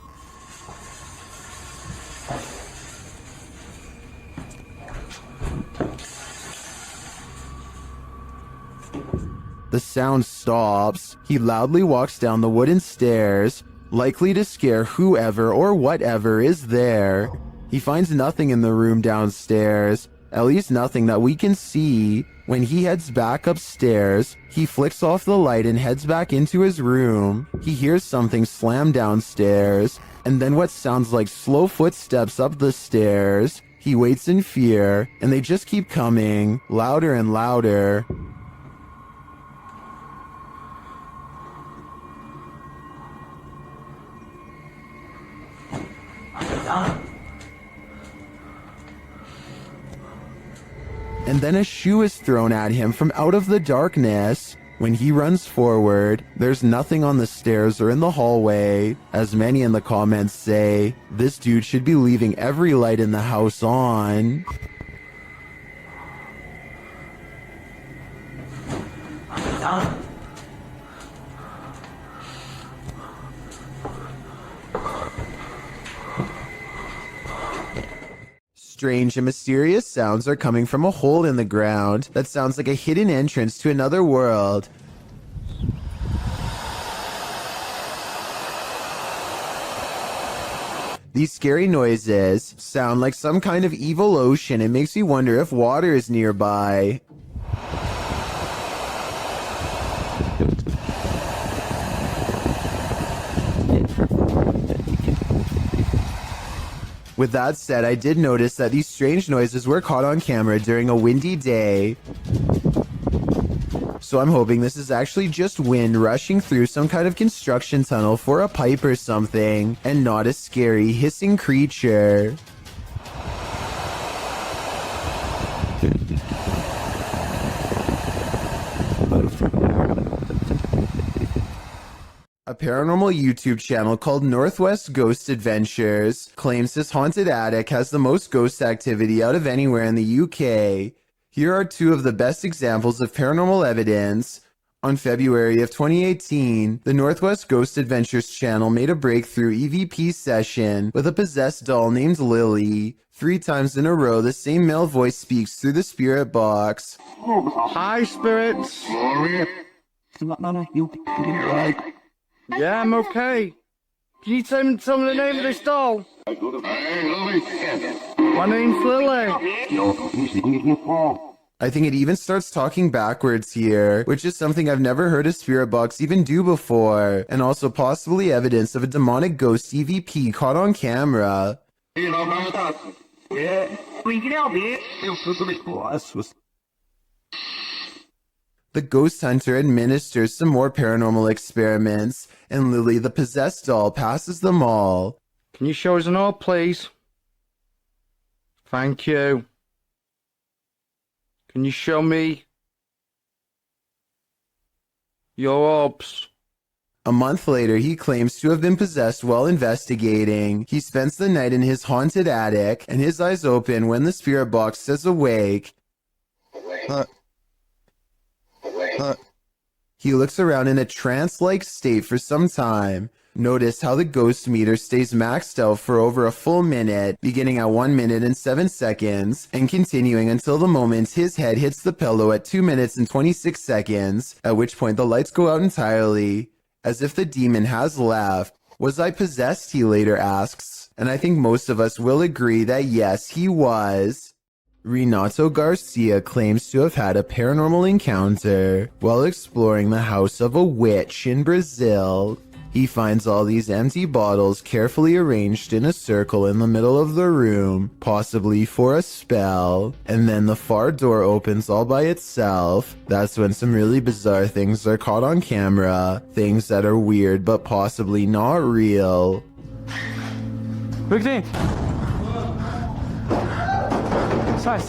The sound stops. He loudly walks down the wooden stairs, likely to scare whoever or whatever is there. He finds nothing in the room downstairs, at least nothing that we can see. When he heads back upstairs, he flicks off the light and heads back into his room. He hears something slam downstairs, and then what sounds like slow footsteps up the stairs. He waits in fear, and they just keep coming, louder and louder. And then a shoe is thrown at him from out of the darkness. When he runs forward, there's nothing on the stairs or in the hallway. As many in the comments say, this dude should be leaving every light in the house on. down. Strange and mysterious sounds are coming from a hole in the ground that sounds like a hidden entrance to another world. These scary noises sound like some kind of evil ocean. It makes you wonder if water is nearby. With that said, I did notice that these strange noises were caught on camera during a windy day. So I'm hoping this is actually just wind rushing through some kind of construction tunnel for a pipe or something, and not a scary hissing creature. A paranormal YouTube channel called Northwest Ghost Adventures claims this haunted attic has the most ghost activity out of anywhere in the UK. Here are two of the best examples of paranormal evidence. On February of 2018, the Northwest Ghost Adventures channel made a breakthrough EVP session with a possessed doll named Lily. 3 times in a row, the same male voice speaks through the spirit box. Hi, spirits. Yeah, I'm okay. Can you tell me the name of this doll? My name's Lily. I think it even starts talking backwards here, which is something I've never heard a spirit box even do before, and also possibly evidence of a demonic ghost EVP caught on camera. The ghost hunter administers some more paranormal experiments, and Lily, the possessed doll, passes them all. Can you show us an orb, please? Thank you. Can you show me your orbs? A month later, he claims to have been possessed while investigating. He spends the night in his haunted attic, and his eyes open when the spirit box says awake. He looks around in a trance-like state for some time. Notice how the ghost meter stays maxed out for over a full minute, beginning at 1 minute and 7 seconds, and continuing until the moment his head hits the pillow at 2 minutes and 26 seconds, at which point the lights go out entirely. As if the demon has left. Was I possessed, he later asks, and I think most of us will agree that yes, he was. Renato Garcia claims to have had a paranormal encounter while exploring the house of a witch in Brazil. He finds all these empty bottles carefully arranged in a circle in the middle of the room, possibly for a spell, and then the far door opens all by itself. That's when some really bizarre things are caught on camera, things that are weird but possibly not real. Big thing. Sorry.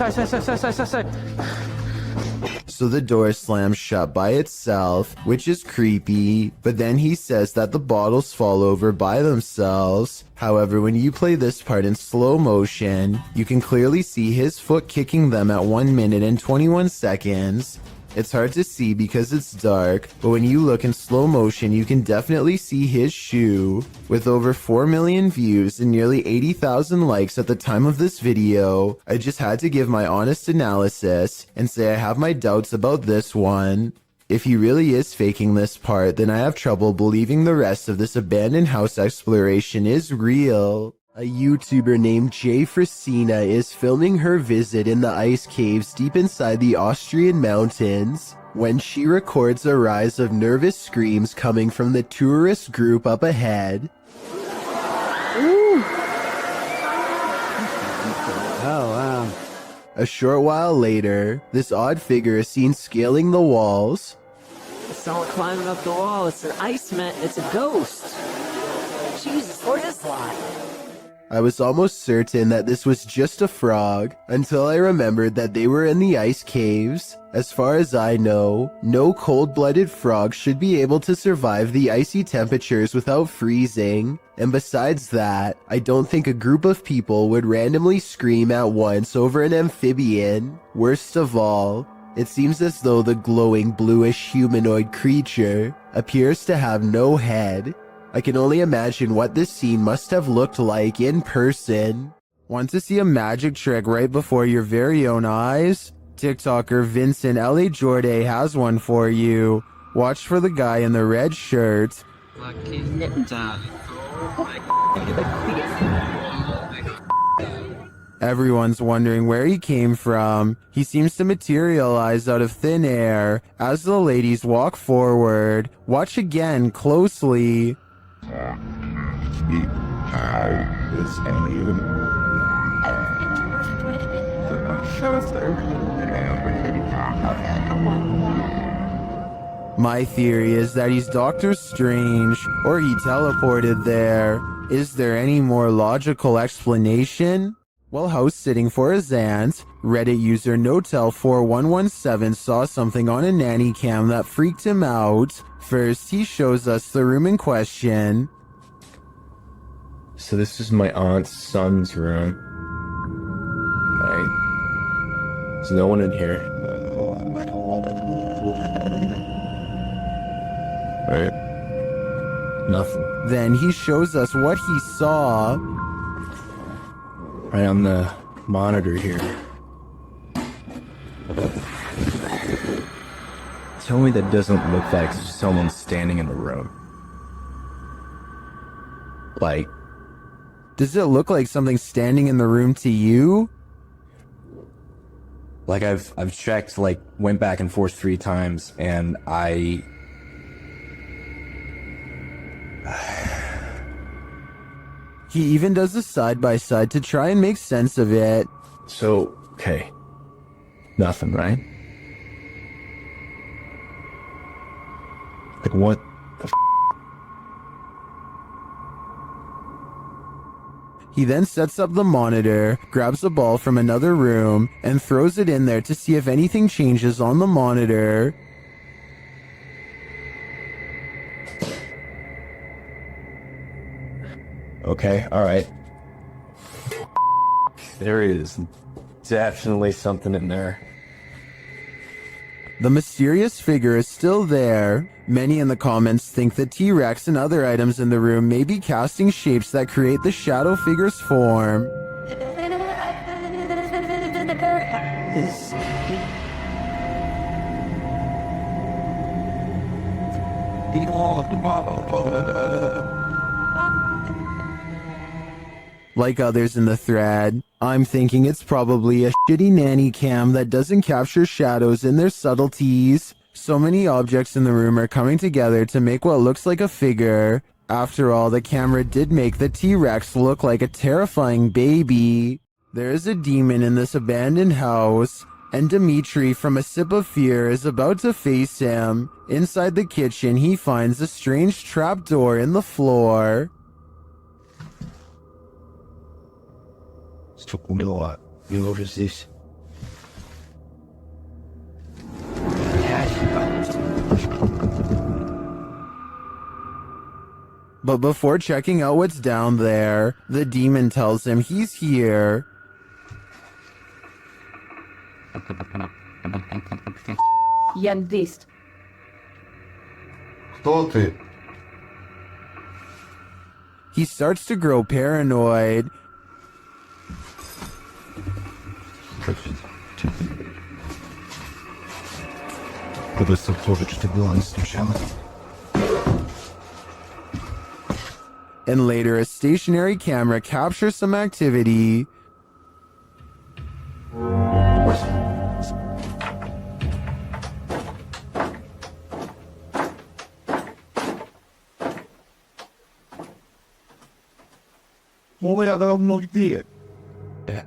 So the door slams shut by itself, which is creepy, but then he says that the bottles fall over by themselves. However, when you play this part in slow motion, you can clearly see his foot kicking them at 1 minute and 21 seconds. It's hard to see because it's dark, but when you look in slow motion, you can definitely see his shoe. With over 4 million views and nearly 80,000 likes at the time of this video, I just had to give my honest analysis and say I have my doubts about this one. If he really is faking this part, then I have trouble believing the rest of this abandoned house exploration is real. A YouTuber named Jay Frisina is filming her visit in the ice caves deep inside the Austrian mountains when she records a rise of nervous screams coming from the tourist group up ahead. Ooh. Oh, wow. A short while later, this odd figure is seen scaling the walls. It's not climbing up the wall, it's an iceman, it's a ghost. Jesus, what is that? I was almost certain that this was just a frog, until I remembered that they were in the ice caves. As far as I know, no cold-blooded frog should be able to survive the icy temperatures without freezing. And besides that, I don't think a group of people would randomly scream at once over an amphibian. Worst of all, It seems as though the glowing bluish humanoid creature appears to have no head. I can only imagine what this scene must have looked like in person. Want to see a magic trick right before your very own eyes? TikToker Vincent L.A. Jordan has one for you. Watch for the guy in the red shirt. Everyone's wondering where he came from. He seems to materialize out of thin air as the ladies walk forward. Watch again closely. My theory is that he's Doctor Strange, or he teleported there. Is there any more logical explanation? While house sitting for his aunt, Reddit user Notel4117 saw something on a nanny cam that freaked him out. First, he shows us the room in question. So this is my aunt's son's room. Right? There's no one in here. Right? Nothing. Then he shows us what he saw. Right on the monitor here. Tell me that doesn't look like someone standing in the room. Like, does it look like something standing in the room to you? Like I've checked, like went back and forth 3 times, and He even does a side-by-side to try and make sense of it. So, okay. Nothing, right? Like, what the f***? He then sets up the monitor, grabs a ball from another room, and throws it in there to see if anything changes on the monitor. Okay, alright. There is definitely something in there. The mysterious figure is still there. Many in the comments think the T-Rex and other items in the room may be casting shapes that create the shadow figure's form. Like others in the thread, I'm thinking it's probably a shitty nanny cam that doesn't capture shadows in their subtleties. So many objects in the room are coming together to make what looks like a figure. After all, the camera did make the T-Rex look like a terrifying baby. There is a demon in this abandoned house, and Dimitri from A Sip of Fear is about to face him. Inside the kitchen, he finds a strange trapdoor in the floor. You notice this? But before checking out what's down there, the demon tells him he's here. Ядист. Кто ты? He starts to grow paranoid. And later, a stationary camera captures some activity.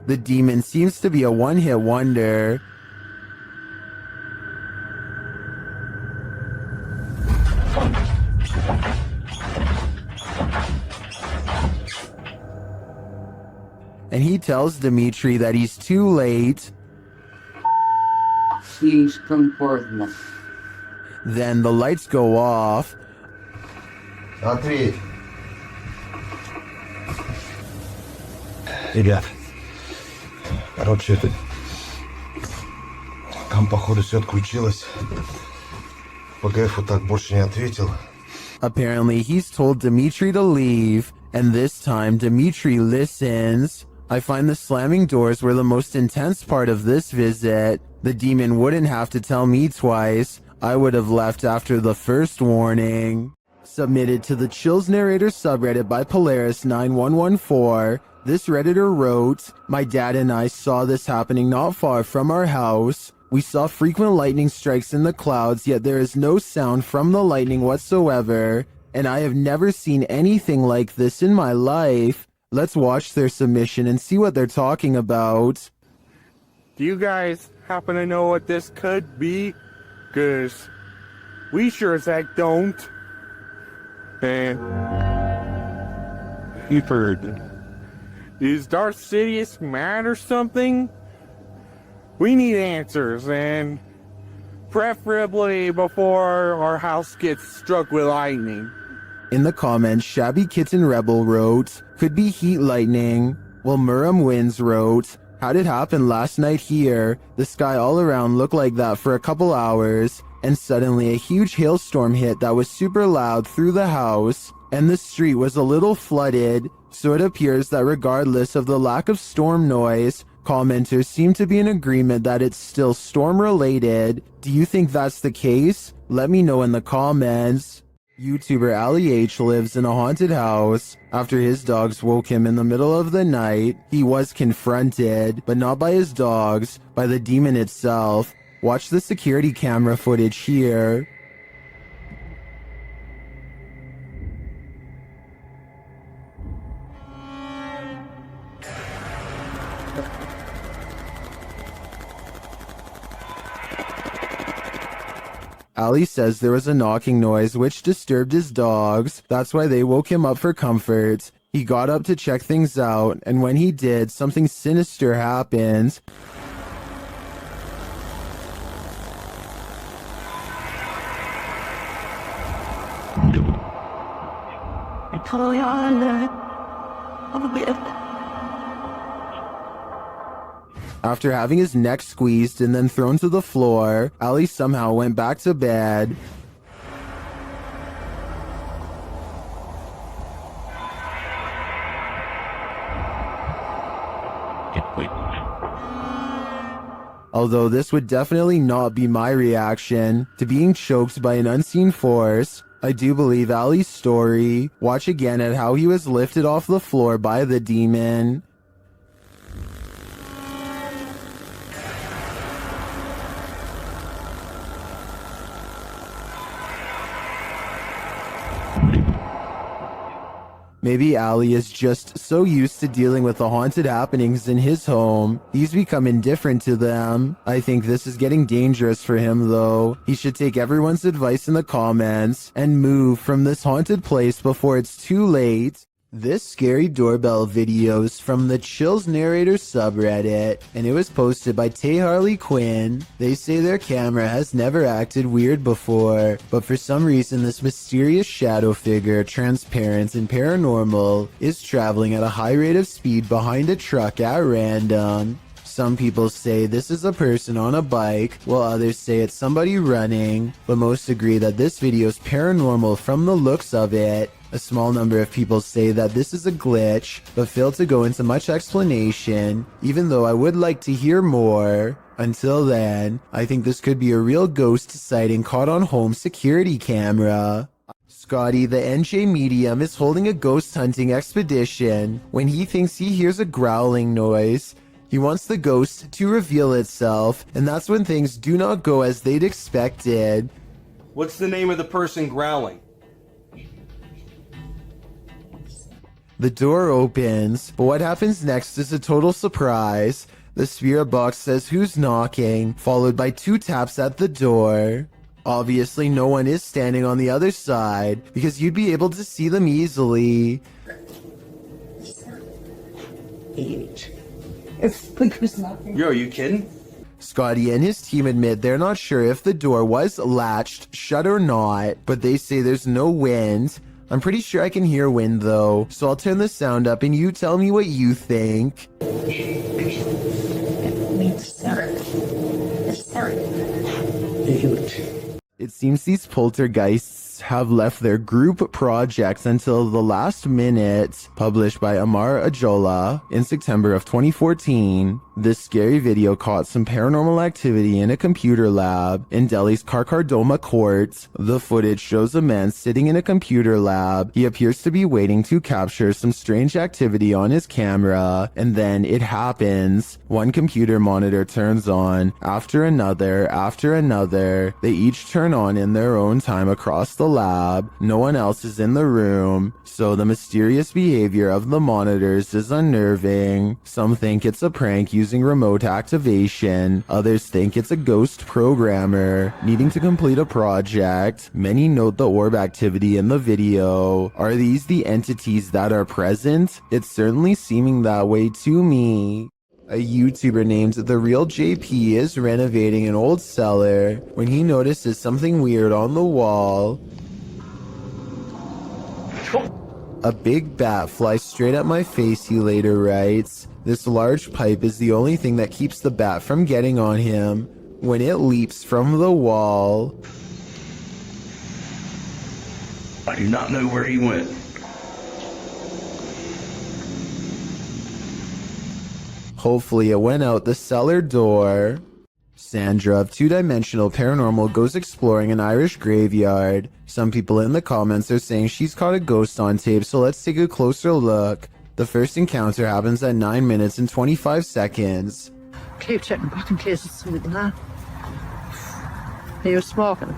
The demon seems to be a one-hit wonder. And he tells Dimitri that he's too late. Please come forth now. Then the lights go off. Ответь. Ребят, короче, это Там, походу, все отключилось. ПГФ так больше не ответил. Apparently, he's told Dimitri to leave, and this time Dimitri listens. I find the slamming doors were the most intense part of this visit. The demon wouldn't have to tell me twice. I would have left after the first warning. Submitted to the Chills Narrator subreddit by Polaris9114, this Redditor wrote, "My dad and I saw this happening not far from our house. We saw frequent lightning strikes in the clouds, yet there is no sound from the lightning whatsoever, and I have never seen anything like this in my life." Let's watch their submission and see what they're talking about. Do you guys happen to know what this could be? Cause we sure as heck don't. And you've heard. Is Darth Sidious mad or something? We need answers, and preferably before our house gets struck with lightning. In the comments, Shabby Kitten Rebel wrote, "Could be heat lightning." While Muram Wins wrote, "How'd it happen last night here? The sky all around looked like that for a couple hours, and suddenly a huge hailstorm hit that was super loud through the house, and the street was a little flooded, so it appears that regardless of the lack of storm noise, commenters seem to be in agreement that it's still storm-related. Do you think that's the case? Let me know in the comments." YouTuber Ali H lives in a haunted house. After his dogs woke him in the middle of the night, he was confronted, but not by his dogs, by the demon itself. Watch the security camera footage here. Ali says there was a knocking noise which disturbed his dogs. That's why they woke him up for comfort. He got up to check things out, and when he did, something sinister happened. After having his neck squeezed and then thrown to the floor, Ali somehow went back to bed. Although this would definitely not be my reaction to being choked by an unseen force, I do believe Ali's story. Watch again at how he was lifted off the floor by the demon. Maybe Ali is just so used to dealing with the haunted happenings in his home, he's become indifferent to them. I think this is getting dangerous for him though. He should take everyone's advice in the comments and move from this haunted place before it's too late. This scary doorbell video is from the Chills Narrator subreddit, and it was posted by Tay Harley Quinn. They say their camera has never acted weird before, but for some reason this mysterious shadow figure, transparent and paranormal, is traveling at a high rate of speed behind a truck at random. Some people say this is a person on a bike, while others say it's somebody running, but most agree that this video is paranormal from the looks of it. A small number of people say that this is a glitch, but fail to go into much explanation, even though I would like to hear more. Until then, I think this could be a real ghost sighting caught on home security camera. Scotty, the NJ medium, is holding a ghost hunting expedition when he thinks he hears a growling noise. He wants the ghost to reveal itself, and that's when things do not go as they'd expected. What's the name of the person growling? The door opens, but what happens next is a total surprise. The spirit box says who's knocking, followed by 2 taps at the door. Obviously no one is standing on the other side, because you'd be able to see them easily. Yo, are you kidding? Scotty and his team admit they're not sure if the door was latched shut or not, but they say there's no wind. I'm pretty sure I can hear wind though, so I'll turn the sound up and you tell me what you think. It seems these poltergeists have left their group projects until the last minute. Published by Amar Ajola in September of 2014, this scary video caught some paranormal activity in a computer lab in Delhi's Karkardoma court. The footage shows a man sitting in a computer lab. He appears to be waiting to capture some strange activity on his camera, and then it happens. One computer monitor turns on, after another. They each turn on in their own time across the lab. No one else is in the room, so the mysterious behavior of the monitors is unnerving. Some think it's a prank using remote activation. Others think it's a ghost programmer needing to complete a project. Many note the orb activity in the video. Are these the entities that are present? It's certainly seeming that way to me. A YouTuber named The Real JP is renovating an old cellar when he notices something weird on the wall. A big bat flies straight at my face, he later writes. This large pipe is the only thing that keeps the bat from getting on him when it leaps from the wall. I do not know where he went. Hopefully it went out the cellar door. Sandra of Two Dimensional Paranormal goes exploring an Irish graveyard. Some people in the comments are saying she's caught a ghost on tape, so let's take a closer look. The first encounter happens at 9 minutes and 25 seconds. Keep checking back in case it's something there. Are you smoking?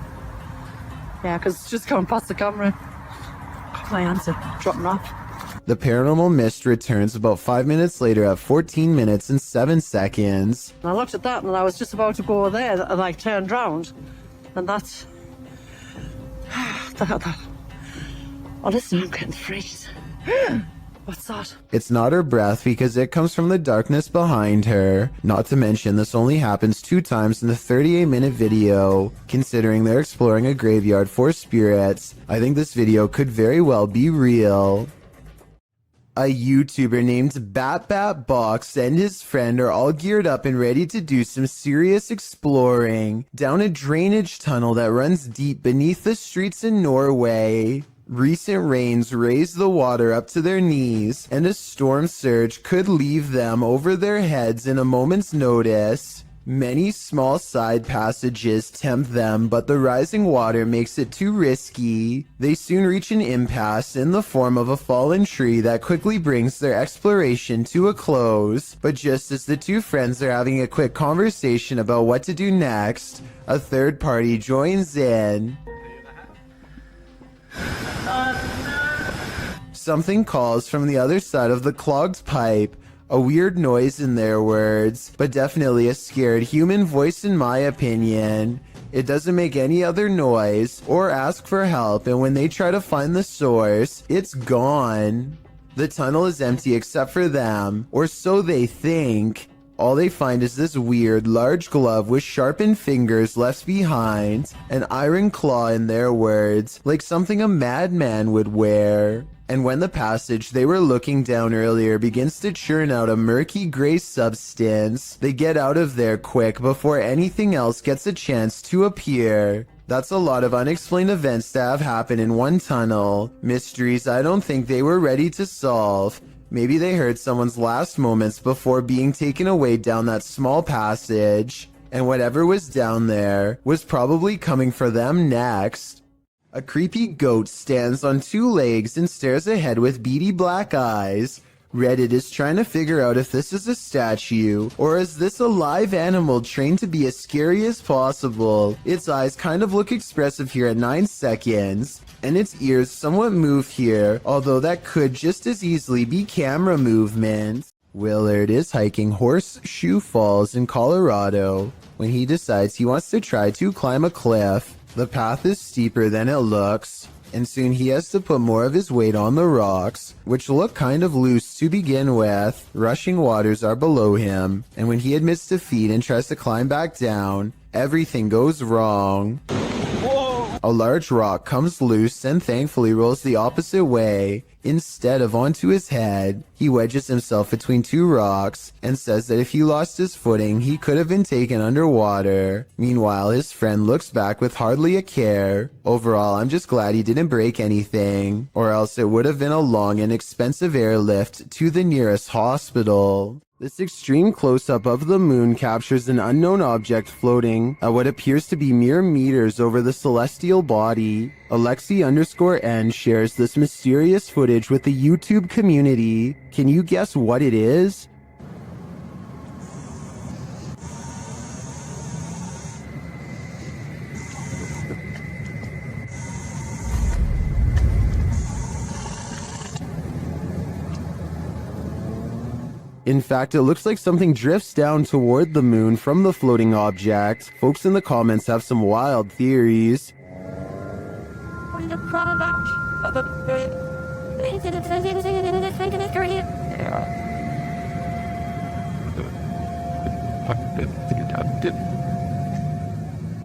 Yeah, because it's just going past the camera. My answer, dropping off. The paranormal mist returns about 5 minutes later at 14 minutes and 7 seconds. And I looked at that and I was just about to go there and I turned round. And that's... Oh, listen, I'm getting freeze. What's that? It's not her breath because it comes from the darkness behind her. Not to mention this only happens 2 times in the 38-minute video. Considering they're exploring a graveyard for spirits, I think this video could very well be real. A YouTuber named BatBatBox and his friend are all geared up and ready to do some serious exploring down a drainage tunnel that runs deep beneath the streets in Norway. Recent rains raised the water up to their knees, and a storm surge could leave them over their heads in a moment's notice. Many small side passages tempt them, but the rising water makes it too risky. They soon reach an impasse in the form of a fallen tree that quickly brings their exploration to a close. But just as the 2 friends are having a quick conversation about what to do next, a third party joins in. Something calls from the other side of the clogged pipe. A weird noise in their words, but definitely a scared human voice in my opinion. It doesn't make any other noise or ask for help, and when they try to find the source, it's gone. The tunnel is empty except for them, or so they think. All they find is this weird, large glove with sharpened fingers left behind, an iron claw in their words, like something a madman would wear. And when the passage they were looking down earlier begins to churn out a murky gray substance, they get out of there quick before anything else gets a chance to appear. That's a lot of unexplained events that have happened in one tunnel. Mysteries I don't think they were ready to solve. Maybe they heard someone's last moments before being taken away down that small passage, and whatever was down there was probably coming for them next. A creepy goat stands on 2 legs and stares ahead with beady black eyes. Reddit is trying to figure out if this is a statue, or is this a live animal trained to be as scary as possible. Its eyes kind of look expressive here at 9 seconds, and its ears somewhat move here, although that could just as easily be camera movement. Willard is hiking Horseshoe Falls in Colorado when he decides he wants to try to climb a cliff. The path is steeper than it looks, and soon he has to put more of his weight on the rocks, which look kind of loose to begin with. Rushing waters are below him, and when he admits defeat and tries to climb back down, everything goes wrong. Whoa! a large rock comes loose and thankfully rolls the opposite way. Instead of onto his head, he wedges himself between two rocks and says that if he lost his footing, he could have been taken underwater. Meanwhile, his friend looks back with hardly a care. Overall, I'm just glad he didn't break anything, or else it would have been a long and expensive airlift to the nearest hospital. This extreme close-up of the moon captures an unknown object floating at what appears to be mere meters over the celestial body. Alexi_N shares this mysterious footage with the YouTube community. Can you guess what it is? In fact, it looks like something drifts down toward the moon from the floating object. Folks in the comments have some wild theories.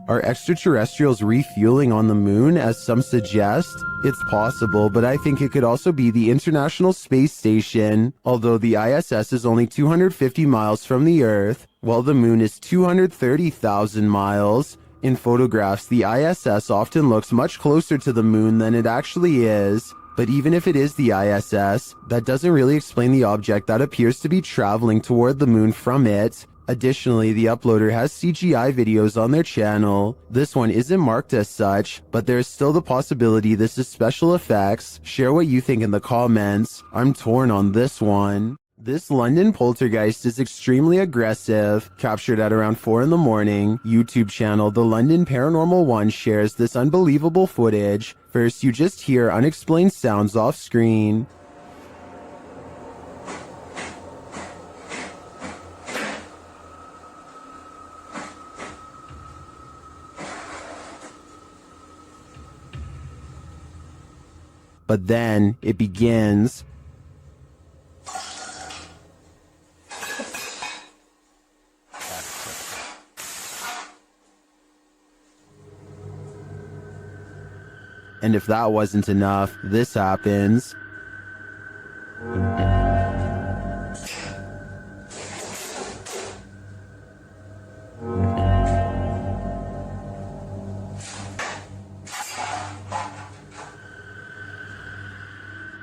Are extraterrestrials refueling on the moon, as some suggest? It's possible, but I think it could also be the International Space Station. Although the ISS is only 250 miles from the Earth, while the moon is 230,000 miles. In photographs, the ISS often looks much closer to the moon than it actually is. But even if it is the ISS, that doesn't really explain the object that appears to be traveling toward the moon from it. Additionally, the uploader has CGI videos on their channel. This one isn't marked as such, but there is still the possibility this is special effects. Share what you think in the comments. I'm torn on this one. This London poltergeist is extremely aggressive. Captured at around 4 in the morning, YouTube channel The London Paranormal 1 shares this unbelievable footage. First, you just hear unexplained sounds off screen. But then it begins. And if that wasn't enough, this happens.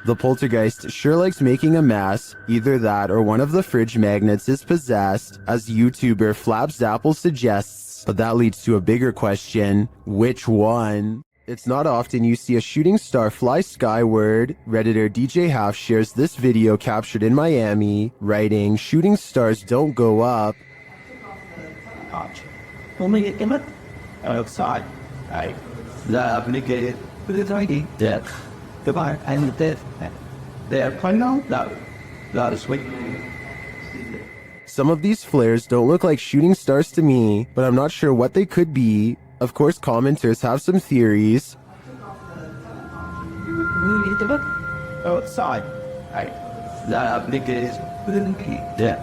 The poltergeist sure likes making a mess. Either that or one of the fridge magnets is possessed, as YouTuber Flapsapple suggests. But that leads to a bigger question. Which one? It's not often you see a shooting star fly skyward. Redditor DJ Half shares this video captured in Miami, writing, "Shooting stars don't go up." Only it outside. I love it. But it's already dead. Goodbye. I'm dead. They're playing now? No. That is sweet. Some of these flares don't look like shooting stars to me, but I'm not sure what they could be. Of course, commenters have some theories. Outside. I love it. Dead.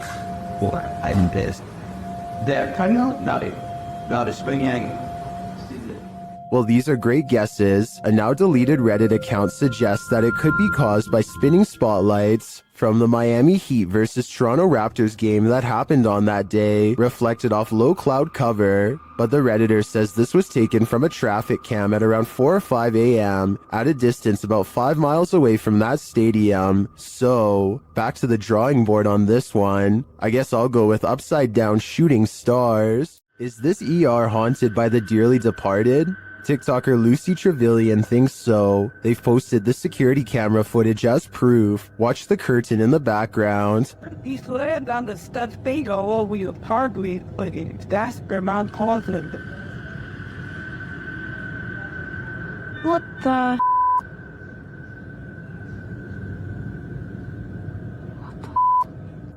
I'm dead. They're playing now? No. That is swinging. Well, these are great guesses. A now deleted Reddit account suggests that it could be caused by spinning spotlights from the Miami Heat versus Toronto Raptors game that happened on that day, reflected off low cloud cover. But the Redditor says this was taken from a traffic cam at around 4 or 5 a.m. at a distance about 5 miles away from that stadium. So, back to the drawing board on this one. I guess I'll go with upside down shooting stars. Is this ER haunted by the dearly departed? TikToker Lucy Trevelyan thinks so. They've posted the security camera footage as proof. Watch the curtain in the background. He's laying down the steps big all over your hardly, but that's Vermont Closet. What the?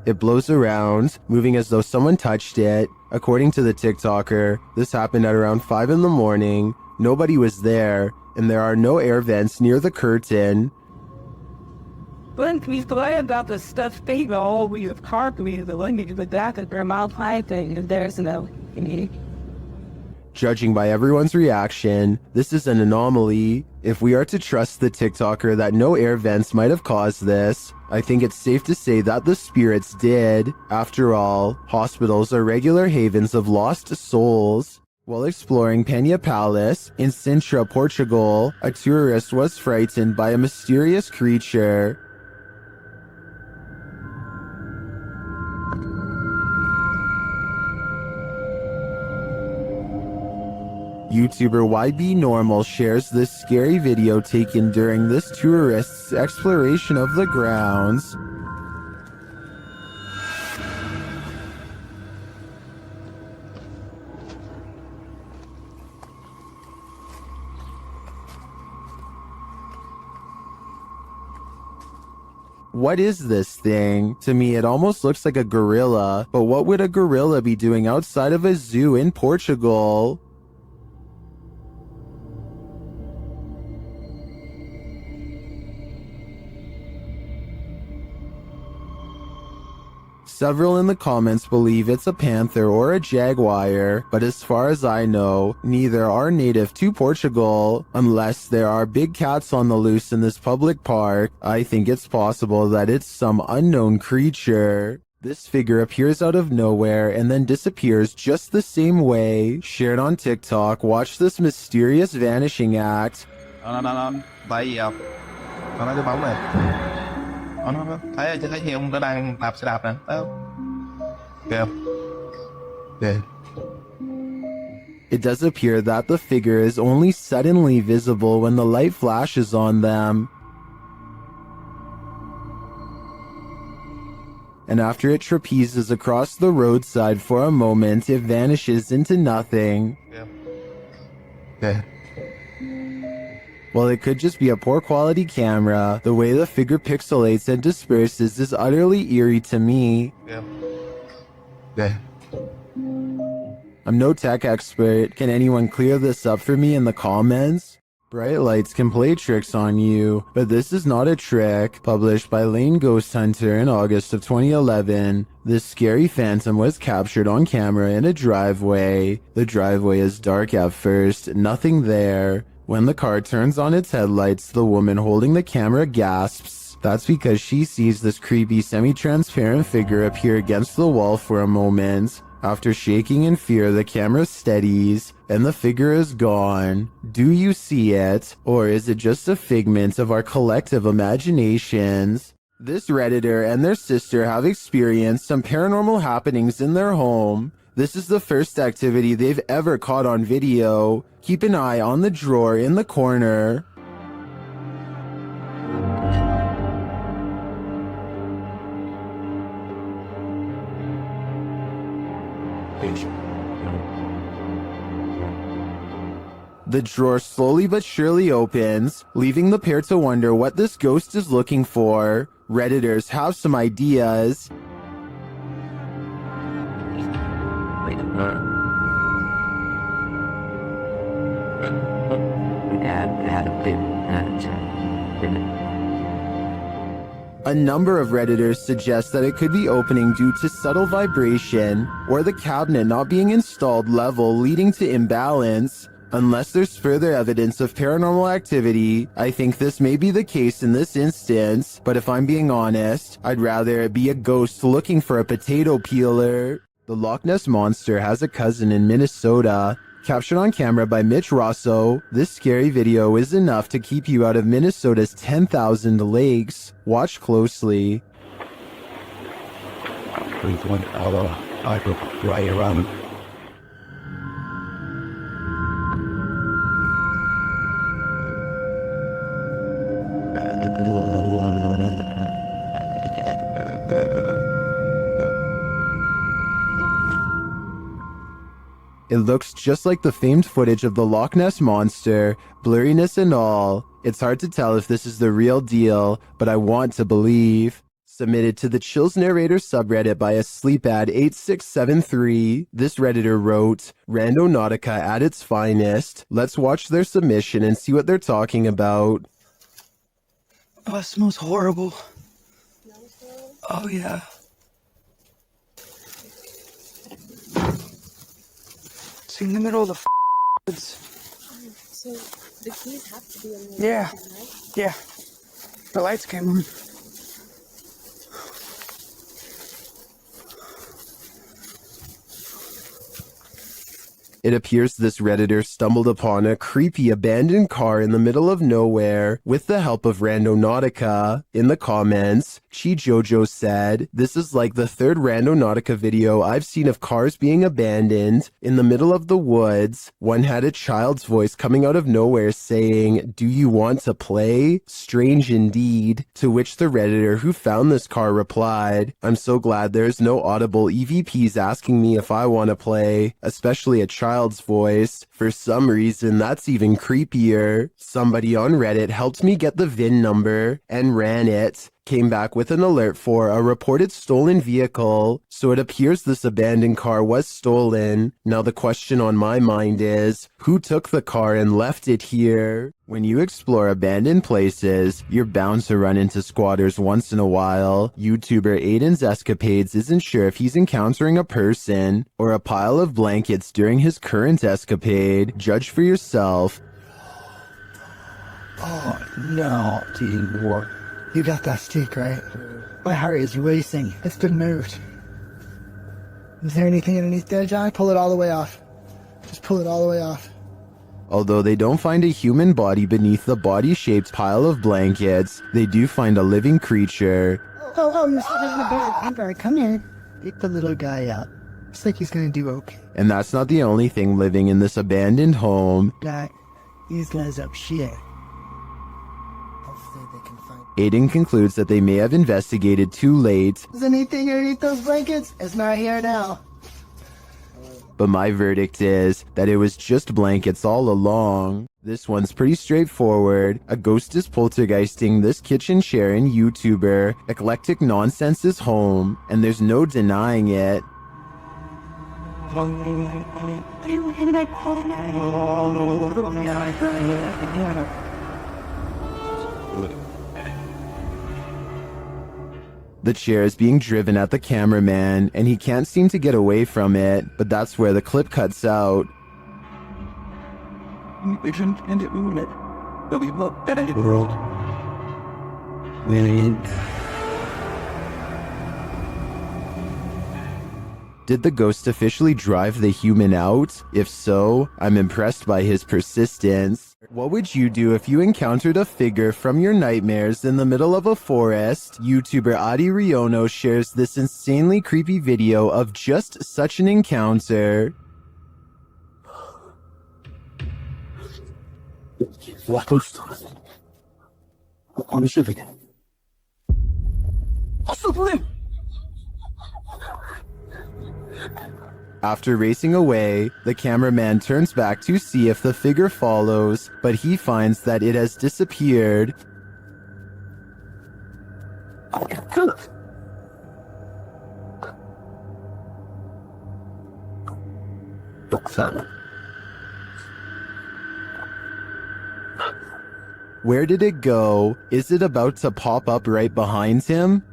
It blows around, moving as though someone touched it. According to the TikToker, this happened at around 5 in the morning. Nobody was there, and there are no air vents near the curtain. When he's laying down the steps big all over your hardly, but that's Vermont Closet, and there's no. Judging by everyone's reaction, this is an anomaly. If we are to trust the TikToker that no air vents might have caused this, I think it's safe to say that the spirits did. After all, hospitals are regular havens of lost souls. While exploring Penha Palace in Sintra, Portugal, a tourist was frightened by a mysterious creature. YouTuber YB Normal shares this scary video taken during this tourist's exploration of the grounds. What is this thing? To me, it almost looks like a gorilla, but what would a gorilla be doing outside of a zoo in Portugal? Several in the comments believe it's a panther or a jaguar, but as far as I know, neither are native to Portugal. Unless there are big cats on the loose in this public park, I think it's possible that it's some unknown creature. This figure appears out of nowhere and then disappears just the same way. Shared on TikTok, watch this mysterious vanishing act. Tại vì nó nói cái bóng này. Nó thấy thấy ông nó đang đạp xe đạp nè, thấy không? Kìa không? Kìa. It does appear that the figure is only suddenly visible when the light flashes on them. And after it trapezes across the roadside for a moment, it vanishes into nothing. Kìa. While it could just be a poor quality camera, the way the figure pixelates and disperses is utterly eerie to me. I'm no tech expert. Can anyone clear this up for me in the comments? Bright lights can play tricks on you, but this is not a trick. Published by Lane Ghost Hunter in August of 2011, this scary phantom was captured on camera in a driveway. The driveway is dark at first, nothing there. When the car turns on its headlights, the woman holding the camera gasps. That's because she sees this creepy semi-transparent figure appear against the wall for a moment. After shaking in fear, the camera steadies, and the figure is gone. Do you see it? Or is it just a figment of our collective imaginations? This Redditor and their sister have experienced some paranormal happenings in their home. This is the first activity they've ever caught on video. Keep an eye on the drawer in the corner. The drawer slowly but surely opens, leaving the pair to wonder what this ghost is looking for. Redditors have some ideas. A number of Redditors suggest that it could be opening due to subtle vibration, or the cabinet not being installed level leading to imbalance. Unless there's further evidence of paranormal activity, I think this may be the case in this instance, but if I'm being honest, I'd rather it be a ghost looking for a potato peeler. The Loch Ness Monster has a cousin in Minnesota. Captured on camera by Mitch Rosso, this scary video is enough to keep you out of Minnesota's 10,000 lakes. Watch closely. I go right around. It looks just like the famed footage of the Loch Ness Monster, blurriness and all. It's hard to tell if this is the real deal, but I want to believe. Submitted to the Chills Narrator subreddit by a sleepad8673, this Redditor wrote, Randonautica at its finest. Let's watch their submission and see what they're talking about. Oh, it smells horrible. Oh, yeah. It's in the middle of the So the keys have to be in the Yeah. Yeah. The lights came on. It appears this Redditor stumbled upon a creepy abandoned car in the middle of nowhere with the help of Randonautica. In the comments, Chi Jojo said, "This is like the third Randonautica video I've seen of cars being abandoned in the middle of the woods. One had a child's voice coming out of nowhere saying, 'Do you want to play?' Strange indeed." To which the Redditor who found this car replied, "I'm so glad there's no audible EVPs asking me if I want to play, especially a child's voice. For some reason, that's even creepier. Somebody on Reddit helped me get the VIN number and ran it. Came back with an alert for a reported stolen vehicle, so it appears this abandoned car was stolen. Now the question on my mind is, who took the car and left it here?" When you explore abandoned places, you're bound to run into squatters once in a while. YouTuber Aiden's Escapades isn't sure if he's encountering a person or a pile of blankets during his current escapade. Judge for yourself. Oh, no, T-War. You got that stick, right? My heart is racing. It's been moved. Is there anything underneath there, John? Pull it all the way off. Just pull it all the way off. Although they don't find a human body beneath the body-shaped pile of blankets, they do find a living creature. Oh, you're sitting in the bed. Amber, come here. Take the little guy out. Looks like he's gonna do okay. And that's not the only thing living in this abandoned home. Guy, these guys up shit. Aiden concludes that they may have investigated too late, Is anything underneath those blankets? It's not here now. but my verdict is that it was just blankets all along. This one's pretty straightforward. A ghost is poltergeisting this kitchen chair in YouTuber Eclectic Nonsense's home, and there's no denying it. The chair is being driven at the cameraman, and he can't seem to get away from it, but that's where the clip cuts out. World. Did the ghost officially drive the human out? If so, I'm impressed by his persistence. What would you do if you encountered a figure from your nightmares in the middle of a forest? YouTuber Adi Riono shares this insanely creepy video of just such an encounter. After racing away, the cameraman turns back to see if the figure follows, but he finds that it has disappeared. Where did it go? Is it about to pop up right behind him?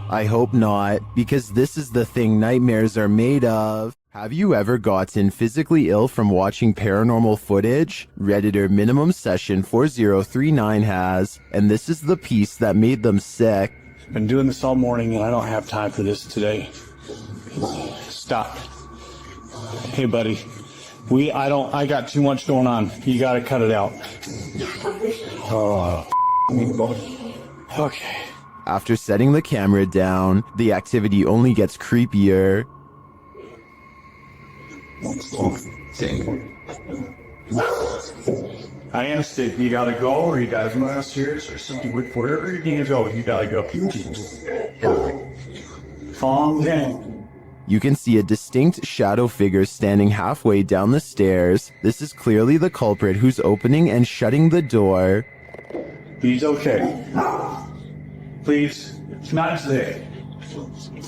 I hope not, because this is the thing nightmares are made of. Have you ever gotten physically ill from watching paranormal footage? Redditor Minimum Session 4039 has, and this is the piece that made them sick. Been doing this all morning and I don't have time for this today. Stop. Hey buddy, I got too much going on. You gotta cut it out. Oh, okay. After setting the camera down, the activity only gets creepier. I understand. You gotta go, or you guys want us here, or something. Wherever you need to go, you gotta go. Calm down. You can see a distinct shadow figure standing halfway down the stairs. This is clearly the culprit who's opening and shutting the door. He's okay. Please, it's not today.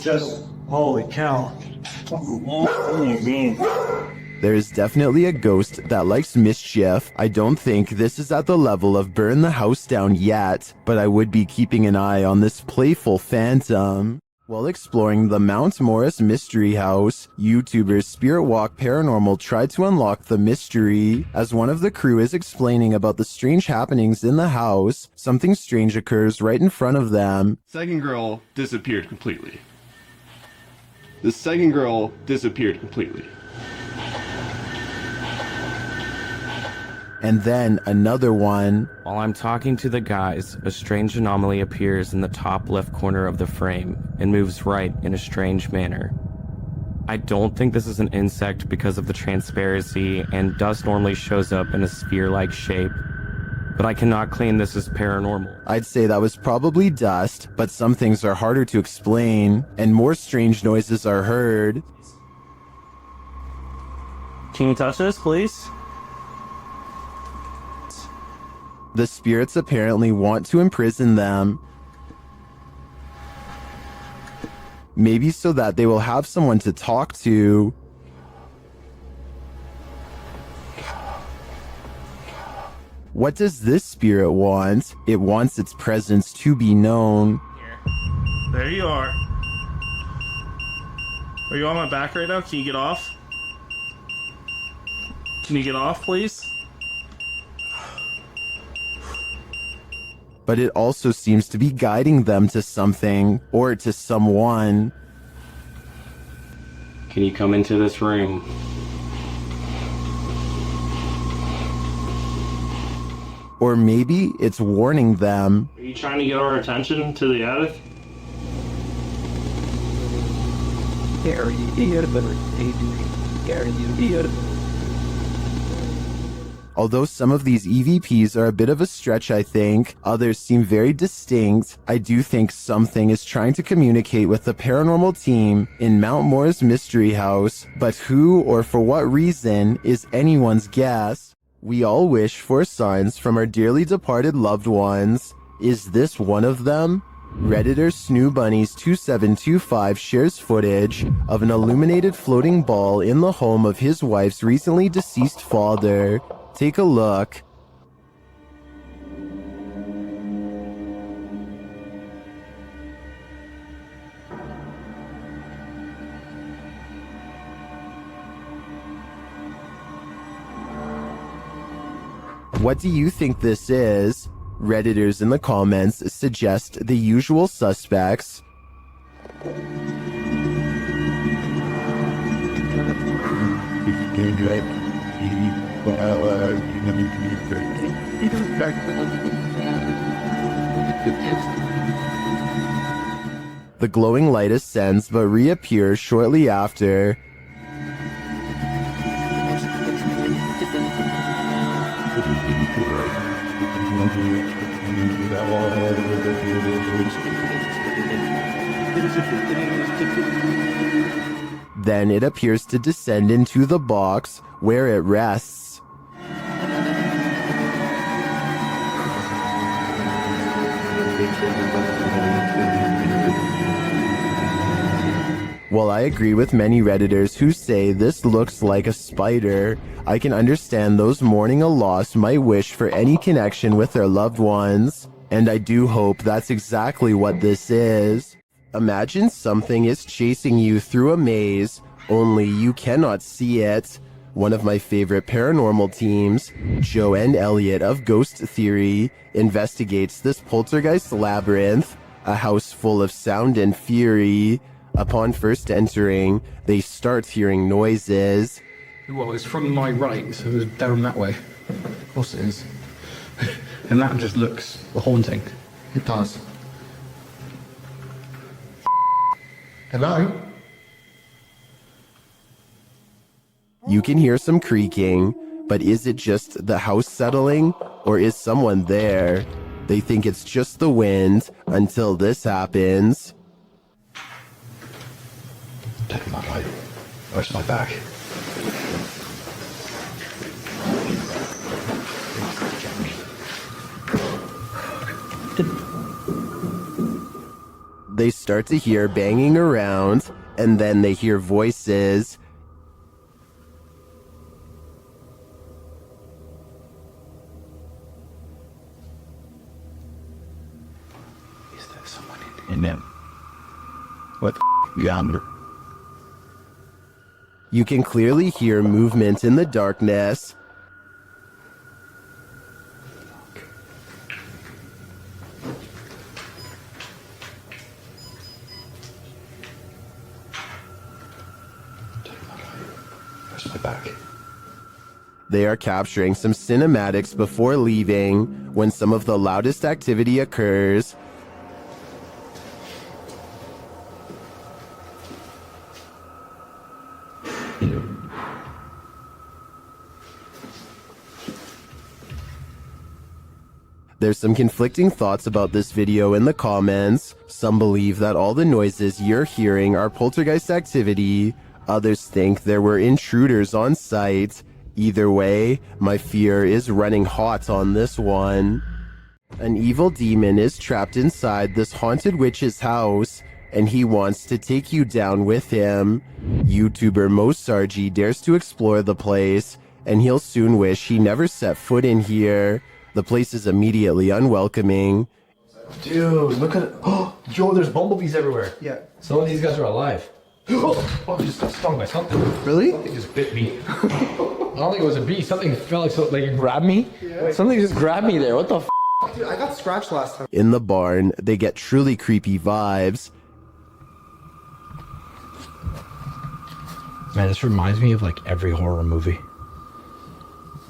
Just, holy cow. There is definitely a ghost that likes mischief. I don't think this is at the level of burn the house down yet, but I would be keeping an eye on this playful phantom. While exploring the Mount Morris Mystery House, YouTuber Spirit Walk Paranormal tried to unlock the mystery. As one of the crew is explaining about the strange happenings in the house, something strange occurs right in front of them. Second girl disappeared completely. The second girl disappeared completely. And then another one. While I'm talking to the guys, a strange anomaly appears in the top left corner of the frame and moves right in a strange manner. I don't think this is an insect because of the transparency, and dust normally shows up in a sphere-like shape, but I cannot claim this as paranormal. I'd say that was probably dust, but some things are harder to explain, and more strange noises are heard. Can you touch this, please? The spirits apparently want to imprison them. Maybe so that they will have someone to talk to. What does this spirit want? It wants its presence to be known. There you are. Are you on my back right now? Can you get off? Can you get off, please? But it also seems to be guiding them to something or to someone. Can you come into this room? Or maybe it's warning them. Are you trying to get our attention to the attic? Although some of these EVPs are a bit of a stretch, I think, others seem very distinct, I do think something is trying to communicate with the paranormal team in Mount Morris Mystery House, but who or for what reason is anyone's guess. We all wish for signs from our dearly departed loved ones. Is this one of them? Redditor Snoo Bunnies 2725 shares footage of an illuminated floating ball in the home of his wife's recently deceased father. Take a look. What do you think this is? Redditors in the comments suggest the usual suspects. The glowing light ascends but reappears shortly after. Then it appears to descend into the box where it rests. While I agree with many Redditors who say this looks like a spider, I can understand those mourning a loss might wish for any connection with their loved ones. And I do hope that's exactly what this is. Imagine something is chasing you through a maze, only you cannot see it. One of my favorite paranormal teams, Joe and Elliot of Ghost Theory, investigates this poltergeist labyrinth, a house full of sound and fury. Upon first entering, they start hearing noises. Well, it's from my right, so it's down that way. Of course it is. And that just looks haunting. It does. Hello? You can hear some creaking, but is it just the house settling, or is someone there? They think it's just the wind until this happens. Take my light. Where's my back? They start to hear banging around, and then they hear voices. Is there someone in there? What yonder? You can clearly hear movement in the darkness. Where's my back? They are capturing some cinematics before leaving when some of the loudest activity occurs. There's some conflicting thoughts about this video in the comments. Some believe that all the noises you're hearing are poltergeist activity. Others think there were intruders on site. Either way, my fear is running hot on this one. An evil demon is trapped inside this haunted witch's house, and he wants to take you down with him. YouTuber Mosargi dares to explore the place, and he'll soon wish he never set foot in here. The place is immediately unwelcoming. Dude, look at it. Oh, yo, there's bumblebees everywhere. Yeah. Some of these guys are alive. Oh, I just got stung by something. Really? It just bit me. I don't think it was a bee. Something felt like something like it grabbed me. Yeah. Something just grabbed me there. What the f? Dude, I got scratched last time. In the barn, they get truly creepy vibes. Man, this reminds me of like every horror movie.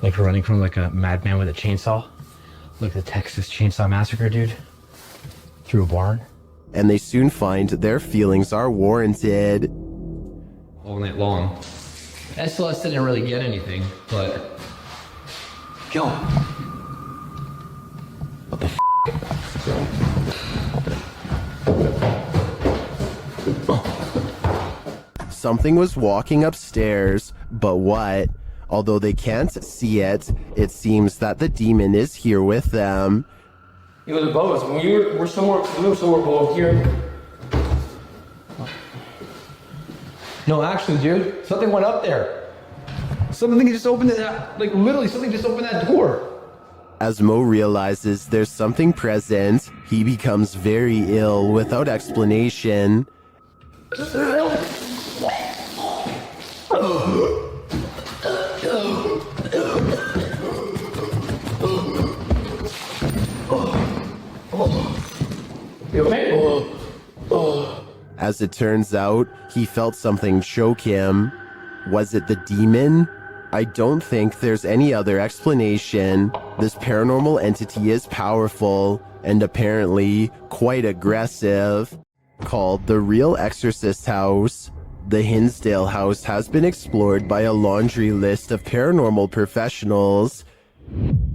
Like running from like a madman with a chainsaw. Like the Texas Chainsaw Massacre, dude. Through a barn. And they soon find their feelings are warranted. All night long. SLS didn't really get anything, but... Yo! What the f***? Something was walking upstairs, but what? Although they can't see it, it seems that the demon is here with them. It was above us. When we were somewhere below here. No, actually, dude, something went up there. Something just opened it, like literally something just opened that door. As Mo realizes there's something present, he becomes very ill without explanation. You okay? As it turns out, he felt something choke him. Was it the demon? I don't think there's any other explanation. This paranormal entity is powerful and apparently quite aggressive. Called the Real Exorcist House, the Hinsdale house has been explored by a laundry list of paranormal professionals.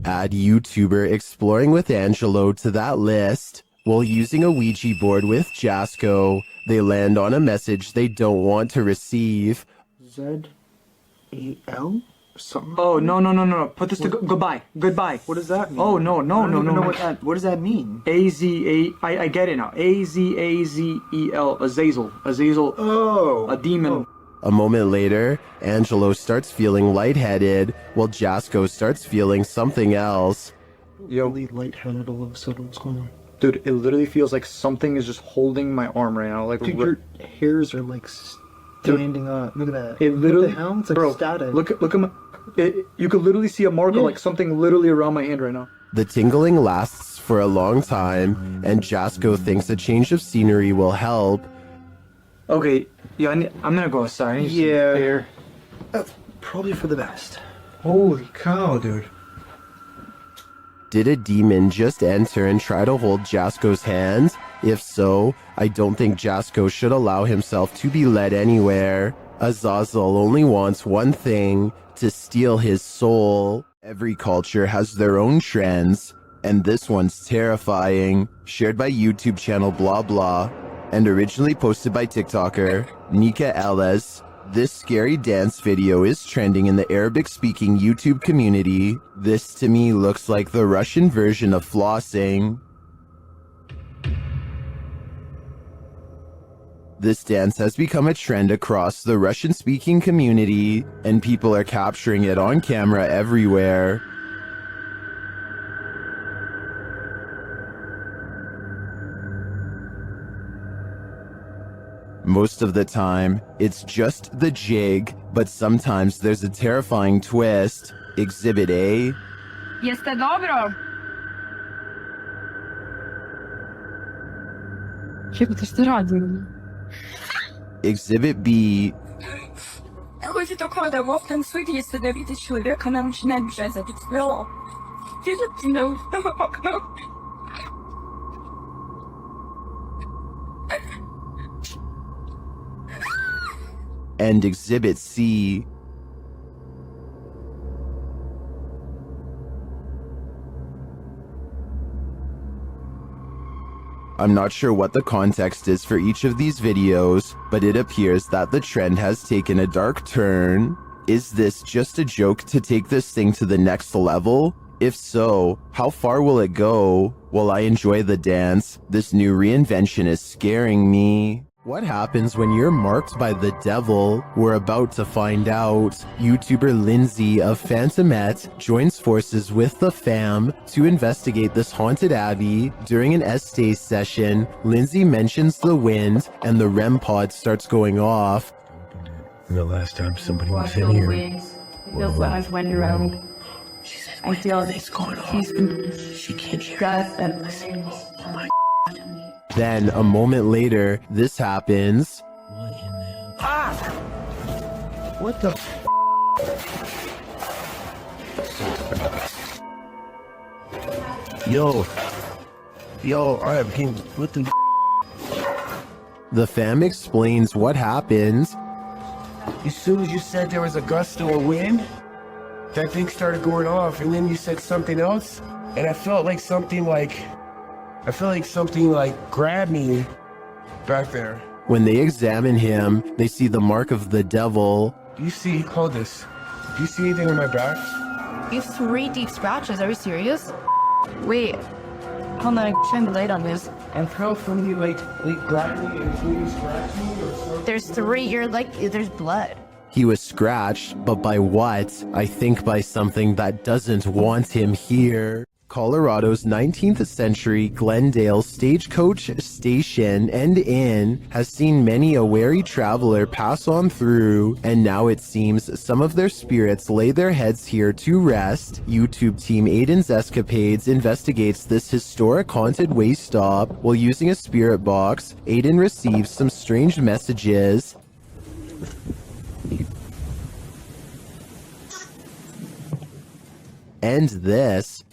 Add YouTuber Exploring with Angelo to that list. While using a Ouija board with Jasco, they land on a message they don't want to receive. Z-E-L? Something? Oh, no. Put this to goodbye. Goodbye. What does that mean? Oh, no. What does that mean? I get it now. A-Z-A-Z-E-L. Azazel. Azazel. Oh. A demon. A moment later, Angelo starts feeling lightheaded, while Jasco starts feeling something else. Yo. Really lightheaded all of a sudden. What's going on? Dude, it literally feels like something is just holding my arm right now. Like, dude, your hairs are like standing up. Look at that. It literally, what the hell? It's like static. Look at my. You could literally see a mark of like something literally around my hand right now. The tingling lasts for a long time, and Jasco thinks a change of scenery will help. Okay, yeah, I'm gonna go outside. I need some air. That's probably for the best. Holy cow, dude. Did a demon just enter and try to hold Jasco's hand? If so, I don't think Jasco should allow himself to be led anywhere. Azazel only wants one thing, to steal his soul. Every culture has their own trends, and this one's terrifying. Shared by YouTube channel blah blah, and originally posted by TikToker Nika Ellis. This scary dance video is trending in the Arabic-speaking YouTube community. This to me looks like the Russian version of flossing. This dance has become a trend across the Russian-speaking community, and people are capturing it on camera everywhere. Most of the time, it's just the jig, but sometimes there's a terrifying twist. Exhibit A. Jeste dobro? Jebote, šta radim? Exhibit B. Chodzi to koda, bo w ten sweet jest da widzieć człowieka na mnie brzeze, więc było. Kiedy pnął w okno. And Exhibit C. I'm not sure what the context is for each of these videos, but it appears that the trend has taken a dark turn. Is this just a joke to take this thing to the next level? If so, how far will it go? While I enjoy the dance, this new reinvention is scaring me. What happens when you're marked by the devil? We're about to find out. YouTuber Lindsay of Phantomette joins forces with the fam to investigate this haunted abbey. During an Estee session, Lindsay mentions the wind and the REM pod starts going off. The last time somebody was in here. It feels like I've went around. I feel this going on. She can't hear us and listen. Oh my. Then, a moment later, this happens. Ah! What the Yo, alright, King, what the The fam explains what happens. As soon as you said there was a gust of wind, that thing started going off, and then you said something else, and I felt like something grabbed me back there. When they examine him, they see the mark of the devil. Do you see, hold this, do you see anything on my back? You have 3 deep scratches, are you serious? Wait, hold on, shine the light on this. And felt from you like grab me and maybe scratch me or something? There's 3, you're like, there's blood. He was scratched, but by what? I think by something that doesn't want him here. Colorado's 19th century Glendale Stagecoach Station and Inn has seen many a wary traveler pass on through, and now it seems some of their spirits lay their heads here to rest. YouTube team Aiden's Escapades investigates this historic haunted way stop. While using a spirit box, Aiden receives some strange messages. And this.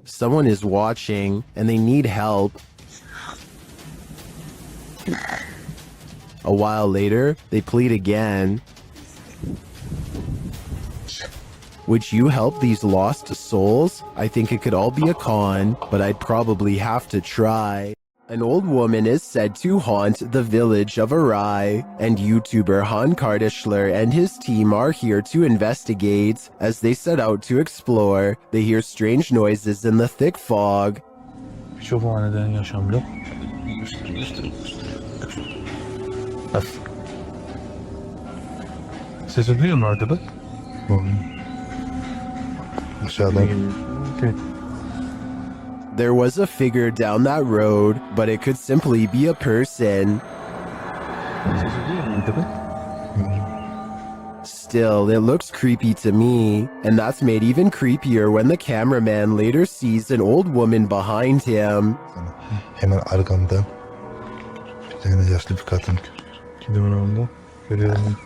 Someone is watching and they need help. A while later, they plead again. Would you help these lost souls? I think it could all be a con, but I'd probably have to try. An old woman is said to haunt the village of Arai, and YouTuber Han Kardashler and his team are here to investigate. As they set out to explore, they hear strange noises in the thick fog. Sesi duyuyor mu arkada? Aşağıdan. Okay. There was a figure down that road, but it could simply be a person. Still, it looks creepy to me, and that's made even creepier when the cameraman later sees an old woman behind him. Hemen arkamda bir tane yaşlı bir kadın. Gidiyorum orada. Görüyorum.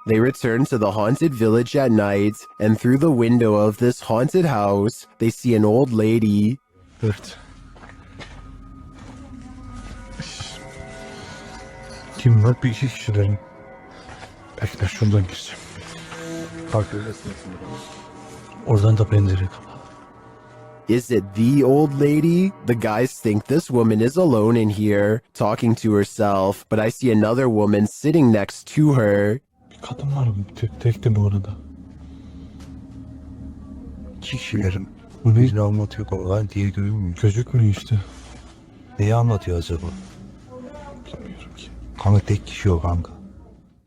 They return to the haunted village at night, and through the window of this haunted house, they see an old lady. Kim var? Bir iki kişilerin. Belki de şuradan gireceğim. Farklı oradan da pencere kapalı. Is it the old lady? The guys think this woman is alone in here, talking to herself, but I see another woman sitting next to her. Kadın var mı? Tek de bu arada. Kişilerin birini anlatıyor olan diye görünmüyor. Gözükmüyor işte. Neyi anlatıyor acaba? Bilmiyorum ki. Kanka tek kişi o kanka.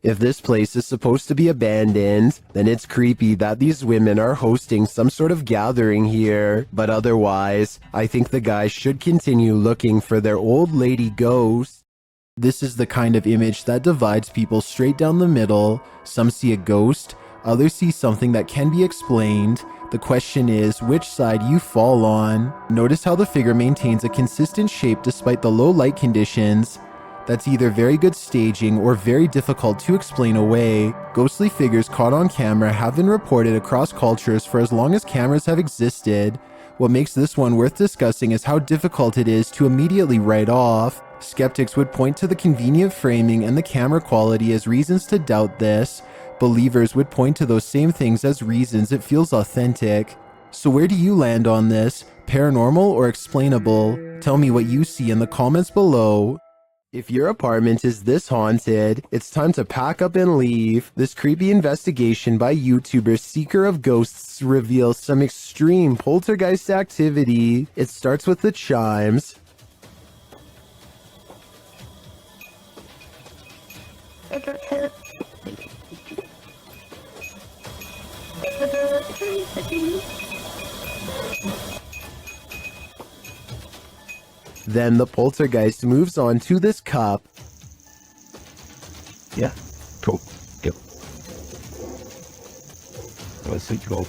If this place is supposed to be abandoned, then it's creepy that these women are hosting some sort of gathering here. But otherwise, I think the guys should continue looking for their old lady ghost. This is the kind of image that divides people straight down the middle. Some see a ghost, others see something that can be explained. The question is which side you fall on. Notice how the figure maintains a consistent shape despite the low light conditions. That's either very good staging or very difficult to explain away. Ghostly figures caught on camera have been reported across cultures for as long as cameras have existed. What makes this one worth discussing is how difficult it is to immediately write off. Skeptics would point to the convenient framing and the camera quality as reasons to doubt this. Believers would point to those same things as reasons it feels authentic. So where do you land on this? Paranormal or explainable? Tell me what you see in the comments below. If your apartment is this haunted, it's time to pack up and leave. This creepy investigation by YouTuber Seeker of Ghosts reveals some extreme poltergeist activity. It starts with the chimes. Then the poltergeist moves on to this cup. Yeah, cool. Yep. Let's see, go.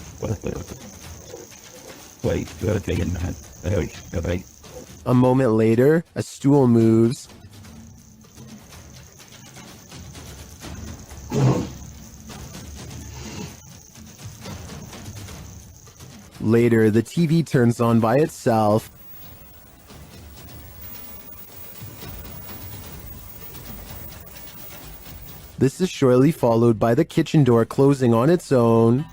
Wait, you gotta take it, man. Okay. A moment later, a stool moves. Later, the TV turns on by itself. This is shortly followed by the kitchen door closing on its own.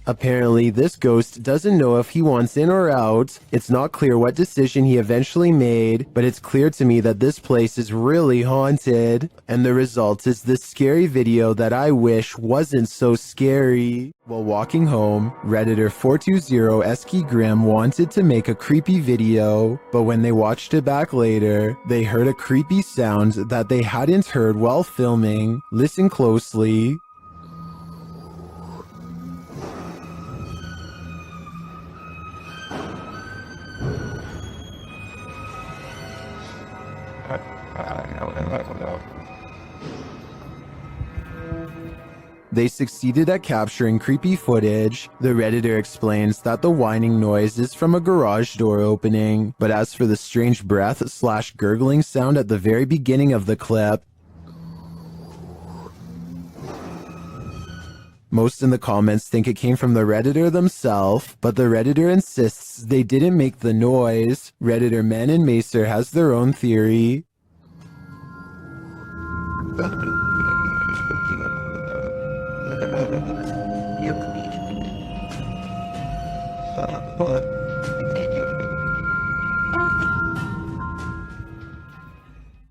Apparently, this ghost doesn't know if he wants in or out. It's not clear what decision he eventually made, but it's clear to me that this place is really haunted. And the result is this scary video that I wish wasn't so scary. While walking home, Redditor 420SKGrim wanted to make a creepy video, but when they watched it back later, they heard a creepy sound that they hadn't heard while filming. Listen closely. They succeeded at capturing creepy footage. The Redditor explains that the whining noise is from a garage door opening, but as for the strange breath/gurgling sound at the very beginning of the clip, most in the comments think it came from the Redditor themselves, but the Redditor insists they didn't make the noise. Redditor Men and Macer has their own theory.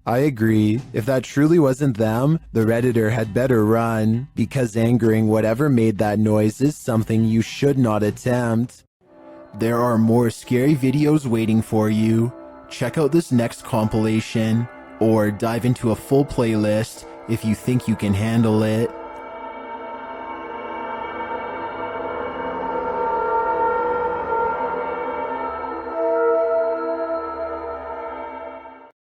I agree. If that truly wasn't them, the Redditor had better run, because angering whatever made that noise is something you should not attempt. There are more scary videos waiting for you. Check out this next compilation, or dive into a full playlist if you think you can handle it.